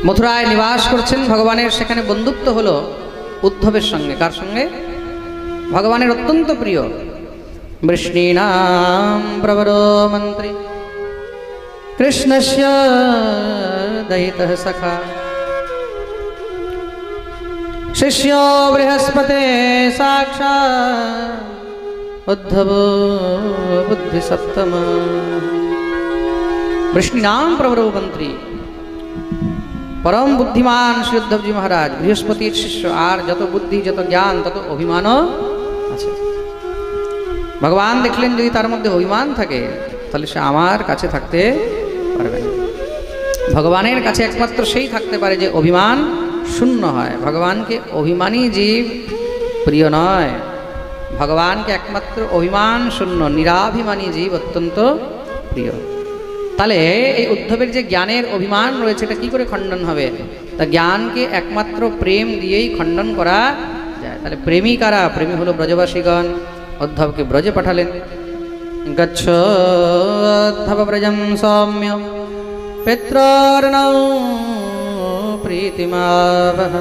মথুরায় নিবাস করছেন। ভগবানের সেখানে বন্ধুত্ব হলো উদ্ধবের সঙ্গে। কার সঙ্গে? ভগবানের অত্যন্ত প্রিয় বৃষ্ণীনাম প্রবরো মন্ত্রী কৃষ্ণস্য দয়িতঃ সখা শিষ্য বৃহস্পতে সাক্ষাৎ উদ্ধব বুদ্ধি সপ্তম। বৃষ্ণীনাম প্রবরো মন্ত্রী, পরম বুদ্ধিমান শ্রী উদ্ধবজি মহারাজ, বৃহস্পতির শিষ্য। আর যত বুদ্ধি, যত জ্ঞান, তত অভিমানও আছে। ভগবান দেখলেন যদি তার মধ্যে অভিমান থাকে তাহলে সে আমার কাছে থাকতে পারবে না। ভগবানের কাছে একমাত্র সেই থাকতে পারে যে অভিমান শূন্য হয়। ভগবানকে অভিমানী জীব প্রিয় নয়। ভগবানকে একমাত্র অভিমান শূন্য নিরাভিমানী জীব অত্যন্ত প্রিয়। তাহলে এই উদ্ধবের যে জ্ঞানের অভিমান রয়েছে এটা কি করে খণ্ডন হবে? তা জ্ঞানকে একমাত্র প্রেম দিয়েই খণ্ডন করা যায়। তাহলে প্রেমী কারা? প্রেমী হলো ব্রজবাসীগণ। উদ্ধবকে ব্রজে পাঠালেন। গচ্ছোদ্ধব ব্রজম সৌম্য পিত্রর্ণৌ প্রীতিমাবহ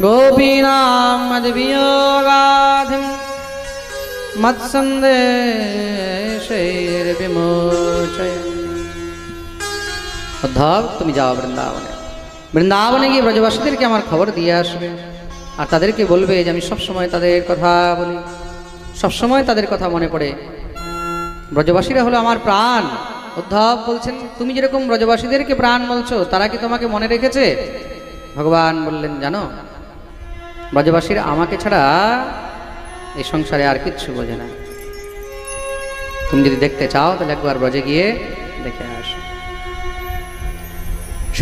গোপীনাম মদ্বিয়োগাধিম মৎসন্দেশের বিমোচয়। উদ্ধব তুমি যাও বৃন্দাবনে। বৃন্দাবনে গিয়ে ব্রজবাসীদেরকে আমার খবর দিয়ে আসবে। আর তাদেরকে বলবে যে আমি সবসময় তাদের কথা বলি, সবসময় তাদের কথা মনে পড়ে। ব্রজবাসীরা হলো আমার প্রাণ। উদ্ধব বলছেন তুমি যেরকম ব্রজবাসীদেরকে প্রাণ বলছো, তারা কি তোমাকে মনে রেখেছে? ভগবান বললেন জানো, ব্রজবাসীরা আমাকে ছাড়া এই সংসারে আর কিচ্ছু বোঝে না। তুমি যদি দেখতে চাও তাহলে একবার ব্রজে গিয়ে দেখে আসো।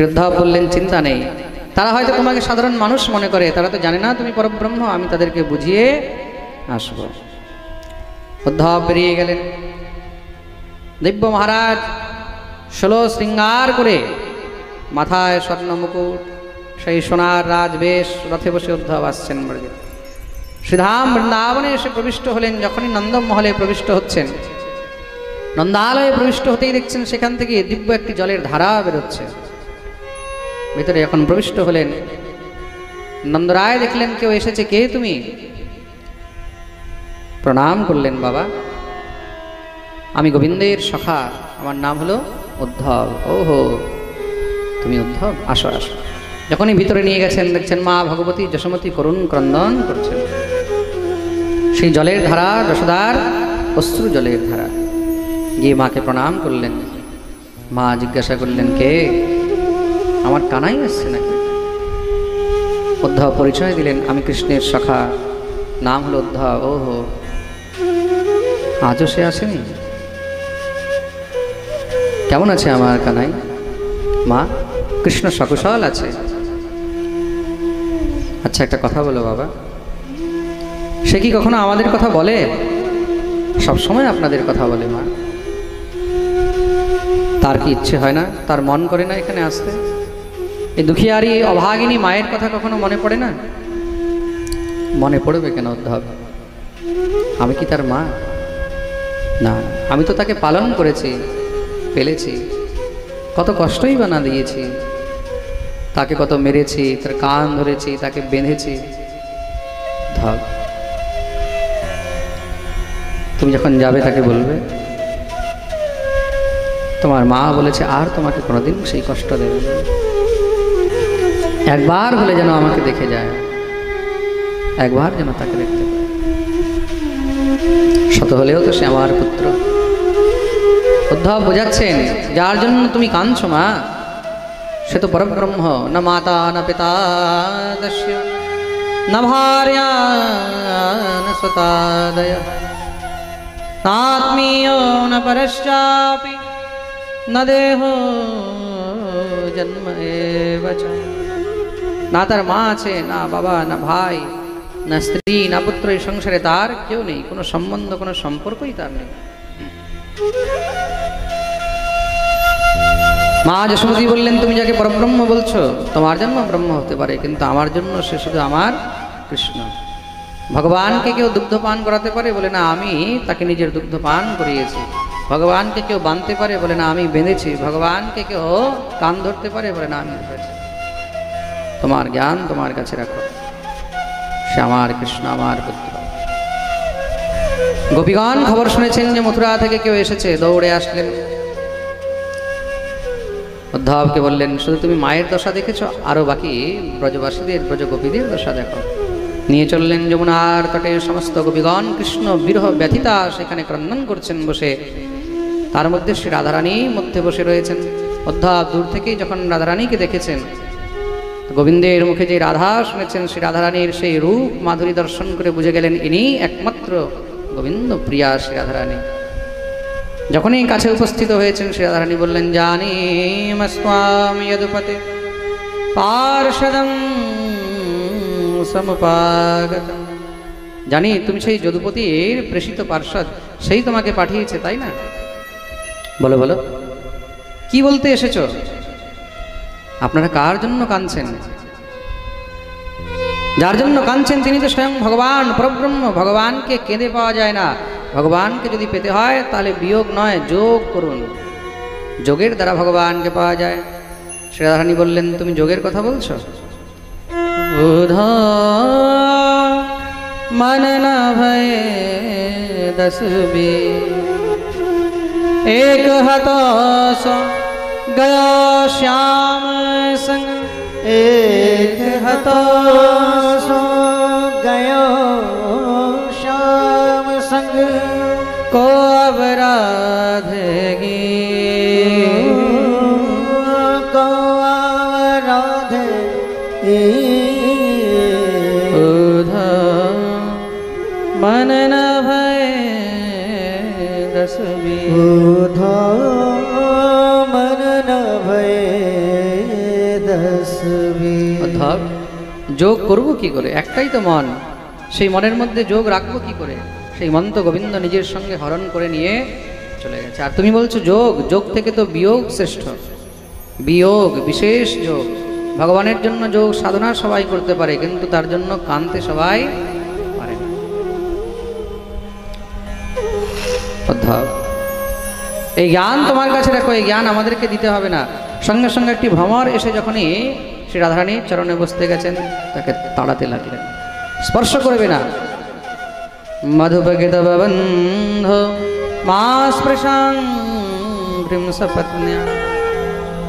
উদ্ধব বললেন চিন্তা নেই, তারা হয়তো তোমাকে সাধারণ মানুষ মনে করে, তারা তো জানে না তুমি পরব্রহ্ম, আমি তাদেরকে বুঝিয়ে আসবো। উদ্ধব বেরিয়ে গেলেন। দিব্য মহারাজ ষোলো শৃঙ্গার করে, মাথায় স্বর্ণ মুকুট, সেই সোনার রাজবেশ, রথে বসে উদ্ধব আসছেন ব্রজে। শ্রীধাম বৃন্দাবনে এসে প্রবিষ্ট হলেন। যখনই নন্দমহলে প্রবিষ্ট হচ্ছেন, নন্দালয়ে প্রবিষ্ট হতেই দেখছেন সেখান থেকে দিব্য একটি জলের ধারা বেরোচ্ছে। ভিতরে যখন প্রবিষ্ট হলেন, নন্দরায় দেখলেন কেউ এসেছে। কে তুমি? প্রণাম করলেন, বাবা আমি গোবিন্দের সখা, আমার নাম হলো উদ্ধব। ওহো, তুমি উদ্ধব, আসো আসো। যখনই ভিতরে নিয়ে গেছেন, দেখছেন মা ভগবতী যশোমতী করুণ ক্রন্দন করছেন। সেই জলের ধারা যশোদার অশ্রু জলের ধারা। গিয়ে মাকে প্রণাম করলেন। মা জিজ্ঞাসা করলেন, কে? আমার কানাই এসছে নাকি? উদ্ধব পরিচয় দিলেন, আমি কৃষ্ণের সখা, নাম হলো উদ্ধব। ওহো, আজও সে আসেনি? কেমন আছে আমার কানাই? মা, কৃষ্ণ সকুশল আছে। আচ্ছা, একটা কথা বলো বাবা, সে কি কখনো আমাদের কথা বলে? সবসময় আপনাদের কথা বলে মা। তার কি ইচ্ছে হয় না, তার মন করে না এখানে আসতে? এই দুঃখিয়ারি অভাগিনী মায়ের কথা কখনো মনে পড়ে না? মনে পড়বে কেন উদ্ধব? আমি কি তার মা? না, আমি তো তাকে পালন করেছি, পেলেছি, কত কষ্টই বা না দিয়েছি। তাকে কত মেরেছি, তার কান ধরেছি, তাকে বেঁধেছি। ধর, তুমি যখন যাবে তাকে বলবে তোমার মা বলেছে আর তোমাকে কোনোদিন সেই কষ্ট দেবে না। একবার হলে যেন আমাকে দেখে যায়, একবার যেন তাকে দেখতে পায়। শত হলেও তো সে আমার পুত্র। উদ্ধব বোঝাচ্ছেন, যার জন্য তুমি কাঁদছো মা, সে তো পরব্রহ্ম। না মাতা না পিতা দস্য, না ভার্যা না সুতাদয়, নাত্মীয় না পরশ্চাপি, না দেহ জন্ম এব চ। না তার মা আছে, না বাবা, না ভাই, না স্ত্রী, না পুত্র। এই সংসারে তার কেউ নেই, কোনো সম্বন্ধ, কোনো সম্পর্কই তার নেই। মা যশোমতী বললেন, তুমি যাকে পরব্রহ্ম বলছো, তোমার জন্ম ব্রহ্ম হতে পারে, কিন্তু আমার জন্য সে শুধু আমার কৃষ্ণ। ভগবানকে কেউ দুগ্ধপান করাতে পারে? বলে না, আমি তাকে নিজের দুগ্ধপান করিয়েছি। ভগবানকে কেউ বাঁধতে পারে? বলে না, আমি বেঁধেছি। ভগবানকে কেউ কান ধরতে পারে? বলে না, আমি ধরেছি। তোমার জ্ঞান তোমার কাছে রাখো, সে আমার কৃষ্ণ, আমার পুত্র। গোপীগণ খবর শুনেছেন যে মথুরা থেকে কেউ এসেছে, দৌড়ে আসলেন। উদ্ধবকে বললেন, শুধু তুমি মায়ের দশা দেখেছ, আরো বাকি ব্রজবাসীদের, ব্রজগোপীদের দশা দেখো। নিয়ে চললেন যমুনার তটে। সমস্ত গোপীগণ কৃষ্ণ বিরহ ব্যথিতা সেখানে ক্রন্দন করছেন বসে। তার মধ্যে শ্রী রাধারানী মধ্যে বসে রয়েছেন। উদ্ধব দূর থেকেই যখন রাধারানীকে দেখেছেন, গোবিন্দের মুখে যে রাধা শুনেছেন, শ্রী রাধারানীর সেই রূপ মাধুরী দর্শন করে বুঝে গেলেন ইনি একমাত্র গোবিন্দ প্রিয়া শ্রী রাধারানী। যখনই কাছে উপস্থিত হয়েছেন, শ্রী রাধারানী বললেন, জানি মস্বামি যদুপতে পার্ষদম সমুপাগতম। জানি তুমি সেই যদুপতির প্রেষিত পার্ষদ, সেই তোমাকে পাঠিয়েছে, তাই না? বলো বলো, কি বলতে এসেছো? আপনারা কার জন্য কাঁদছেন? যার জন্য কাঁদছেন তিনি তো স্বয়ং ভগবান পরব্রহ্ম। ভগবানকে কেঁদে পাওয়া যায় না। ভগবানকে যদি পেতে হয় তাহলে বিয়োগ নয়, যোগ করুন। যোগের দ্বারা ভগবানকে পাওয়া যায়। শ্রী রাধারানী বললেন, তুমি যোগের কথা বলছো? मन न भय दस बी, एक हतो सो गयो श्याम संग, एक हतो सो गयो श्याम संग, को अब राधेगी, को अब राधेगी। मन न भय दस बी, मन न भय दस बी। অর্থাৎ যোগ করব কি করে? একটাই তো মন, সেই মনের মধ্যে যোগ রাখবো কি করে? সেই মন তো গোবিন্দ নিজের সঙ্গে হরণ করে নিয়ে চলে গেছে। আর তুমি বলছো যোগ, যোগ থেকে তো বিয়োগ শ্রেষ্ঠ, বিয়োগ বিশেষ যোগ। ভগবানের জন্য যোগ সাধনা সবাই করতে পারে, কিন্তু তার জন্য কানতে সবাই পারে না। উদ্ধব, এই জ্ঞান তোমার কাছে রাখো, এই জ্ঞান আমাদেরকে দিতে হবে না। সঙ্গে সঙ্গে একটি ভ্রমর এসে যখনই শ্রী রাধারানীর চরণে বসতে গেছেন, তাকে তাড়াতে লাগলেন, স্পর্শ করবে না। মধুপগিতবন্ধ মা স্পৃশাং সপত্ন্যা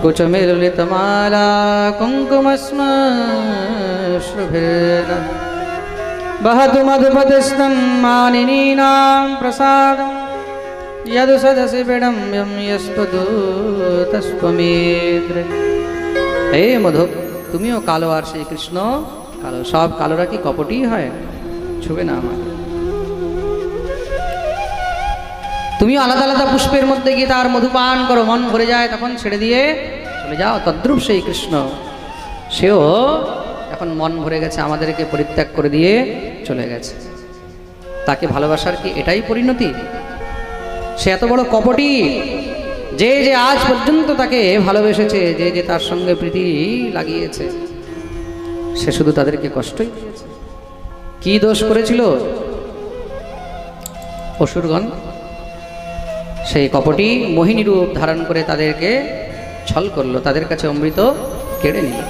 কুচমিলিতমালা কুঙ্কুমস্মশ্রুভেন বহতু মধুপতিস্তন মানিনীনাং প্রসাদম यदु सदसि विडम्ब्यं यस्त्वदूतस्त्वमेद्रे। হে মধুপ, তুমিও কালো আর সেই কৃষ্ণ কালো। সব কালোরা কি কপটি হয়? ছুবে না আমার। তুমিও আলাদা আলাদা পুষ্পের মধ্যে গিয়ে তার মধুপান করো, মন ভরে যায়, তখন ছেড়ে দিয়ে চলে যাও। তদ্রূপ সেই কৃষ্ণ, সেও এখন মন ভরে গেছে, আমাদেরকে পরিত্যাগ করে দিয়ে চলে গেছে। তাকে ভালোবাসার কি এটাই পরিণতি? সে এত বড় কপটি, যে যে আজ পর্যন্ত তাকে ভালোবেসেছে, যে যে তার সঙ্গে প্রীতি লাগিয়েছে, সে শুধু তাদেরকে কষ্টই দিয়েছে। কি দোষ করেছিল অসুরগণ? সেই কপটি মোহিনী রূপ ধারণ করে তাদেরকে ছল করলো, তাদের কাছে অমৃত কেড়ে নিল।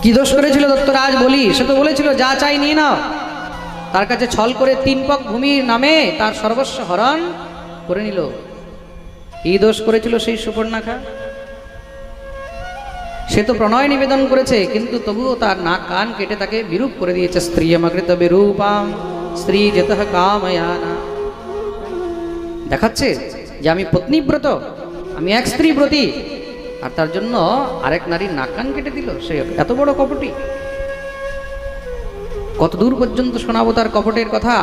কি দোষ করেছিল দত্তরাজ বলি? সে তো বলেছিল যা চাই নিয়ে নাও। তার কাছে ছল করে 3 পক ভূমির নামে তার সর্বস্ব হরণ করে নিল। কি দোষ করেছিল সেই সুপর্ণাখা? সে তো প্রণয় নিবেদন করেছে, কিন্তু তবুও তার নাক কান কেটে তাকে বিরূপ করে দিয়েছে। স্ত্রিয়মকৃত বিরূপাম স্ত্রী যেতঃ কাময়ানা। দেখাচ্ছে যে আমি পত্নীব্রত, আমি এক স্ত্রী ব্রতী, আর তার জন্য আরেক নারীর নাক কান কেটে দিল। সে এত বড় কপটি। কত দূর পর্যন্ত শোনাবো তার কপটের কথা?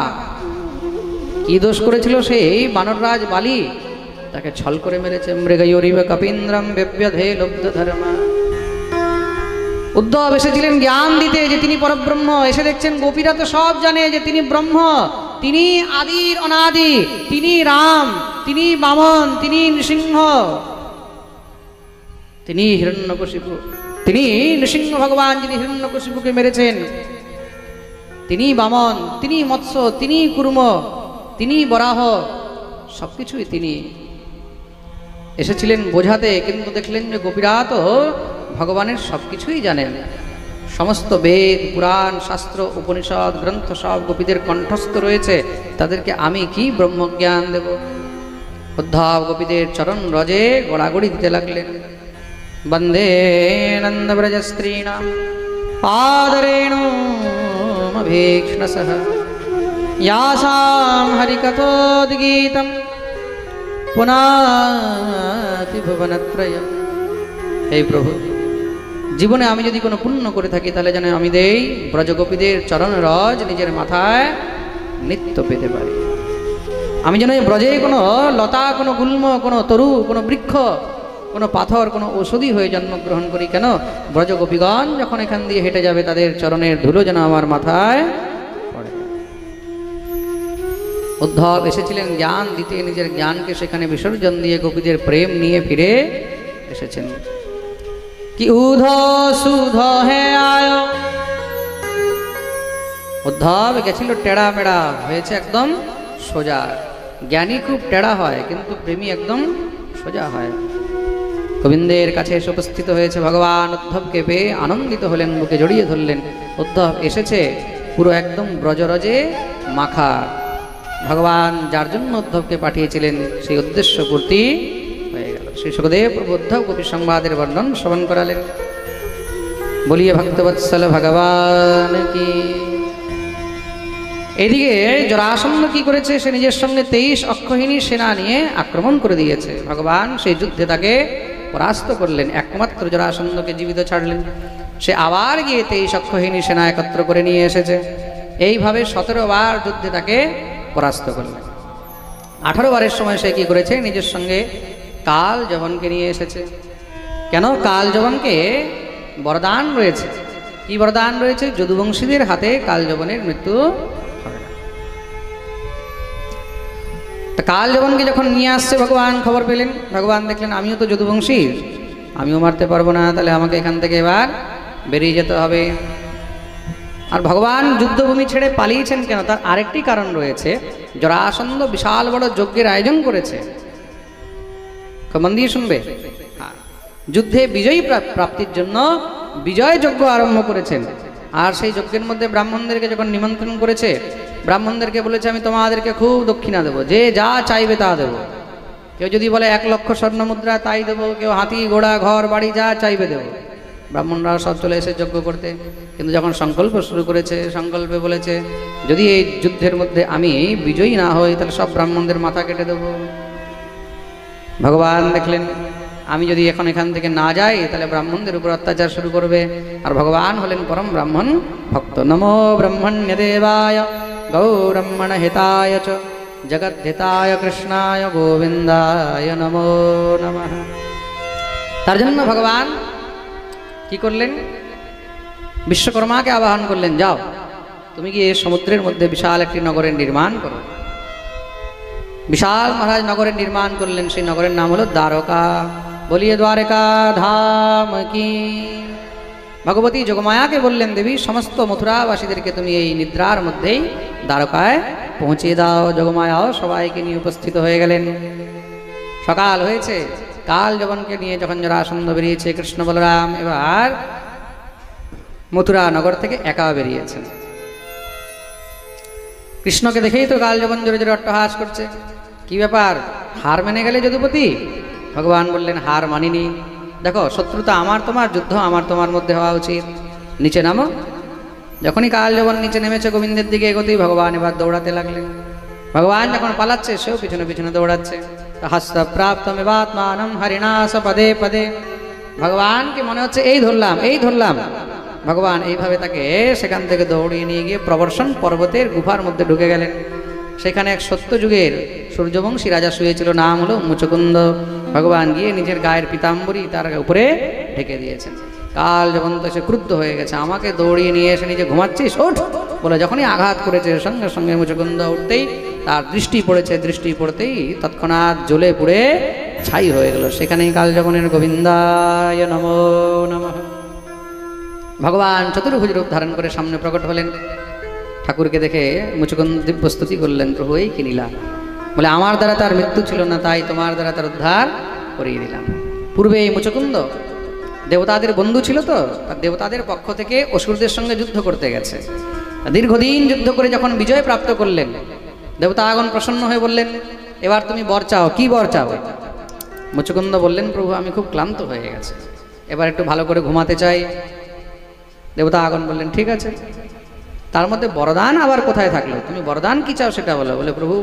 কি দোষ করেছিল সেই বানররাজ বালি? তাকে ছল করে মেরেছে। মৃগয়রিব কপীন্দ্রম ব্যব্যধে লব্ধ ধর্মা। উদ্ধব এসেছিলেন জ্ঞান দিতে যে তিনি পরব্রহ্ম। এসে দেখছেন গোপীরা তো সব জানে যে তিনি ব্রহ্ম, তিনি আদির অনাদি, তিনি রাম, তিনি বামন, তিনি নৃসিংহ, তিনি হিরণ্যকশিপু, তিনি নৃসিংহ ভগবান যিনি হিরণ্যকশিপুকে মেরেছেন, তিনি বামন, তিনি মৎস্য, তিনি কুর্ম, তিনি বরাহ, সবকিছুই তিনি। এসেছিলেন বোঝাতে, কিন্তু দেখলেন যে গোপীরা তো ভগবানের সবকিছুই জানেন। সমস্ত বেদ, পুরাণ, শাস্ত্র, উপনিষদ, গ্রন্থ সব গোপীদের কণ্ঠস্থ রয়েছে। তাদেরকে আমি কি ব্রহ্মজ্ঞান দেব? উদ্ধব গোপীদের চরণ রজে গড়াগড়ি দিতে লাগলেন। বন্দে নন্দব্রজ স্ত্রীণাম পাদরেণুমভীক্ষ্ণসহ यासां हरिकथोद्गीतं पुनाति भुवनत्रयम्। हे प्रभु, জীবনে আমি যদি কোনো পুণ্য করে থাকি তাহলে যেন আমি দেই ব্রজগোপীদের চরণ রজ নিজের মাথায় নিত্য পেতে পারি। আমি যেন এই ব্রজে কোনো লতা, কোনো গুল্ম, কোনো তরু, কোনো বৃক্ষ, কোনো পাথর, কোনো ঔষধি হয়ে জন্মগ্রহণ করি। কেন? ব্রজগোপীগণ যখন এখান দিয়ে হেঁটে যাবে তাদের চরণের ধুলো যেন আমার মাথায় পড়ে। উদ্ধব এসেছিলেন জ্ঞান দিতে, নিজের জ্ঞানকে সেখানে বিসর্জন দিয়ে গোপীদের প্রেম নিয়ে ফিরে এসেছেন। কি উধ সুধ হে আয়। উদ্ধব গেছিল টেড়া মেড়া, হয়েছে একদম সোজা। জ্ঞানী খুব টেড়া হয়, কিন্তু প্রেমী একদম সোজা হয়। গোবিন্দের কাছে এসে উপস্থিত হয়েছে ভগবান। উদ্ধবকে পেয়ে আনন্দিত হলেন, বুকে জড়িয়ে ধরলেন। উদ্ধব এসেছে পুরো একদম ব্রজরজে মাখা। ভগবান যার জন্য উদ্ধবকে পাঠিয়েছিলেন সেই উদ্দেশ্য পূর্তি হয়ে গেল। শ্রী সুখদেব প্রভু উদ্ধব গোপী সংবাদের বর্ণন শ্রবণ করালেন। বলিয়ে ভক্তবৎসল ভগবান কি। এদিকে জরাসন্ধ কি করেছে? সে নিজের সঙ্গে 23 অক্ষহিনী সেনা নিয়ে আক্রমণ করে দিয়েছে। ভগবান সেই যুদ্ধে তাকে পরাস্ত করলেন। একমাত্র জরাসন্ধকে জীবিত ছাড়লেন। সে আবার গিয়ে 23 অক্ষহিনী সেনা একত্র করে নিয়ে এসেছে। এইভাবে 17 বার যুদ্ধে তাকে পরাস্ত করলেন। 18 বারের সময় সে কি করেছে? নিজের সঙ্গে কাল যবনকে নিয়ে এসেছে। কেন? কাল যবনকে বরদান রয়েছে। কি বরদান রয়েছে? যদুবংশীদের হাতে কাল যবনের মৃত্যু হবে না। তা কালযবনকে যখন নিয়ে আসছে ভগবান খবর পেলেন, ভগবান দেখলেন আমিও তো যদুবংশী, আমিও মারতে পারবো না, তাহলে আমাকে এখান থেকে এবার বেরিয়ে যেতে হবে। আর ভগবান যুদ্ধভূমি ছেড়ে পালিয়েছেন কেন, তার আরেকটি কারণ রয়েছে। জরাসন্ধ বিশাল বড় যজ্ঞের আয়োজন করেছে, মন দিয়ে শুনবে। যুদ্ধে বিজয়ী প্রাপ্তির জন্য বিজয় যজ্ঞ আরম্ভ করেছেন। আর সেই যজ্ঞের মধ্যে ব্রাহ্মণদেরকে যখন নিমন্ত্রণ করেছে, ব্রাহ্মণদেরকে বলেছে আমি তোমাদেরকে খুব দক্ষিণা দেবো, যে যা চাইবে তা দেবো। কেউ যদি বলে 1 লক্ষ স্বর্ণ মুদ্রা তাই দেবো, কেউ হাতি ঘোড়া ঘর বাড়ি যা চাইবে দেবো। ব্রাহ্মণরাও সব চলে এসে যজ্ঞ করতে। কিন্তু যখন সংকল্প শুরু করেছে, সংকল্পে বলেছে যদি এই যুদ্ধের মধ্যে আমি বিজয়ী না হই তাহলে সব ব্রাহ্মণদের মাথা কেটে দেবো। ভগবান দেখলেন আমি যদি এখন এখান থেকে না যাই তাহলে ব্রাহ্মণদের উপর অত্যাচার শুরু করবে। আর ভগবান হলেন পরম ব্রাহ্মণ ভক্ত। নমো ব্রহ্মণ্য দেবায় গৌরম্মণ হিতায় চ জগদ্ধিতায় কৃষ্ণায় গোবিন্দায় নমো নমঃ। তার জন্য ভগবান কি করলেন, বিশ্বকর্মাকে আবাহন করলেন, যাও তুমি গিয়ে সমুদ্রের মধ্যে বিশাল একটি নগরের নির্মাণ করো। বিশাল মহারাজ নগরের নির্মাণ করলেন, সেই নগরের নাম হলো দ্বারকা। বলিয়ে দ্বারকা ধাম কি। ভগবতী যোগমায়াকে বললেন দেবী সমস্ত মথুরাবাসীদেরকে তুমি এই নিদ্রার মধ্যেই দ্বারকায় পৌঁছে দাও। যোগমায়াও সবাইকে নিয়ে উপস্থিত হয়ে গেলেন। সকাল হয়েছে, কালযবনকে নিয়ে যখন জরাসন্ধ বেরিয়েছে, কৃষ্ণ বলরাম এবার মথুরা নগর থেকে একা বেরিয়েছেন। কৃষ্ণকে দেখেই তো কালযবন জোরে জোরে অট্টহাস করছে, কি ব্যাপার হার মেনে গেলে যদুপতি? ভগবান বললেন হার মানিনি। দেখো শত্রুতা আমার তোমার, যুদ্ধ আমার তোমার মধ্যে হওয়া উচিত, নিচে নামো। যখনই কালযবন নিচে নেমেছে গোবিন্দের দিকে এগোতেই ভগবান এবার দৌড়াতে লাগলেন। ভগবান যখন পালাচ্ছে সেও পিছনে পিছনে দৌড়াচ্ছে। হস্ত প্রাপ্ত মেবাত্মানম হরিণাস পদে পদে। ভগবানকে মনে হচ্ছে এই ধরলাম এই ধরলাম। ভগবান এইভাবে তাকে সেখান থেকে দৌড়িয়ে নিয়ে গিয়ে প্রবর্ষণ পর্বতের গুফার মধ্যে ঢুকে গেলেন। সেখানে এক সত্যযুগের সূর্যবংশী রাজা শুয়েছিল, নাম হলো মুচকুন্দ। ভগবান গিয়ে নিজের গায়ের পিতাম্বরী তার উপরে ঢেকে দিয়েছেন। কালযবন তো সে ক্রুদ্ধ হয়ে গেছে, আমাকে দৌড়িয়ে নিয়ে এসে নিজে ঘুমাচ্ছিস, ওঠ বলে যখনই আঘাত করেছে সঙ্গে সঙ্গে মুচকুন্দ উঠতেই তার দৃষ্টি পড়েছে, দৃষ্টি পড়তেই তৎক্ষণাৎ জ্বলে পুড়ে ছাই হয়ে গেল। সেখানেই কালযবনের গোবিন্দায় নমো নমঃ। ভগবান চতুর্ভুজ রূপ ধারণ করে সামনে প্রকট হলেন। ঠাকুরকে দেখে মুচকুন্দ দিব্যস্তুতি করলেন, প্রভু এই কি লীলা, বলে আমার দ্বারা তার মৃত্যু ছিল না, তাই তোমার দ্বারা তার উদ্ধার করিয়ে দিলাম। পূর্বে এই মুচকুন্দ দেবতাদের বন্ধু ছিল, তো তার দেবতাদের পক্ষ থেকে অসুরদের সঙ্গে যুদ্ধ করতে গেছে। দীর্ঘদিন যুদ্ধ করে যখন বিজয় প্রাপ্ত করলেন, দেবতাগণ প্রসন্ন হয়ে বললেন এবার তুমি বর চাও, কি বর চাও? মুচকুন্দ বললেন প্রভু আমি খুব ক্লান্ত হয়ে গেছে, এবার একটু ভালো করে ঘুমাতে চাই। দেবতাগণ বললেন ঠিক আছে। তার মধ্যে বরদান আবার কোথায় থাকলো, তুমি বরদান কি চাও সেটা বলো। বলে প্রভু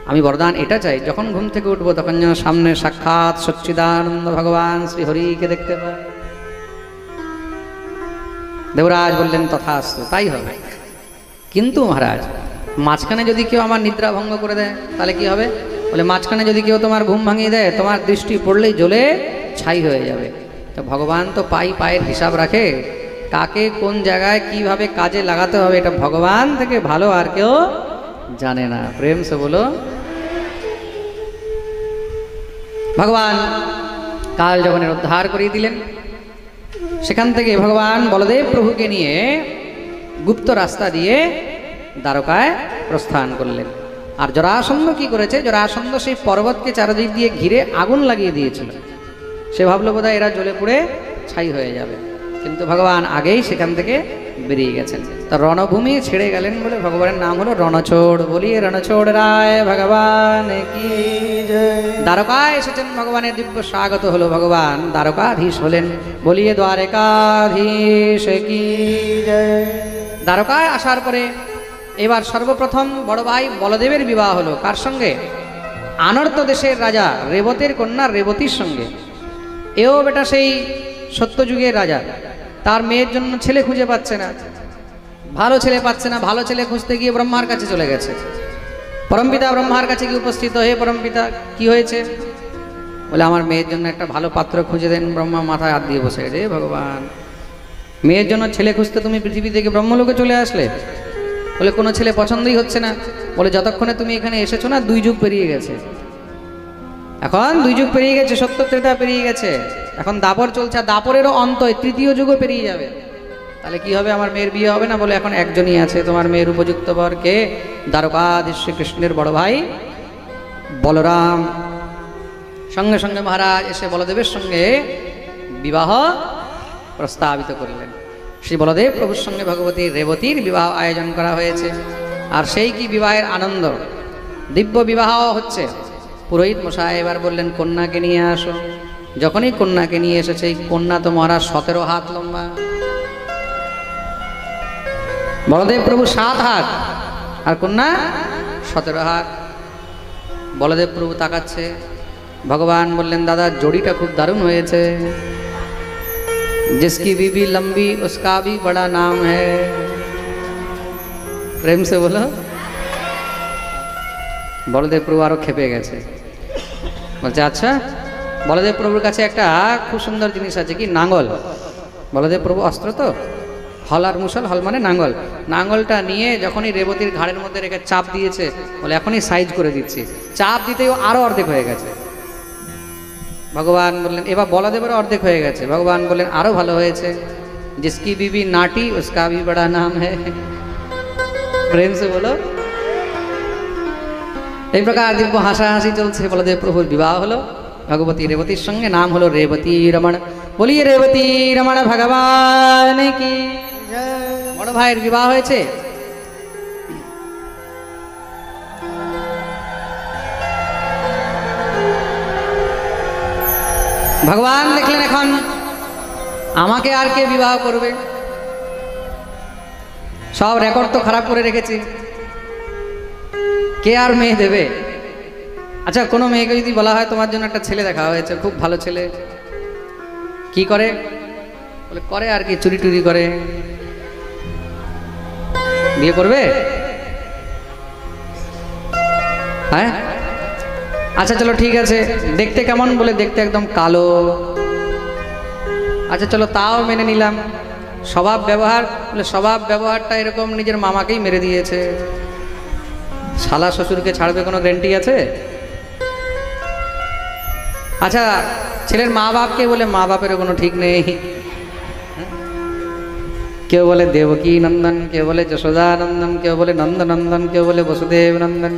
আমি বরদান এটা চাই, যখন ঘুম থেকে উঠবো তখন যেন সামনে সাক্ষাৎ সচ্চিদানন্দ ভগবান শ্রী হরিকে দেখতে পাই। দেবরাজ বললেন তথাস্তু, তাই হবে। কিন্তু মহারাজ মাঝখানে যদি কেউ আমার নিদ্রা ভঙ্গ করে দেয় তাহলে কি হবে? বলে মাঝখানে যদি কেউ তোমার ঘুম ভাঙিয়ে দেয়, তোমার দৃষ্টি পড়লেই জ্বলে ছাই হয়ে যাবে। তো ভগবান তো পায়ের হিসাব রাখে, কাকে কোন জায়গায় কিভাবে কাজে লাগাতে হবে এটা ভগবান থেকে ভালো আর কেউ জানে না। প্রেম সে বলো। ভগবান কালযবনের উদ্ধার করিয়ে দিলেন। সেখান থেকে ভগবান বলদেব প্রভুকে নিয়ে গুপ্ত রাস্তা দিয়ে দ্বারকায় প্রস্থান করলেন। আর জরাসন্ধ কি করেছে, জরাসন্ধ সেই পর্বতকে চারদিক দিয়ে ঘিরে আগুন লাগিয়ে দিয়েছিল। সে ভাবলো বোধহয় এরা জ্বলে পুড়ে ছাই হয়ে যাবে, কিন্তু ভগবান আগেই সেখান থেকে বেরিয়ে গেছেন। তা রণভূমি ছেড়ে গেলেন বলে ভগবানের নাম হলো রণছোড়। বলিয়ে রণছোড় রায় ভগবান কি জয়। দ্বারকায় এসেছেন, ভগবানের দিব্য স্বাগত হলো, ভগবান দ্বারকাধীশ হলেন। বলিয়ে দ্বারকাধীশ কি জয়। দ্বারকায় আসার পরে এবার সর্বপ্রথম বড় ভাই বলদেবের বিবাহ হলো। কার সঙ্গে? আনর্ত দেশের রাজা রেবতের কন্যা রেবতীর সঙ্গে। এও বেটা সেই সত্যযুগের রাজা, তার মেয়ের জন্য ছেলে খুঁজে পাচ্ছে না, ভালো ছেলে পাচ্ছে না। ভালো ছেলে খুঁজতে গিয়ে ব্রহ্মার কাছে চলে গেছে। পরমপিতা ব্রহ্মার কাছে গিয়ে উপস্থিত হয়ে পরমপিতা কি হয়েছে? বলে আমার মেয়ের জন্য একটা ভালো পাত্র খুঁজে দেন। ব্রহ্মা মাথায় হাত দিয়ে বসে গেছে, ভগবান মেয়ের জন্য ছেলে খুঁজতে তুমি পৃথিবী থেকে ব্রহ্মলোকে চলে আসলে? বলে কোনো ছেলে পছন্দই হচ্ছে না। বলে যতক্ষণে তুমি এখানে এসেছো না 2 যুগ পেরিয়ে গেছে, এখন 2 যুগ পেরিয়ে গেছে, সত্য ত্রেতা পেরিয়ে গেছে, এখন দাপর চলছে, আর দাপরেরও অন্ত 3য় যুগও পেরিয়ে যাবে। তাহলে কি হবে, আমার মেয়ের বিয়ে হবে না? বলে এখন একজনই আছে তোমার মেয়ের উপযুক্ত বর, কে? দ্বারকাধীশ শ্রীকৃষ্ণের বড় ভাই বলরাম। সঙ্গে সঙ্গে মহারাজ এসে বলদেবের সঙ্গে বিবাহ প্রস্তাবিত করলেন। শ্রী বলদেব প্রভুর সঙ্গে ভগবতী রেবতীর বিবাহ আয়োজন করা হয়েছে। আর সেই কি বিবাহের আনন্দ, দিব্য বিবাহ হচ্ছে। পুরোহিত মশাই এবার বললেন কন্যাকে নিয়ে আসো। যখনই কন্যাকে নিয়ে এসেছে, এই কন্যা তো মহারাজ 17 হাত লম্বা, বলদেব প্রভু 7 হাত আর কন্যা 17 হাত। বলদেব প্রভু তাকাচ্ছে, ভগবান বললেন দাদা জোড়িটা খুব দারুণ হয়েছে। जिसकी बीबी लंबी उसका भी बड़ा नाम है। प्रेम से बोलो। বলদেব প্রভু আরো খেপে গেছে, বলছে আচ্ছা। বলদেব প্রভুর কাছে একটা খুব সুন্দর জিনিস আছে, কি? নাঙ্গল। বলদেব প্রভু অস্ত্র তো, হল আর মুসল, হল মানে নাঙ্গল। নাঙ্গলটা নিয়ে যখনই রেবতীর ঘাড়ের মধ্যে রেখে চাপ দিয়েছে, বলে এখনই সাইজ করে দিচ্ছি। চাপ দিতেই আরো অর্ধেক হয়ে গেছে। ভগবান বললেন, এবার বলদেবের অর্ধেক হয়ে গেছে। ভগবান বললেন আরো ভালো হয়েছে, जिसकी बीबी नाटी उसका भी बड़ा नाम है। प्रेम से बोलो। এই প্রকার দিব্য হাসাহাসি চলছে। বলদেব প্রভুর বিবাহ হলো ভগবতী রেবতীর সঙ্গে, নাম হলো রেবতী রমণ। বলিয়ে রেবতী রমণ ভগবান কি। বড় ভাইয়ের বিবাহ হয়েছে। ভগবান দেখলেন এখন আমাকে আর কে বিবাহ করবে, সব রেকর্ড তো খারাপ করে রেখেছি, কে আর মেয়ে দেবে? আচ্ছা কোনো মেয়েকে যদি বলা হয় তোমার জন্য একটা ছেলে দেখা হয়েছে, খুব ভালো ছেলে, কি করে? বলে করে আর কি, চুরি টুরি করে, বিয়ে করবে? হ্যাঁ আচ্ছা চলো ঠিক আছে, দেখতে কেমন? বলে দেখতে একদম কালো। আচ্ছা চলো তাও মেনে নিলাম। স্বভাব ব্যবহার? বলে স্বভাব ব্যবহারটা এরকম নিজের মামাকেই মেরে দিয়েছে। শালা শ্বশুরকে ছাড়বে কোনো গ্যারান্টি আছে? আচ্ছা ছেলের মা বাপকে? বলে মা বাপেরও কোনো ঠিক নেই। কেউ বলে দেবকী নন্দন, কেউ বলে যশোদা নন্দন, কেউ বলে নন্দনন্দন, কেউ বলে বসুদেব নন্দন।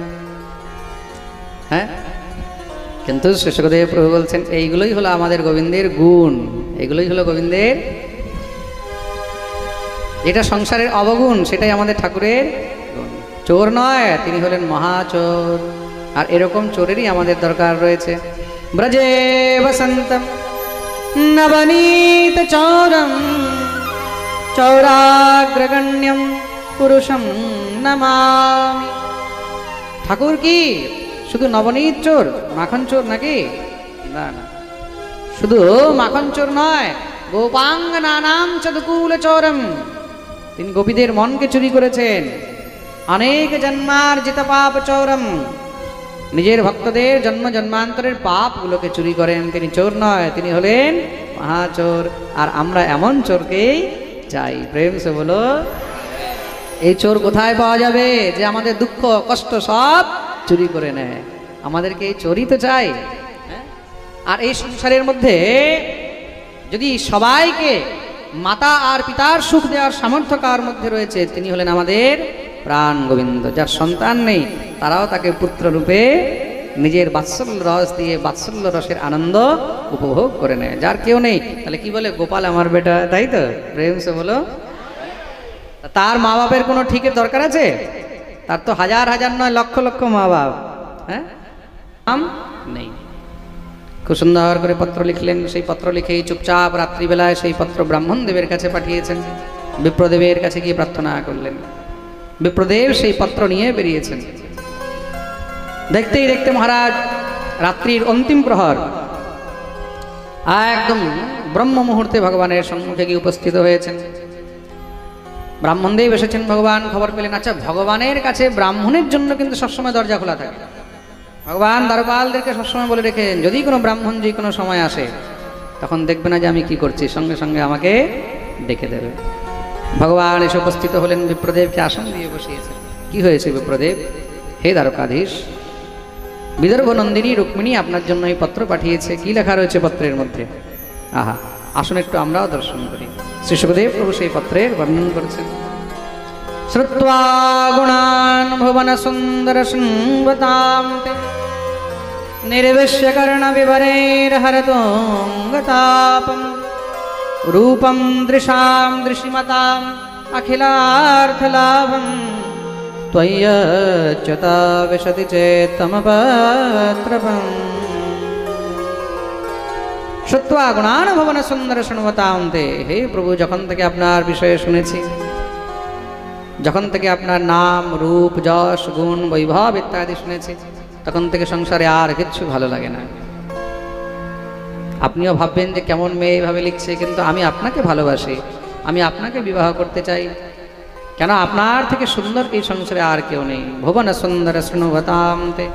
হ্যাঁ কিন্তু শেষদেব প্রভু বলছেন এইগুলোই হলো আমাদের গোবিন্দের গুণ, এগুলোই হলো গোবিন্দের। এটা সংসারের অবগুণ, সেটাই আমাদের ঠাকুরের গুণ। চোর নয়, তিনি হলেন মহাচোর। আর এরকম চোরেরই আমাদের দরকার রয়েছে। ব্রজে বসন্তম নবনীত চৌরম চৌরাগ্রগণ্যম পুরুষম নমামি। ঠাকুর কি শুধু নবনীত চোর, মাখন চোর নাকি? না না, শুধু মাখন চোর নয়, গোপাঙ্গ নানাম চদকুল চোরম। তিনি গোপীদের মনকে চুরি করেছেন। অনেক জন্মার্জিত পাপ চোরম, নিজের ভক্তদের জন্ম জন্মান্তরের পাপগুলোকে চুরি করেন। তিনি চোর নয়, তিনি হলেন মহাচোর। আর আমরা এমন চোরকেই চাই। প্রেম সে বলো। এই চোর কোথায় পাওয়া যাবে যে আমাদের দুঃখ কষ্ট সব চুরি করে নেয়? আমাদেরকে এই চোরই তো চাই। আর এই সংসারের মধ্যে যদি সবাইকে মাতা আর পিতার সুখ দেওয়ার সামর্থ্য কার মধ্যে রয়েছে, তিনি হলেন আমাদের প্রাণ গোবিন্দ। যার সন্তান নেই তারাও তাকে পুত্র রূপে নিজের বাৎসল্য রস দিয়ে বাৎসল্য রসের আনন্দ উপভোগ করে নেয়। যার কেউ নেই তাহলে কি বলে, গোপাল আমার বেটা, তাই তো? প্রেম সে বলো। তার মা বাপের কোনো ঠিকের দরকার আছে? তার তো হাজার হাজার নয় লক্ষ লক্ষ মা বাপ। হ্যাঁ নেই। খুব সুন্দর করে পত্র লিখলেন। সেই পত্র লিখেই চুপচাপ রাত্রিবেলায় সেই পত্র ব্রাহ্মণ দেবের কাছে পাঠিয়েছেন। বিপ্রদেবের কাছে গিয়ে প্রার্থনা করলেন। বিপ্রদেব সেই পত্র নিয়ে বেরিয়েছেন। দেখতেই দেখতে মহারাজ রাত্রির অন্তিম প্রহর, একদম ব্রহ্ম মুহূর্তে ভগবানের সম্মুখে গিয়ে উপস্থিত হয়েছেন। ব্রাহ্মণদেব এসেছেন। ভগবান খবর পেলেন। আচ্ছা ভগবানের কাছে ব্রাহ্মণের জন্য কিন্তু সবসময় দরজা খোলা থাকে। ভগবান দ্বারপালদেরকে সবসময় বলে রেখেন, যদি কোনো ব্রাহ্মণ যে কোনো সময় আসে তখন দেখবে না যে আমি কি করছি, সঙ্গে সঙ্গে আমাকে ডেকে দেবে। ভগবান এসে উপস্থিত হলেন, বিপ্রদেবকে আসন দিয়ে বসিয়েছেন। কি হয়েছে বিপ্রদেব? হে দ্বারকাধীশ, বিদর্ভ নন্দিনী রুক্মিণী আপনার জন্য এই পত্র পাঠিয়েছে। কি লেখা রয়েছে পত্রের মধ্যে? আহা, আসুন একটু আমরাও দর্শন করি। শ্রী সুখদেব প্রভু সেই পত্রের বর্ণন করছেন। শ্রুত্বা গুণান ভুবন সুন্দর সংবতাম নির্বিশ্য কর্ণ বিবরৈর্হরতোঙ্গতাপম রূপম দৃশাম দৃশিমতাম অখিলার্থলাভম ত্বয়্যচ্যুতা বিশতি চেত্তমপত্রপম। শ্রুত্বা গুণান ভুবন সুন্দর শৃণুবতাম তে, হে প্রভু, যখন থেকে আপনার বিষয়ে শুনেছি, যখন থেকে আপনার নাম রূপ যশ গুণ বৈভব ইত্যাদি শুনেছি, তখন থেকে সংসারে আর কিচ্ছু ভালো লাগে না। আপনিও ভাববেন যে কেমন মেয়ে এভাবে লিখছে, কিন্তু আমি আপনাকে ভালোবাসি, আমি আপনাকে বিবাহ করতে চাই। কেন? আপনার থেকে সুন্দর এই সংসারে আর কেউ নেই। ভুবন সুন্দর শৃণুবতাম তে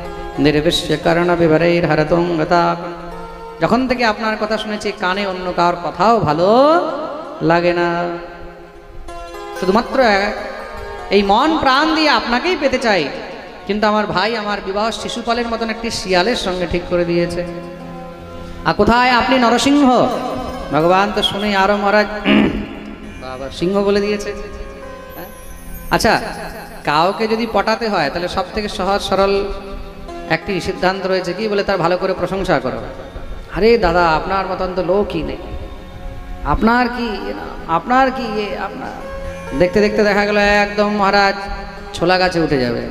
নির্বিশ্য কর্ণ বিবরৈর্হরতোঙ্গতাপ। যখন থেকে আপনার কথা শুনেছি, কানে অন্য কারোর কথাও ভালো লাগে না। শুধুমাত্র এই মন প্রাণ দিয়ে আপনাকেই পেতে চাই, কিন্তু আমার ভাই আমার বিবাহ শিশুপালের মতন একটি শিয়ালের সঙ্গে ঠিক করে দিয়েছে। আর কোথায় আপনি নরসিংহ? ভগবান তো শুনে আরো মহারাজ বাবা সিংহ বলে দিয়েছে। আচ্ছা, কাউকে যদি পটাতে হয় তাহলে সব থেকে সহজ সরল একটি সিদ্ধান্ত রয়েছে, কি বলে? তার ভালো করে প্রশংসা করো। আরে দাদা, আপনার মতন তো লোকই নেই, আপনার কি আপনার কি আপনার। দেখতে দেখতে দেখা গেল একদম মহারাজ ছোলা গাছে উঠে যাবে।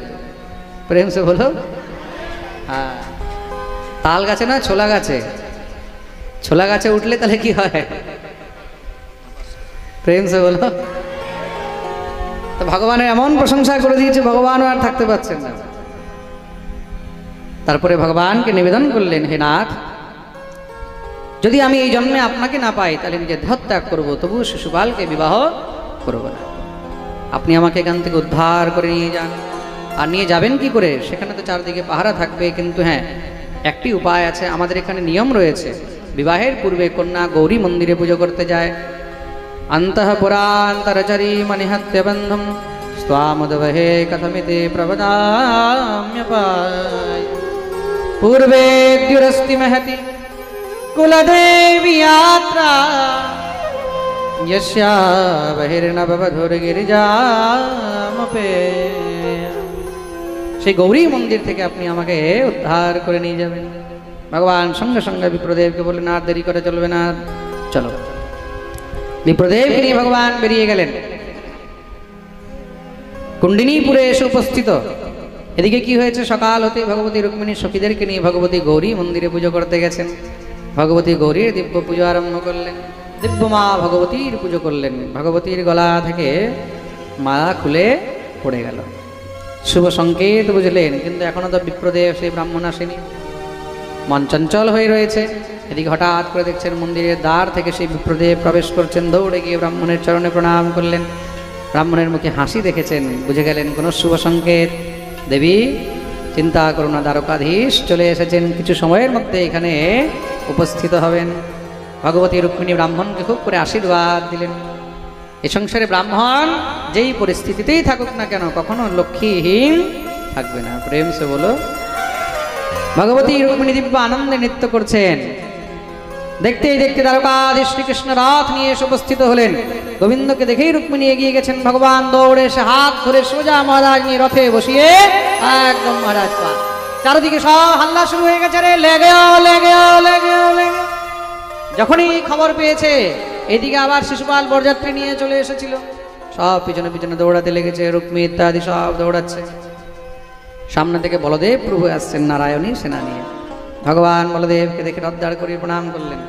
প্রেম সে বলো। হ্যাঁ, তাল গাছে না, ছোলা গাছে। ছোলা গাছে উঠলে তাহলে কি হয়? প্রেম সে বলো। তো ভগবানের এমন প্রশংসা করে দিয়েছে, ভগবানও আর থাকতে পারছেন না। তারপরে ভগবানকে নিবেদন করলেন, হে নাথ, যদি আমি এই জন্মে আপনাকে না পাই তাহলে নিজের দেহত্যাগ করবো, তবু শিশুপালকে বিবাহ করব না। আপনি আমাকে এখান থেকে উদ্ধার করে নিয়ে যান। আর নিয়ে যাবেন কি করে? সেখানে তো চারদিকে পাহারা থাকবে, কিন্তু হ্যাঁ, একটি উপায় আছে। আমাদের এখানে নিয়ম রয়েছে, বিবাহের পূর্বে কন্যা গৌরী মন্দিরে পুজো করতে যায়। অন্তঃপুরান্তরচরী মনিহত্যবন্ধম স্বামুদ্বহে কথমিতি প্রবদাম্যপায় পূর্বেদ্युरस्ति महति कुलदेवी यात्रा यस्या बहिर्नववधूर्गिरिजामपे। সেই গৌরী মন্দির থেকে আপনি আমাকে উদ্ধার করে নিয়ে যাবেন। ভগবান সঙ্গে সঙ্গে বিপ্রদেবকে বললেন, আর দেরি করে চলবে না, চলো। বিপ্রদেবকে নিয়ে ভগবান বেরিয়ে গেলেন। কুণ্ডিনীপুরে এসে উপস্থিত। এদিকে কি হয়েছে? সকাল হতে ভগবতী রুক্মিণী সখীদেরকে নিয়ে ভগবতী গৌরী মন্দিরে পুজো করতে গেছেন। ভগবতী গৌরীর দিব্য পুজো আরম্ভ করলেন। দিব্য মা ভগবতীর পুজো করলেন। ভগবতীর গলা থেকে মালা খুলে পড়ে গেল। শুভ সংকেত বুঝলেন, কিন্তু এখনো তো বিপ্রদেব সেই ব্রাহ্মণ আসেনি। মন চঞ্চল হয়ে রয়েছে। এদিকে হঠাৎ করে দেখছেন মন্দিরের দ্বার থেকে সেই বিপ্রদেব প্রবেশ করছেন। দৌড়ে গিয়ে ব্রাহ্মণের চরণে প্রণাম করলেন। ব্রাহ্মণের মুখে হাসি দেখেছেন, বুঝে গেলেন কোনো শুভ সংকেত। দেবী, চিন্তা করো না, দ্বারকাধীশ চলে এসেছেন, কিছু সময়ের মধ্যে এখানে উপস্থিত হবেন। ভগবতী রুক্মিণী ব্রাহ্মণকে খুব করে আশীর্বাদ দিলেন। এ সংসারে ব্রাহ্মণ যেই পরিস্থিতিতেই থাকুক না কেন, কখনো লক্ষ্মীহীন থাকবে না। প্রেম সে বলো। ভগবতী রুক্মিণী দিব্য আনন্দে নৃত্য করছেন। দেখতেই দেখতে দ্বারকাধীশ শ্রীকৃষ্ণ রথ নিয়ে এসে উপস্থিত হলেন। গোবিন্দকে দেখেই রুক্মিণী এগিয়ে গেছেন। ভগবান দৌড়ে এসে হাত ধরে সোজা মহারাজ নিয়ে রথে বসিয়ে একদম মহারাজ পা। চারদিকে সব হাল্লা শুরু হয়ে গেছে, রে লেগেও লেগেও লেগেও লেগে। যখনই খবর পেয়েছে, এদিকে আবার শিশুপাল বরযাত্রী নিয়ে চলে এসেছিল, সব পিছনে পিছনে দৌড়াতে লেগেছে। রুক্মী ইত্যাদি সব দৌড়াচ্ছে। সামনে থেকে বলদেব প্রভু আসছেন নারায়ণী সেনা নিয়ে। ভগবান বলদেবকে দেখে রথদাঁড় করিয়ে প্রণাম করলেন।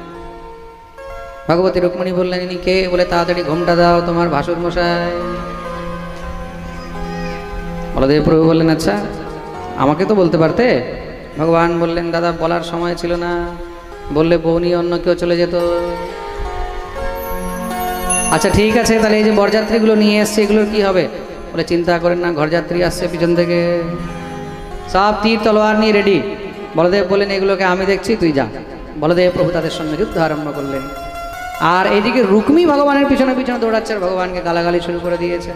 ভগবতী রুক্মিণী বললেন, ইনি কে? বলে, তাড়াতাড়ি ঘোমটা দাও, তোমার ভাসুর মশাই। বলদেব প্রভু বললেন, আচ্ছা আমাকে তো বলতে পারতে। ভগবান বললেন, দাদা বলার সময় ছিল না, বললে বউ নিয়ে অন্য কেউ চলে যেত। আচ্ছা ঠিক আছে, তাহলে এই যে বরযাত্রীগুলো নিয়ে এসছে, এগুলোর কি হবে? বলে, চিন্তা করেন না, ঘরযাত্রী আসছে পিছন থেকে, সব তীর তলোয়ার নিয়ে রেডি। বলদেব বললেন, এগুলোকে আমি দেখছি, তুই যা। বলদেব প্রভু তাদের সঙ্গে যুদ্ধ আরম্ভ করলেন। আর এইদিকে রুক্মী ভগবানের পিছনে পিছনে দৌড়াচ্ছে, আর ভগবানকে গালাগালি শুরু করে দিয়েছে।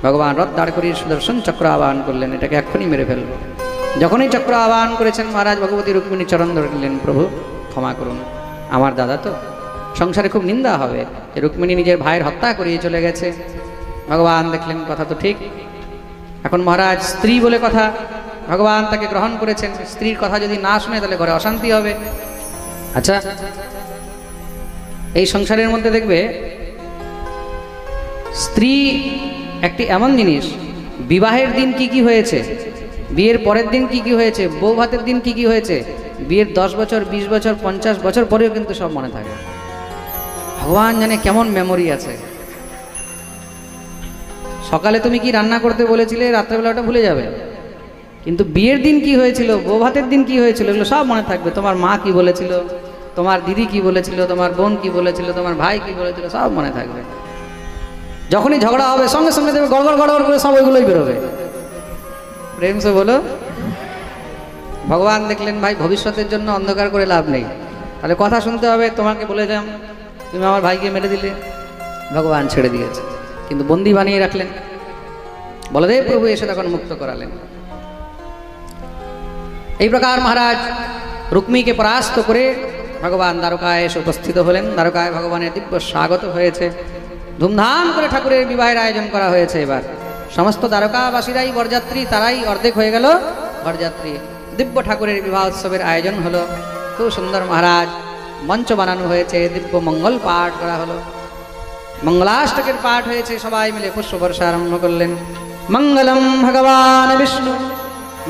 ভগবান রথ দাঁড় করিয়ে সুদর্শন চক্র আবাহন করলেন, এটাকে এক্ষুনি মেরে ফেলব। যখনই চক্র আবাহন করেছেন, মহারাজ ভগবতী রুক্মিণী চরণ ধরে নিলেন, প্রভু ক্ষমা করুন, আমার দাদা তো, সংসারে খুব নিন্দা হবে যে রুক্মিণী নিজের ভাইয়ের হত্যা করিয়ে চলে গেছে। ভগবান দেখলেন কথা তো ঠিক, এখন মহারাজ স্ত্রী বলে কথা, ভগবান তাকে গ্রহণ করেছেন, স্ত্রীর কথা যদি না শুনে তাহলে ঘরে অশান্তি হবে। আচ্ছা, এই সংসারের মধ্যে দেখবে স্ত্রী একটি এমন জিনিস, বিবাহের দিন কি কি হয়েছে, বিয়ের পরের দিন কি কি হয়েছে, বউ ভাতের দিন কি কি হয়েছে, বিয়ের 10 বছর 20 বছর 50 বছর পরেও কিন্তু সব মনে থাকে। ভগবান জানে কেমন মেমোরি আছে। সকালে তুমি কি রান্না করতে বলেছিলে, রাত্রেবেলা ওটা ভুলে যাবে, কিন্তু বিয়ের দিন কি হয়েছিল, বউ ভাতের দিন কি হয়েছিল, এগুলো সব মনে থাকবে। তোমার মা কি বলেছিল, তোমার দিদি কি বলেছিল, তোমার বোন কি বলেছিল, তোমার ভাই কি বলেছিল, সব মনে থাকবে। যখনই ঝগড়া হবে সঙ্গে সঙ্গে দেবে গড়গড় গড়গড় করে সব ওইগুলোই বেরোবে। প্রেম সে বলো। ভগবান দেখলেন ভাই ভবিষ্যতের জন্য অন্ধকার করে লাভ নেই, তাহলে কথা শুনতে হবে। তোমাকে বলে যাম, তুমি আমার ভাইকে মেরে দিলে, ভগবান ছেড়ে দিয়েছে, কিন্তু বন্দি বানিয়ে রাখলেন। বলদেব প্রভু এসে তখন মুক্ত করালেন। এই প্রকার মহারাজ রুক্মিণীকে পরাস্ত করে ভগবান দ্বারকায় এসে উপস্থিত হলেন। দ্বারকায় ভগবানের দিব্য স্বাগত হয়েছে, ধুমধাম করে ঠাকুরের বিবাহের আয়োজন করা হয়েছে। এবার সমস্ত দ্বারকাবাসীরাই বরযাত্রী, তারাই অর্ধেক হয়ে গেল বরযাত্রী। দিব্য ঠাকুরের বিবাহ উৎসবের আয়োজন হলো, খুব সুন্দর মহারাজ মঞ্চ বানানো হয়েছে, দিব্য মঙ্গল পাঠ করা হলো, মঙ্গলাষ্টকের পাঠ হয়েছে। সবাই মিলে পুষ্প বর্ষা আরম্ভ করলেন। মঙ্গলম ভগবান বিষ্ণু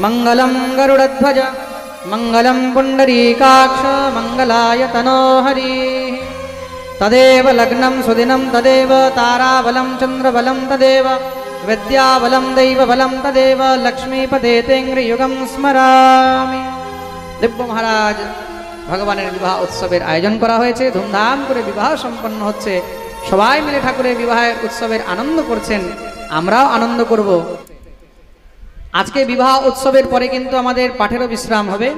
মঙ্গলম গরুড়ধ্বজ মঙ্গলম পুণ্ডরীকাক্ষ মঙ্গলায় তনোহরি। তদেব লগ্নম সুদিনম তদেব তারাবলম চন্দ্রবলম তদেব विद्याबलं दैवबलं तदेव लक्ष्मीपदे तेङ्ग्रियुगं स्मरामि। दिव्य महाराज ভগবানের বিবাহ উৎসবের আয়োজন করা হয়েছে, ধুমধাম করে বিবাহ সম্পন্ন হচ্ছে। সবাই মিলে ঠাকুরের বিবাহের উৎসবের আনন্দ করছেন, আমরাও আনন্দ করব। আজকে বিবাহ উৎসবের পরে কিন্তু আমাদের পাঠেরও বিশ্রাম হবে।